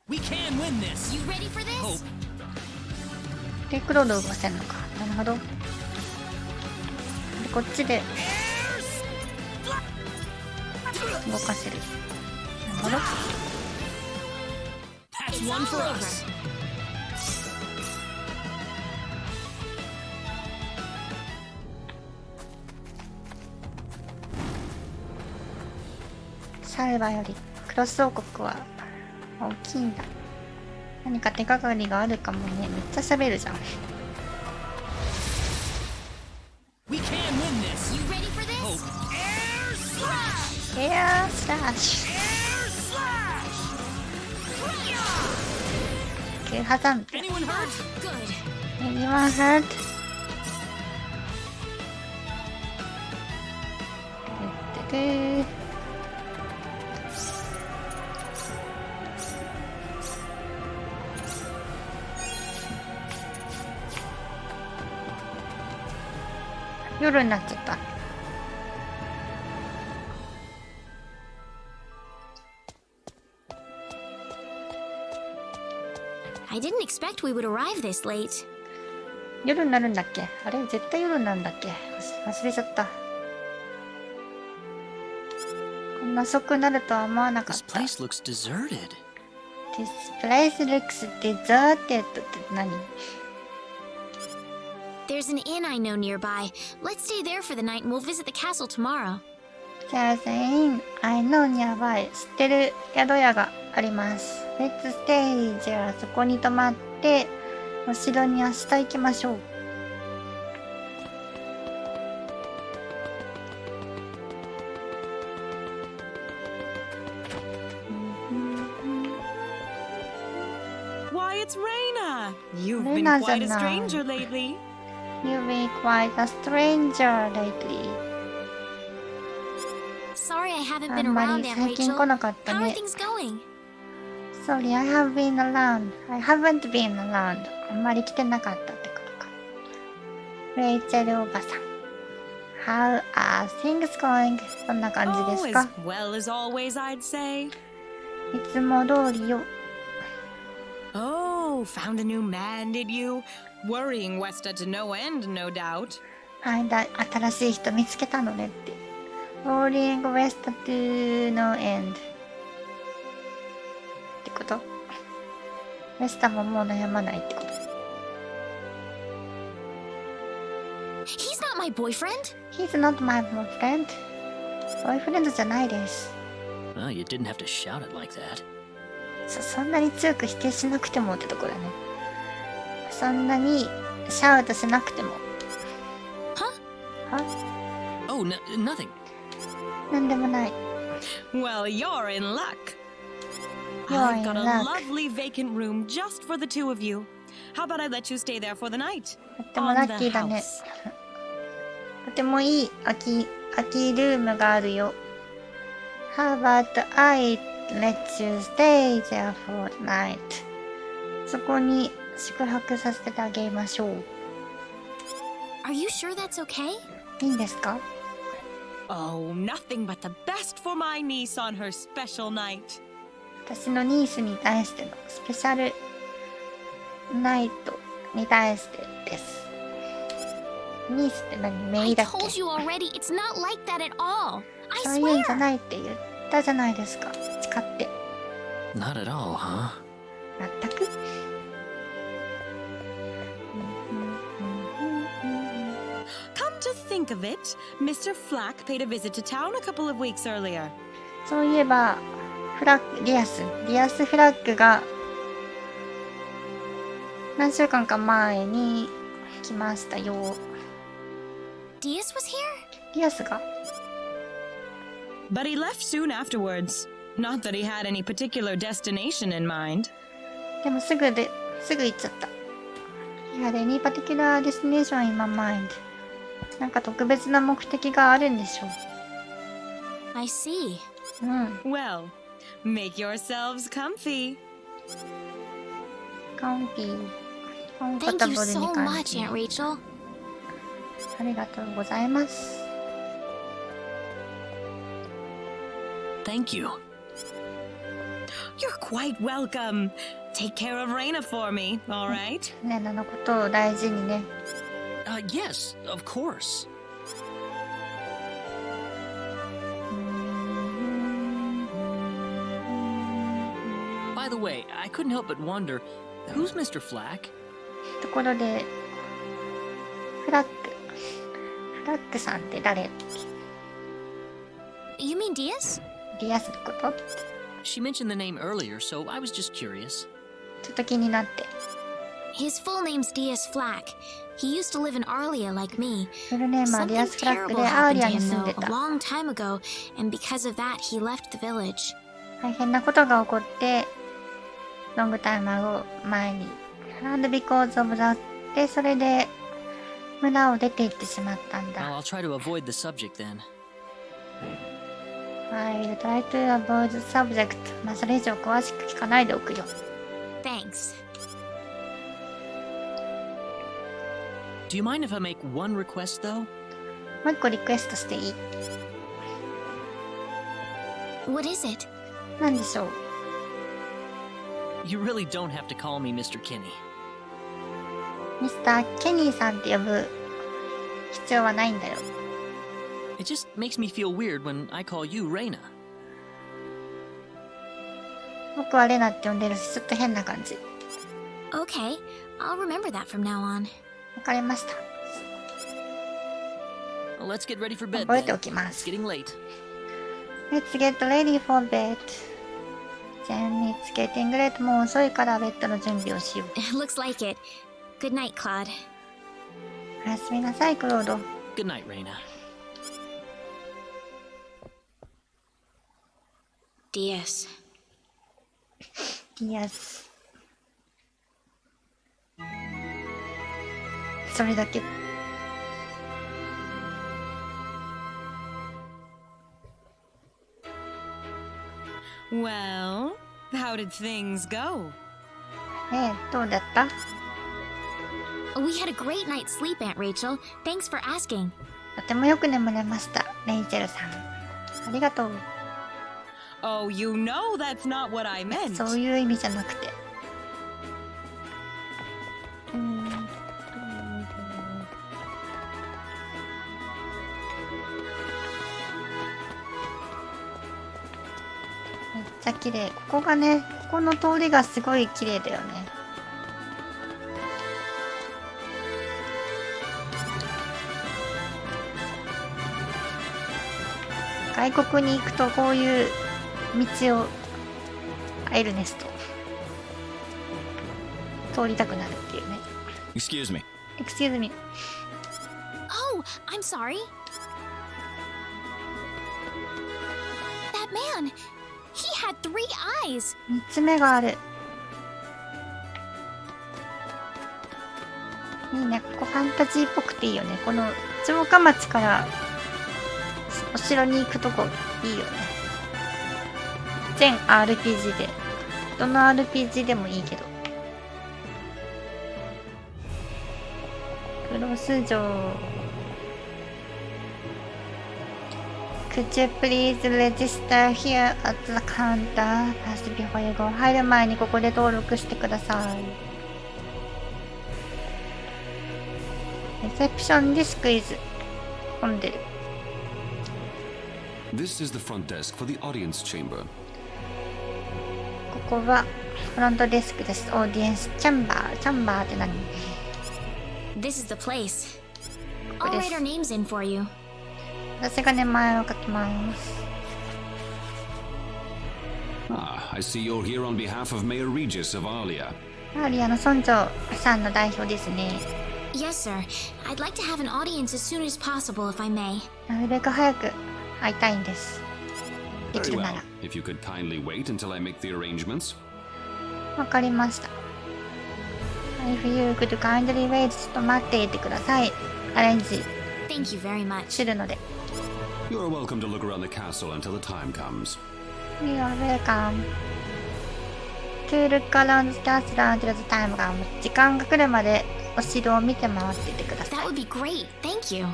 We can win this. You ready for this? Hope. でクロード動かせるのか。なるほど。でこっちで動かせる。なるほど。 That's one for us. サルバよりクロス王国は大きいんだ。何か手がかりがあるかもね。めっちゃ喋るじゃん。 We can win this. You ready for this? Hope. Air slash. エアースラッシ Air slash. ュ。急破山。 Anyone hurt? Good. Anyone hurt? 夜になっちゃった。I didn't expect we would arrive this late. 夜になるんだっけ？あれ絶対夜なんだっけ？忘れちゃった。こんな遅くなるとは思わなかった。 This place looks deserted. This place looks deserted って何？ There's an inn I know nearby. Let's stay there for the night and we'll visit the castle tomorrow. There's an inn I know nearby. 知ってる宿屋があります。Let's stay there. そこに泊まってお城に明日行きましょう。Why, it's Reina! You've been quite a stranger lately. You've been quite a stranger lately. Sorry I haven't あ been んま around, り Aunt 最近 Rachel. 来なかった How are ね。things going? Sorry, I have been around. I haven't been around. あんまり来てなかったってことか。レイチェルおばさん。How are things going? どんな感じ Oh, ですか？ as well as always, I'd say. いつも通りよ。Oh, found a new man, did you? Worrying Westa to no end, no doubt. 新しい人見つけたのねって。Rolling West to no end. ってこと？ウェスタももう悩まないってこと？ He's not my boyfriend. He's not my boyfriend. ボーイフレンドじゃないです。Well, you didn't have to shout it like that. そんなに強く否定しなくてもってとこだね。そんなにシャウトしなくても。は？ Oh, nothing. なんでもない。Well, you're in luck. You're I've in got a luck. lovely vacant room just for the two of you. How about I let you stay there for the night? とってもラッキーだね。とてもいい空きルームがあるよ。How about I let you stay there for the night? そこに宿泊させてあげましょう。Are you sure that's okay? いいんですか？ Oh, nothing but the best for my niece on her special night. 私のニースに対してのスペシャルナイトに対してです。ニースって何？メ I イだっ told け？ you already, it's not like that at all. そ I ういうんじゃ swear. ないって言ったじゃないですか。誓って。 Not at all, huh? 全く。Come to think of it, Mr. Flack paid a visit to town a couple of weeks earlier. そういえば、リアスフラッグが何週間か前に来ましたよ。 Diaz was here? リアスが But he left soon afterwards. Not that he had any particular destination in mind. でもすぐ行っちゃった。He had any particular destination in my mind. なんか特別な目的があるんでしょう。 I see. うん。 Well, make yourselves comfy. コンピー。コンフォ Thank タ you ブルに so 感 much, じ。 Aunt Rachel. ありがとうございます。Thank you. You're quite welcome. Take care of Reina for me, all right? ねなのことを大事にね。Yes, of course. By the way, I couldn't help but wonder, who's Mr. Flack? ところで、フラッグさんって誰？ You mean Diaz? リアスのこと？ She mentioned the name earlier, so I was just curious. ちょっと気になって。 His full name's Diaz Flack. He used to live in Arlia like me. フルネームはリ Something アス・フラッグ terrible でアー happened リ to アに him 住んで though た。 a long time ago, and because of that, he left the village. 大変なことが起こって、ロングタイムアゴ前に。And because of that, で、それで村を出て行ってしまったんだ。I'll try to avoid the subject then. I'll try to avoid the subject. まあ、それ以上詳しく聞かないでおくよ。Thanks. Do you mind if I make one request though? もう一個リクエストしていい？ What is it? なんでしょう？ You really don't have to call me Mr. Kinney. ミスター・ケニーさんって呼ぶ必要はないんだよ。It just makes me feel weird when I call you Reina. 僕はレナって呼んでるし、ちょっと変な感じ。Okay, I'll remember that from now on. わかりました。Well, let's get ready for bed 覚えて then. おきま It's す。 getting late. Let's get ready for bed. Then it's getting late. もう遅いからベッドの準備をしよう。Looks like it. Good night, Claude. おやすみなさい、クロード。Good night, Reina. DS. Yes. それだけ。Well, how did things go? どうだった？ We had a great night's sleep, Aunt Rachel. Thanks for asking. とてもよく眠れました、レイチェルさん。ありがとう。 Oh, you know that's not what I meant. そういう意味じゃなくて。めっちゃ綺麗。ここがね、ここの通りがすごい綺麗だよね。外国に行くとこういう道をエルネスト通りたくなるっていうね。Excuse me. Excuse me. Oh, I'm sorry. That man, he had 3 eyes. 3つ目がある。いいね。ここファンタジーっぽくていいよね。この城下町からお城に行くとこいいよね。全 RPG で。どの RPG でもいいけど。クロス城。Could you please register here at the counter? First before you go. 入る前にここで登録してください。Reception desk is 混んでる。This is the front desk for the audience chamber. ここはフロントデスクです。オーディエンスチャンバー。チャンバーって何？ This is the place. ここ I'll です。 write our names in for you. 私が名前を書きます。Ah, I see you're here on behalf of Mayor Regis of Alia. アーリアの村長さんの代表ですね。Yes, sir. I'd like to have an audience as soon as possible, if I may. なるべく早く会いたいんです。でき Very るな well. ら。 If you could kindly wait until I make the arrangements. わかりました。If you could kindly wait ちょっと待っていてください。アレンジ Thank you very much. するので。You're welcome to look around the castle until the time comes. You are welcome. To look around the castle until the time comes. 時間が来るまでお城を見て回っていてくださ That い。 would be great. Thank you.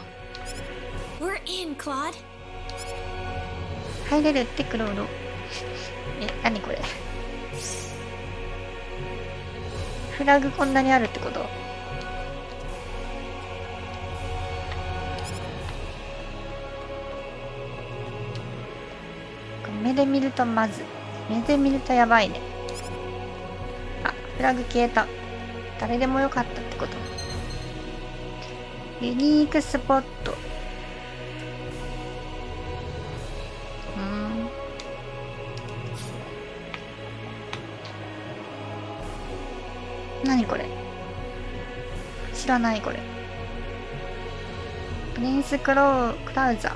We're in, Claude. 入れるってクロード。何これ。フラグこんなにあるってこと？目で見るとまず。目で見るとやばいね。あ、フラグ消えた。誰でもよかったってこと。ユニークスポット。何これ？知らないこれ。プリンスクラウザー。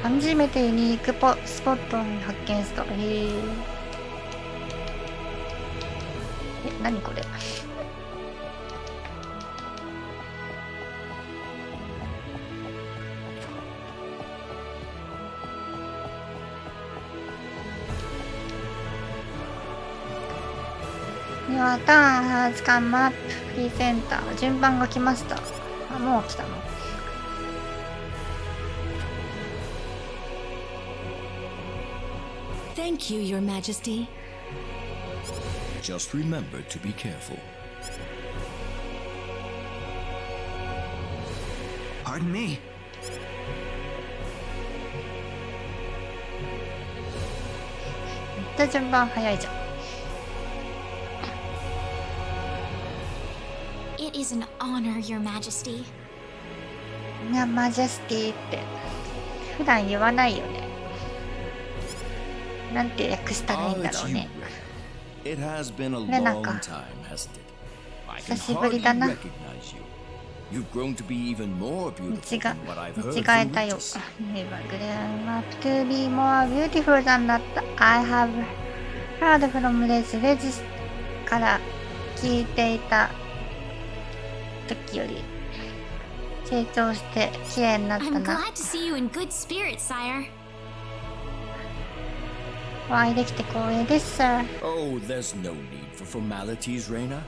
初めてユニークスポットを発見した。何これ。Your turn has come up. プリセンター。順番が来ました。あ、もう来たの。Thank you, Your Majesty. Just remember to be careful. Pardon me.順番早いじゃん。It is an honor, Your Majesty. Your Majesty って普段言わないよね。なんて訳したらいいんだろうね。It has been a long time, hasn't it? I can hardly recognize you. You've grown to be even more beautiful than what I've heard from witches. You have grown up to be more beautiful than that I have heard from witches から聞いていた時より成長して綺麗になったな。 I'm glad to see you in good spirits, sire. お会いできて光栄です、sir. Oh, there's no need for formalities, Reina.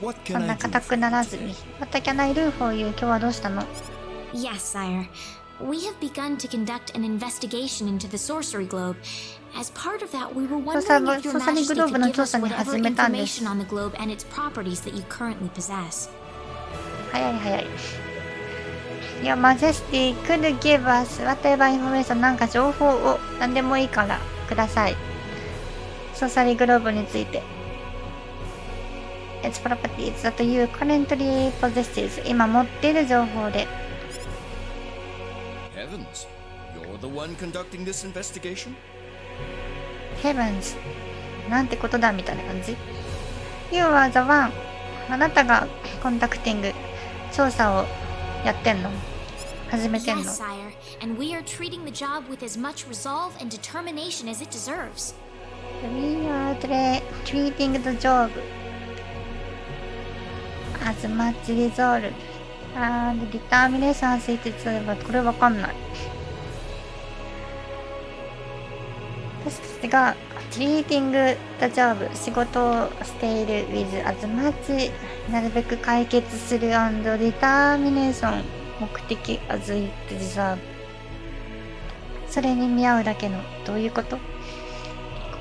What そ can ん I な do 固く for な you らずに。 today? What can I do for you? 今日はどうしたの？ Yes, sire. We have begun to conduct an investigation into the sorcery globe. As part of that, we were wondering if Your Majesty could give us whatever information on the globe and its properties that you currently possess. 早い早い。Your Majesty could give us whatever information なんか情報を何でもいいからください。ソーサリーグローブについて。Its properties that you currently possess 今持っている情報で。Heavens, you're the one conducting this investigation? Heavens なんてことだみたいな感じ。You are the one あなたがコンタクティング調査をやってんの始めてんの Yes, sire. And we are treating the job with as much resolve and determination as it deserves. We are treating the job as much resolve and determination as it deserves これわかんない。私たちが treating the job 仕事をしている with as much なるべく解決する and determination 目的 as it deserves それに見合うだけのどういうこと？こ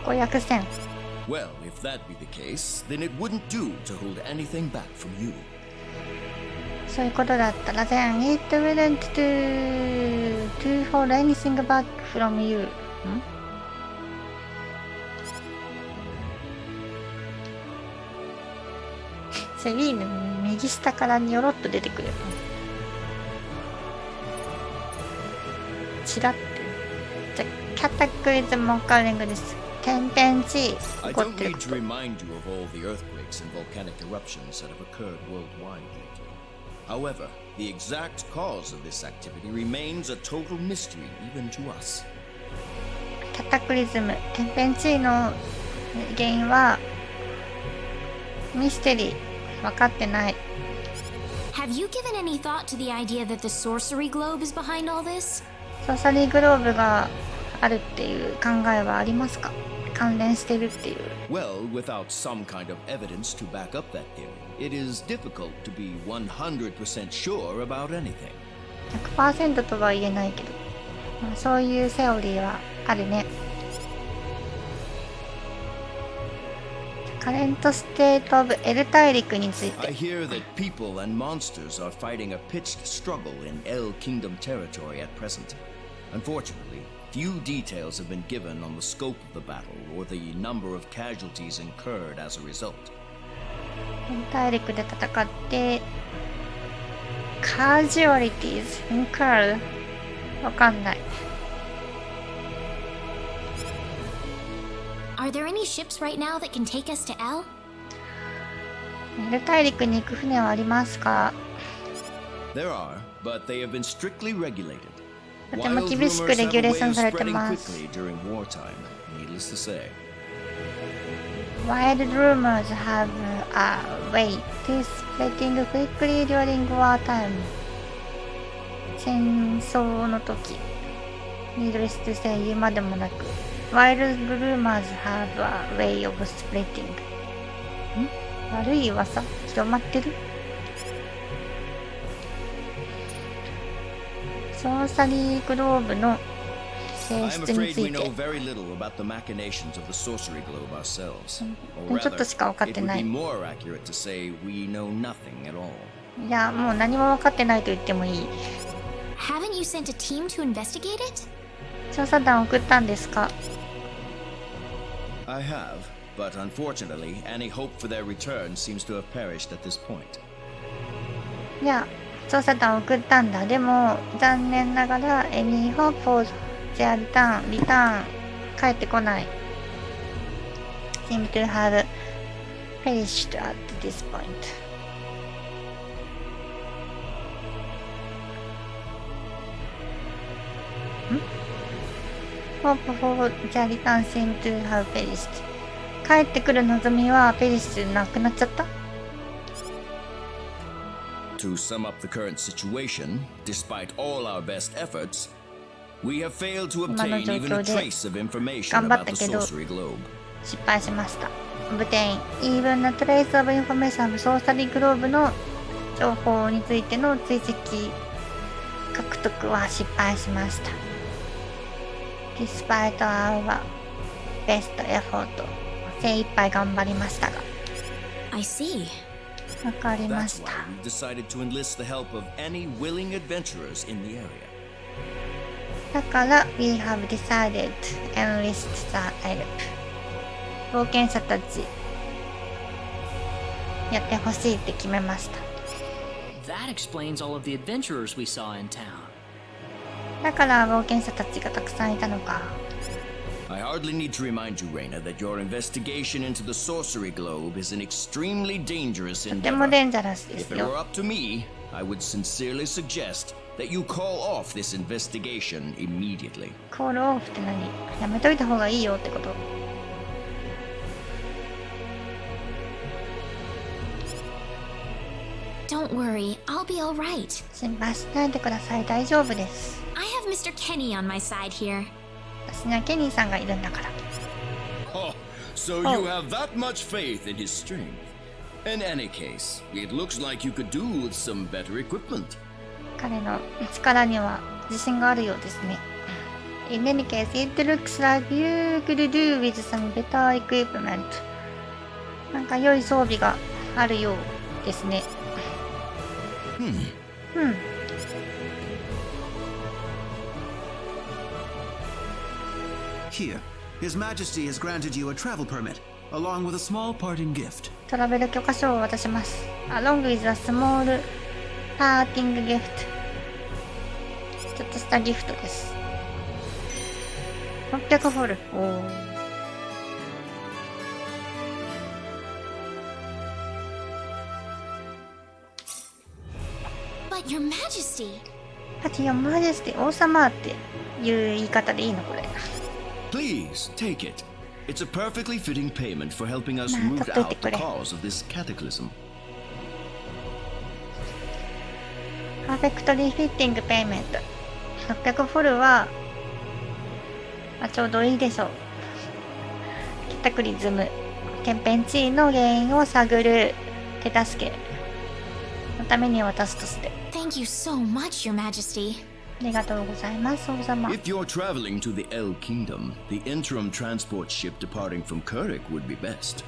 こ訳せん。 Well, if that be the case, then it wouldn't do to hold anything back from you. そういうことだったら then it wouldn't do to hold anything back from you それいいね。右下からにょろっと出てくる。チラッて。じゃあ、キャタクリズムオカーリングです。天変地異起こってること。 I don't need to remind you of all the earthquakes and volcanic eruptions that have occurred worldwide lately. However, the exact cause of this activity remains a total mystery even to us. キャタクリズム、天変地異の原因はミステリー。分かってない。 Have you given any thought to the idea that the sorcery globe is behind all this? ソーサリーグローブがあるっていう考えはありますか？関連してるっていう。 Well, without some kind of evidence to back up that theory, it is difficult to be 100% sure about anything. 100% とは言えないけど、まあ、そういうセオリーはあるね。カレントステートオブエル大陸について。 I hear that people and monsters are fighting a pitched struggle in El Kingdom territory at present. Unfortunately, few details have been given on the scope of the battle or the number of casualties incurred as a result. エル大陸で戦ってカジュアリティーズインカールわかんない。Are there any ships right now that can take us to L? エル大陸に行く船はありますか？ There are, but they have been strictly regulated. とても厳しくレギュレーションされてます。Wild rumors have a way to spreading quickly during wartime. 戦争の時、needless to say 言うまでもなく、Wild rumors have a way of spreading. 悪い噂広まってる？ソーサリーグローブの性質についてちょっとしか分かってない。いや、もう何も分かってないと言ってもいい。Haven't you sent a team to investigate it? 調査団を送ったんですか？ I have, but unfortunately, any hope for their return seems to have perished at this point. いや、調査団を送ったんだ。でも残念ながら any hope for their return 帰ってこない。seem to have perished at this point. Hope for their return seem to have perished. 帰ってくる望みはペリッシュなくなっちゃった？ To sum up the current situation, despite all our best efforts, we have failed to obtain even a trace of information about the sorcery globe. 失敗しました。obtain even a trace of information of sorcery globe の情報についての追跡獲得は失敗しました。Despite our best effort, 精一杯頑張りましたが。I see. わかりました。だから、we have decided to enlist the help. 冒険者たち、やってほしいって決めました。That explains all of the adventurers we saw in town. だから冒険者たちがたくさんいたのか。I hardly need to remind you, Reina, that your investigation into the sorcery globe is an extremely dangerous endeavor. とてもデンジャラスです If it よ。 were up to me, I would sincerely suggest that you call off this investigation immediately. Call off って何？やめといた方がいいよってこと？Don't worry, I'll be all right. 心配しないでください。大丈夫です。I have Mr. Kenny on my side here. 私にはケニーさんがいるんだから。Oh, so you have that much faith in his strength. In any case, it looks like you could do with some better equipment. 彼の力には自信があるようですね。In any case, it looks like you could do with some better equipment. なんか良い装備があるようですね。Here, His Majesty has granted you a travel permit, along with a small parting gift. トラベル許可証を渡します。Along with a small parting gift. ちょっとしたギフトです。600フォル。But Your Majesty! But Your Majesty 王様っていう言い方でいいのこれ。Please, take it. It's a perfectly fitting payment for helping us root out the cause of this cataclysm. Perfectly fitting payment. 600フォルは、ちょうどいいでしょう。キタクリズム。天変地異の原因を探る手助けのために渡すとして。Thank you so much, Your Majesty. ありがとうございます、王様。If you're traveling to the El Kingdom, the interim transport ship departing from quirk would be best.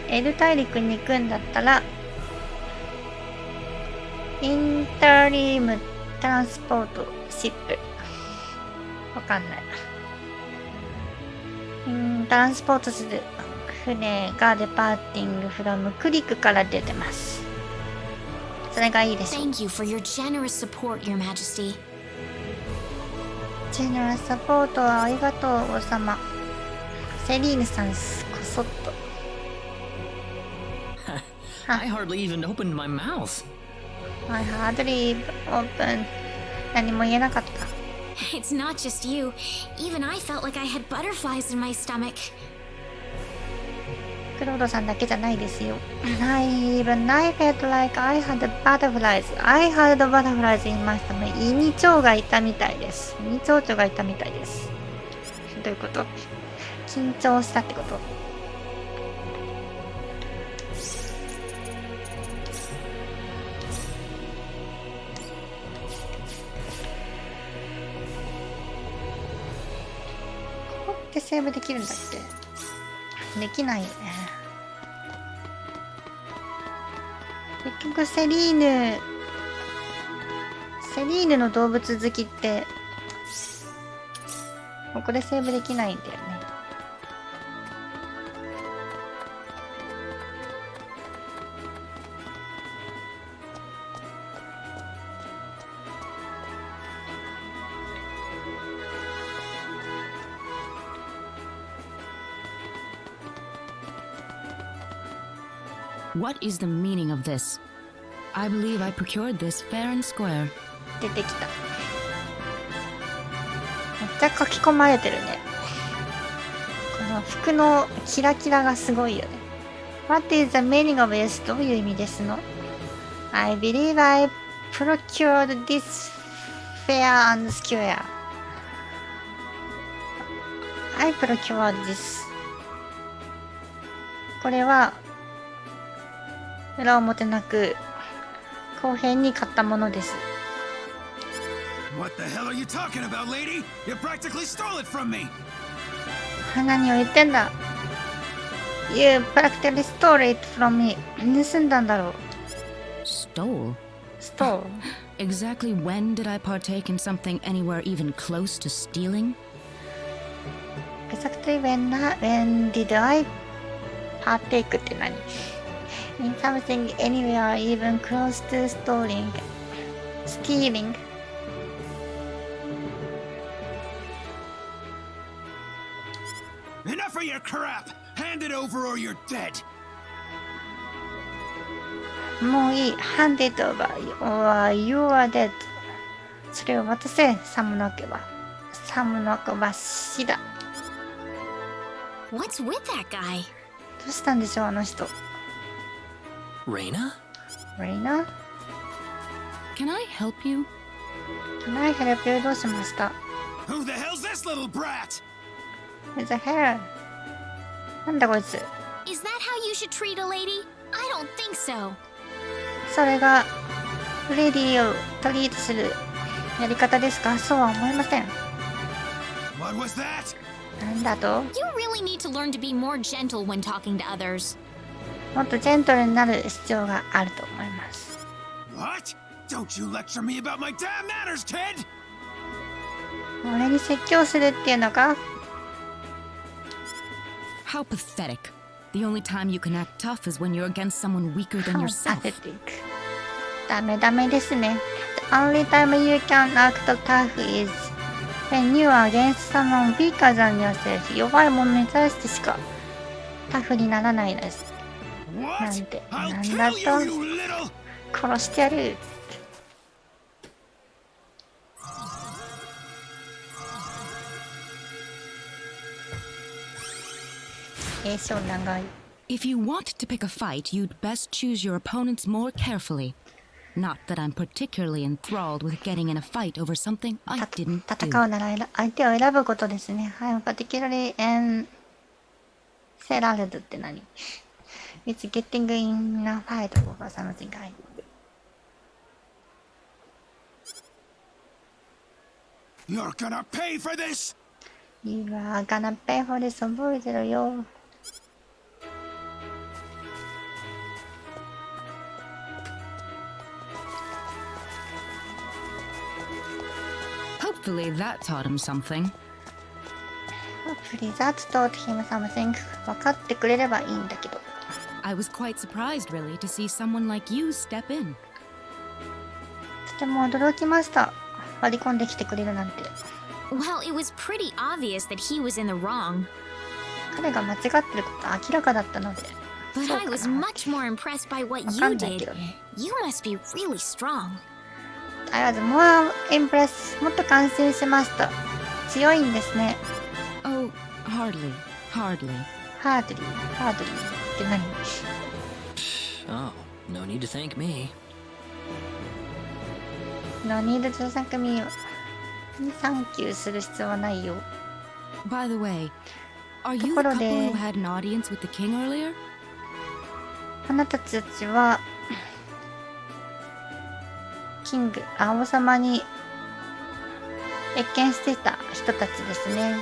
エル大陸に行くんだったら、インタリムトランスポートシップ。わかんない。トランスポートする船がデパーティングフラムクリックから出てます。それがいいでしょう。Thank you for your generous support, Your Majesty. ジェネラスサポートはありがとう、王様。セリーヌさん、こそっと。I hardly even opened my mouth. I hardly opened 何も言えなかった。It's not just you. Even I felt like I had butterflies in my stomach. クロードさんだけじゃないですよ。Even I felt like I had butterflies. I had butterflies in my stomach. 胃に腸がいたみたいです。胃に蝶々がいたみたいです。どういうこと？緊張したってこと？ここってセーブできるんだっけ？できないよね。結局セリーヌの動物好きってここでセーブできないんだよね。What is the meaning of this? I believe I procured this fair and square. 出てきた。めっちゃ書き込まれてるね。この服のキラキラがすごいよね。What is the meaning of this? どういう意味ですの？ I believe I procured this fair and square. I procured this. これは裏表なく公平に買ったものです。What the hell are you talking about, lady? You practically stole it from me. 何を言ってんだ。You practically stole it from me. 盗んだんだろう。Stole? Stole. Exactly when did I partake in something anywhere even close to stealing? Exactly when did I partake って何？In something anywhere even close to stealing. Enough of your crap! Hand it over or you're dead! もういい。Hand it over or you are dead. それを渡せ、さもなけば。さもなくば死だ。What's with that guy? どうしたんでしょう、あの人。Reina? Reina? Can I help you? Can I help you? どうしました？ Who the hell's this little brat? With the hair. なんだこいつ。Is that how you should treat a lady? I don't think so. それがレディをトリートするやり方ですか？そうは思いません。What was that? なんだと？ You really need to learn to be more gentle when talking to others. もっとジェントルになる必要があると思います。What? Don't you lecture me about my damn manners, kid! 俺に説教するっていうのか？ How pathetic. The only time you can act tough is when you're against someone weaker than yourself. Pathetic. ダメですね。The only time you can act tough is when you are against someone weaker than yourself. 弱い者に対してしかタフにならないです。なんて、なんだと殺してやる。長い。If you want to pick a fight, you'd best choose your opponents more carefully. Not that I'm particularly enthralled with getting in a fight over something I didn't do. 戦うなら相手を選ぶことですね。I'm particularly enthralled って何？It's getting in a fight over something I You're gonna pay for this! You are gonna pay for this 覚えてるよ。Hopefully that taught him something. Hopefully that taught him something. 分かってくれればいいんだけど。I was quite surprised, really, to see someone like you step in. とても驚きました。割り込んできてくれるなんて。Well, it was pretty obvious that he was in the wrong. 彼が間違ってることは明らかだったので。But I was much more impressed by what you did. You must be really strong. I was more impressed. もっと感心しました。強いんですね。Oh, hardly. Hardly って何？ Oh, no need to thank me. No need to thank me. サンキューする必要はないよ。By the way, are you the couple who had an audience with the king earlier? あなたたちは王様に謁見してた人たちですね。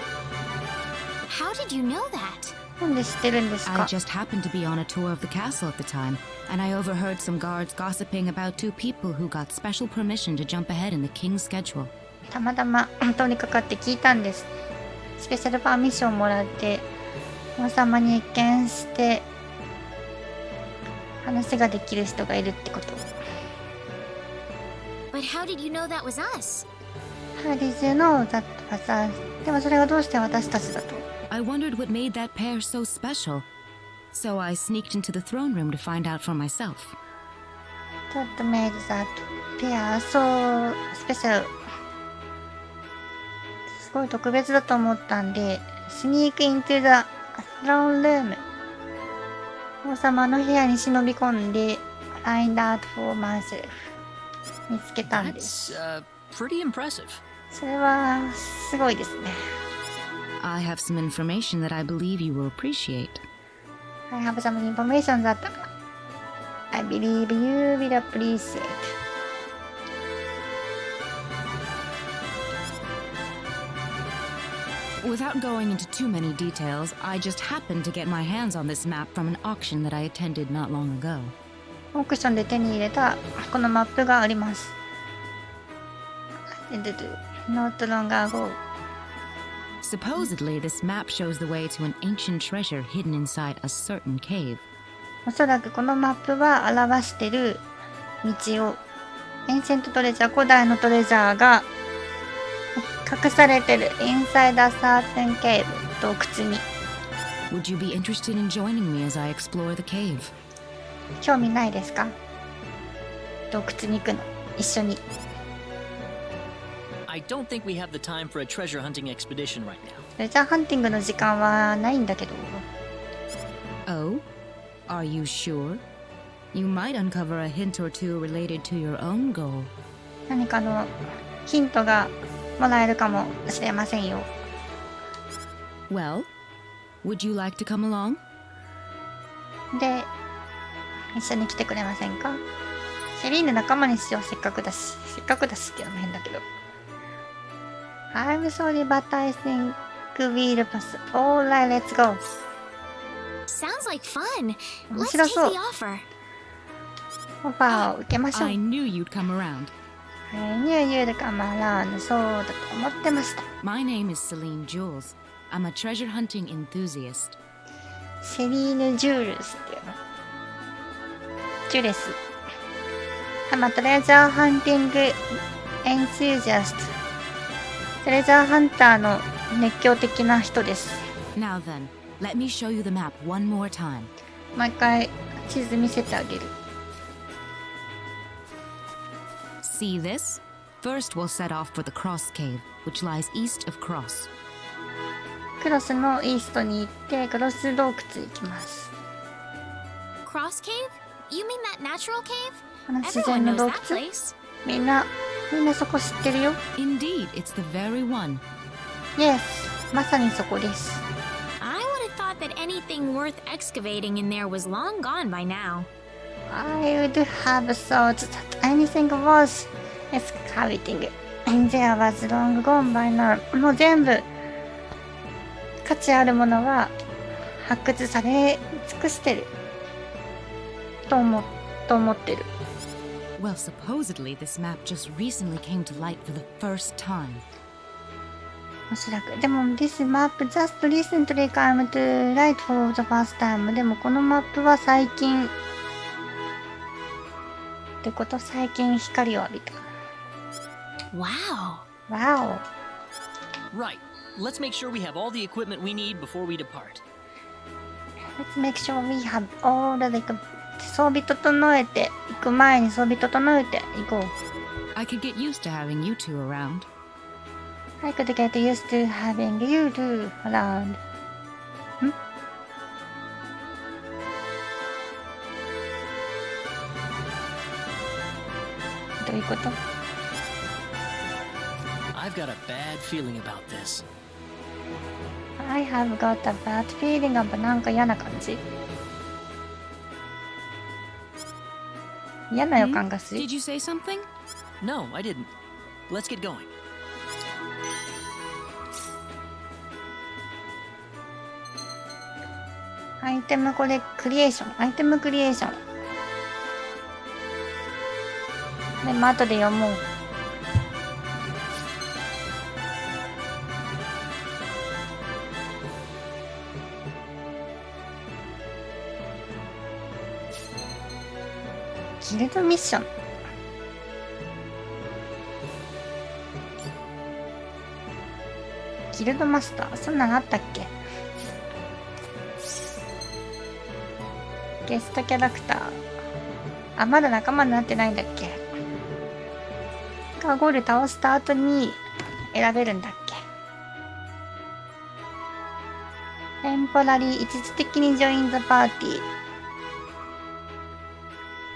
How did you know that? なんで知ってるんですか？ I just happened to be on a tour of the castle at the time, and I overheard some guards gossiping about two people who got special permission to jump ahead in the king's schedule. たまたま通りかかって聞いたんです。スペシャルパーミッションをもらって王様に謁見して話ができる人がいるってこと。But how did you know that was us? How did you know that was us? でもそれがどうして私たちだと？ I wondered what made that pair so special, so I sneaked into the throne room to find out for myself. What made that pair so special? すごい特別だと思ったんで、sneak into the throne room 王様の部屋に忍び込んで find out for myself 見つけたんです。Pretty impressive. それはすごいですね。I have some information that I believe you will appreciate. I have some information that I believe you will appreciate. Without going into too many details, I just happened to get my hands on this map from an auction that I attended not long ago. オークションで手に入れたこのマップがあります。Not long ago. Supposedly, this map shows the way to an ancient treasure hidden inside a certain cave. おそらくこのマップは表してる道をエンシェントトレジャー、古代のトレジャーが隠されてる inside a certain cave 洞窟に。Would you be interested in joining me as I explore the cave? 興味ないですか？洞窟に行くの一緒に。I don't think we have the time for a treasure hunting expedition right now. トレジャーハンティングの時間はないんだけど。Oh? Are you sure? You might uncover a hint or two related to your own goal. 何かのヒントがもらえるかもしれませんよ。Well, would you like to come along? で、一緒に来てくれませんか？セリーヌ仲間にしよう、せっかくだし。せっかくだしっていうのも変だけど。I'm sorry, but I think we'll pass. Alright, let's go. Sounds like fun. 面 Let's 白 take そう。 the offer. オファーを受けましょう。I knew you'd come around. I knew you'd come around. そうだと思ってました。My name is Celine Jules. I'm a treasure hunting enthusiast. セリーヌ・ジュールスっていうの。ジュレス。I'm a treasure hunting enthusiast. トレジャーハンターの熱狂的な人です。Now then, let me show you the map one more time. 毎回地図見せてあげる。See this? First, we'll set off for the Cross Cave, which lies east of Cross. クロスのイーストに行ってクロス洞窟行きます。Cross cave? You mean that natural cave? あの自 Everyone 然の knows 洞 that 窟。 place. みんなそこ知ってるよ。Indeed, it's the very one. Yes, まさにそこです。I would have thought that anything worth excavating in there was long gone by now. I would have thought that anything was excavating in there was long gone by now. もう全部価値あるものは発掘され尽くしてると思ってる。Well, supposedly this map just recently came to light for the first time. おそらく。でも This map just recently came to light for the first time. でもこのマップは最近ってこと、最近光を浴びた。Wow. Wow. Right. Let's make sure we have all the equipment we need before we depart. Let's make sure we have all the 装備整えて行く前に装備整えて行こう。I could get used to having you two around. I could get used to having you two around. どういうこと？ I've got a bad feeling about this. I have got a bad feeling about なんか嫌な感じ？嫌な予感がする。Did you say something? No, I didn't. Let's get going. アイテムこれクリエーション。アイテムクリエーション。でも後で読もう。ギルドミッション。ギルドマスター、そんなのあったっけ？ゲストキャラクター。あ、まだ仲間になってないんだっけ？ゴール倒した後に選べるんだっけ？テンポラリー、一時的にジョインザパーティー。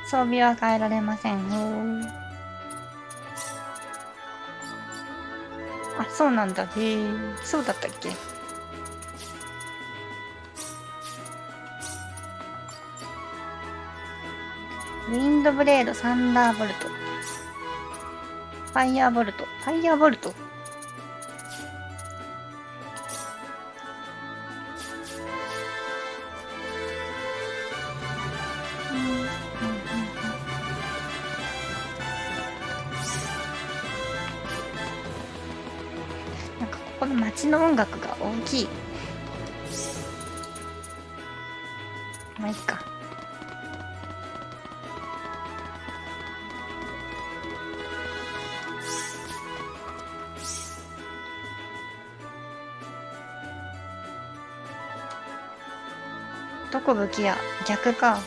装備は変えられません。あ、そうなんだ。へえ、そうだったっけ？ウィンドブレード、サンダーボルト。ファイヤーボルト。ファイヤーボルト。なんかここの街の音楽が大きい。まあいいか。どこ武器や逆か。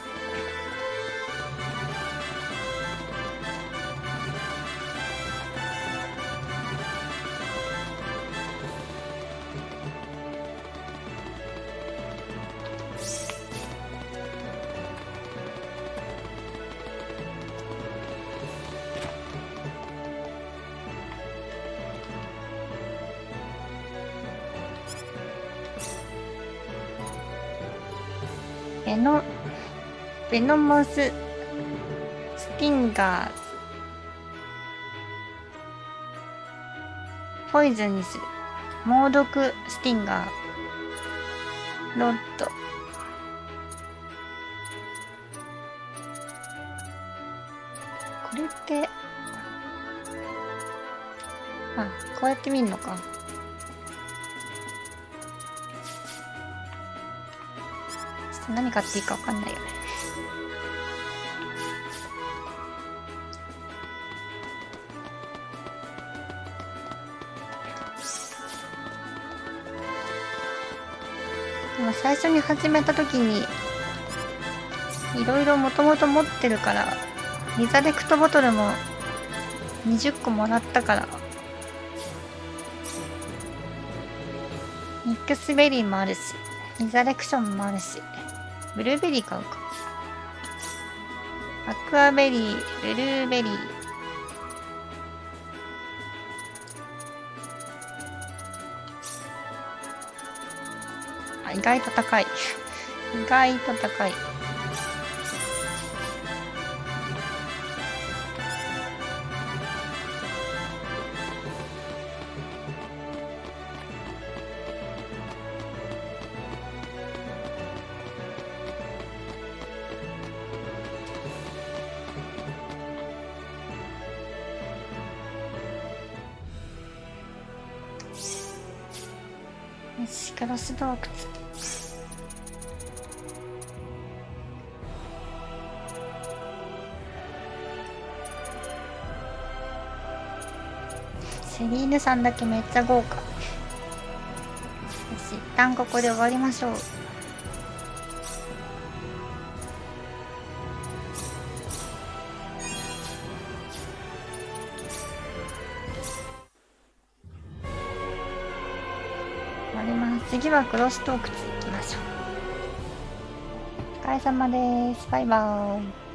ベノモススティンガーズポイズンにする猛毒スティンガーロッドこれってあ、こうやって見るのか。何買っていいか分かんないよね。でも最初に始めた時にいろいろもともと持ってるからリザレクトボトルも20個もらったからミックスベリーもあるしリザレクションもあるしブルーベリー買うか。アクアベリー、ブルーベリー。あ、意外と高い。意外と高い。ガラス洞窟。セリーヌさんだけめっちゃ豪華。よし、一旦ここで終わりましょう。終わります。次はクロストークツ行きましょう。お疲れ様です。バイバーイ。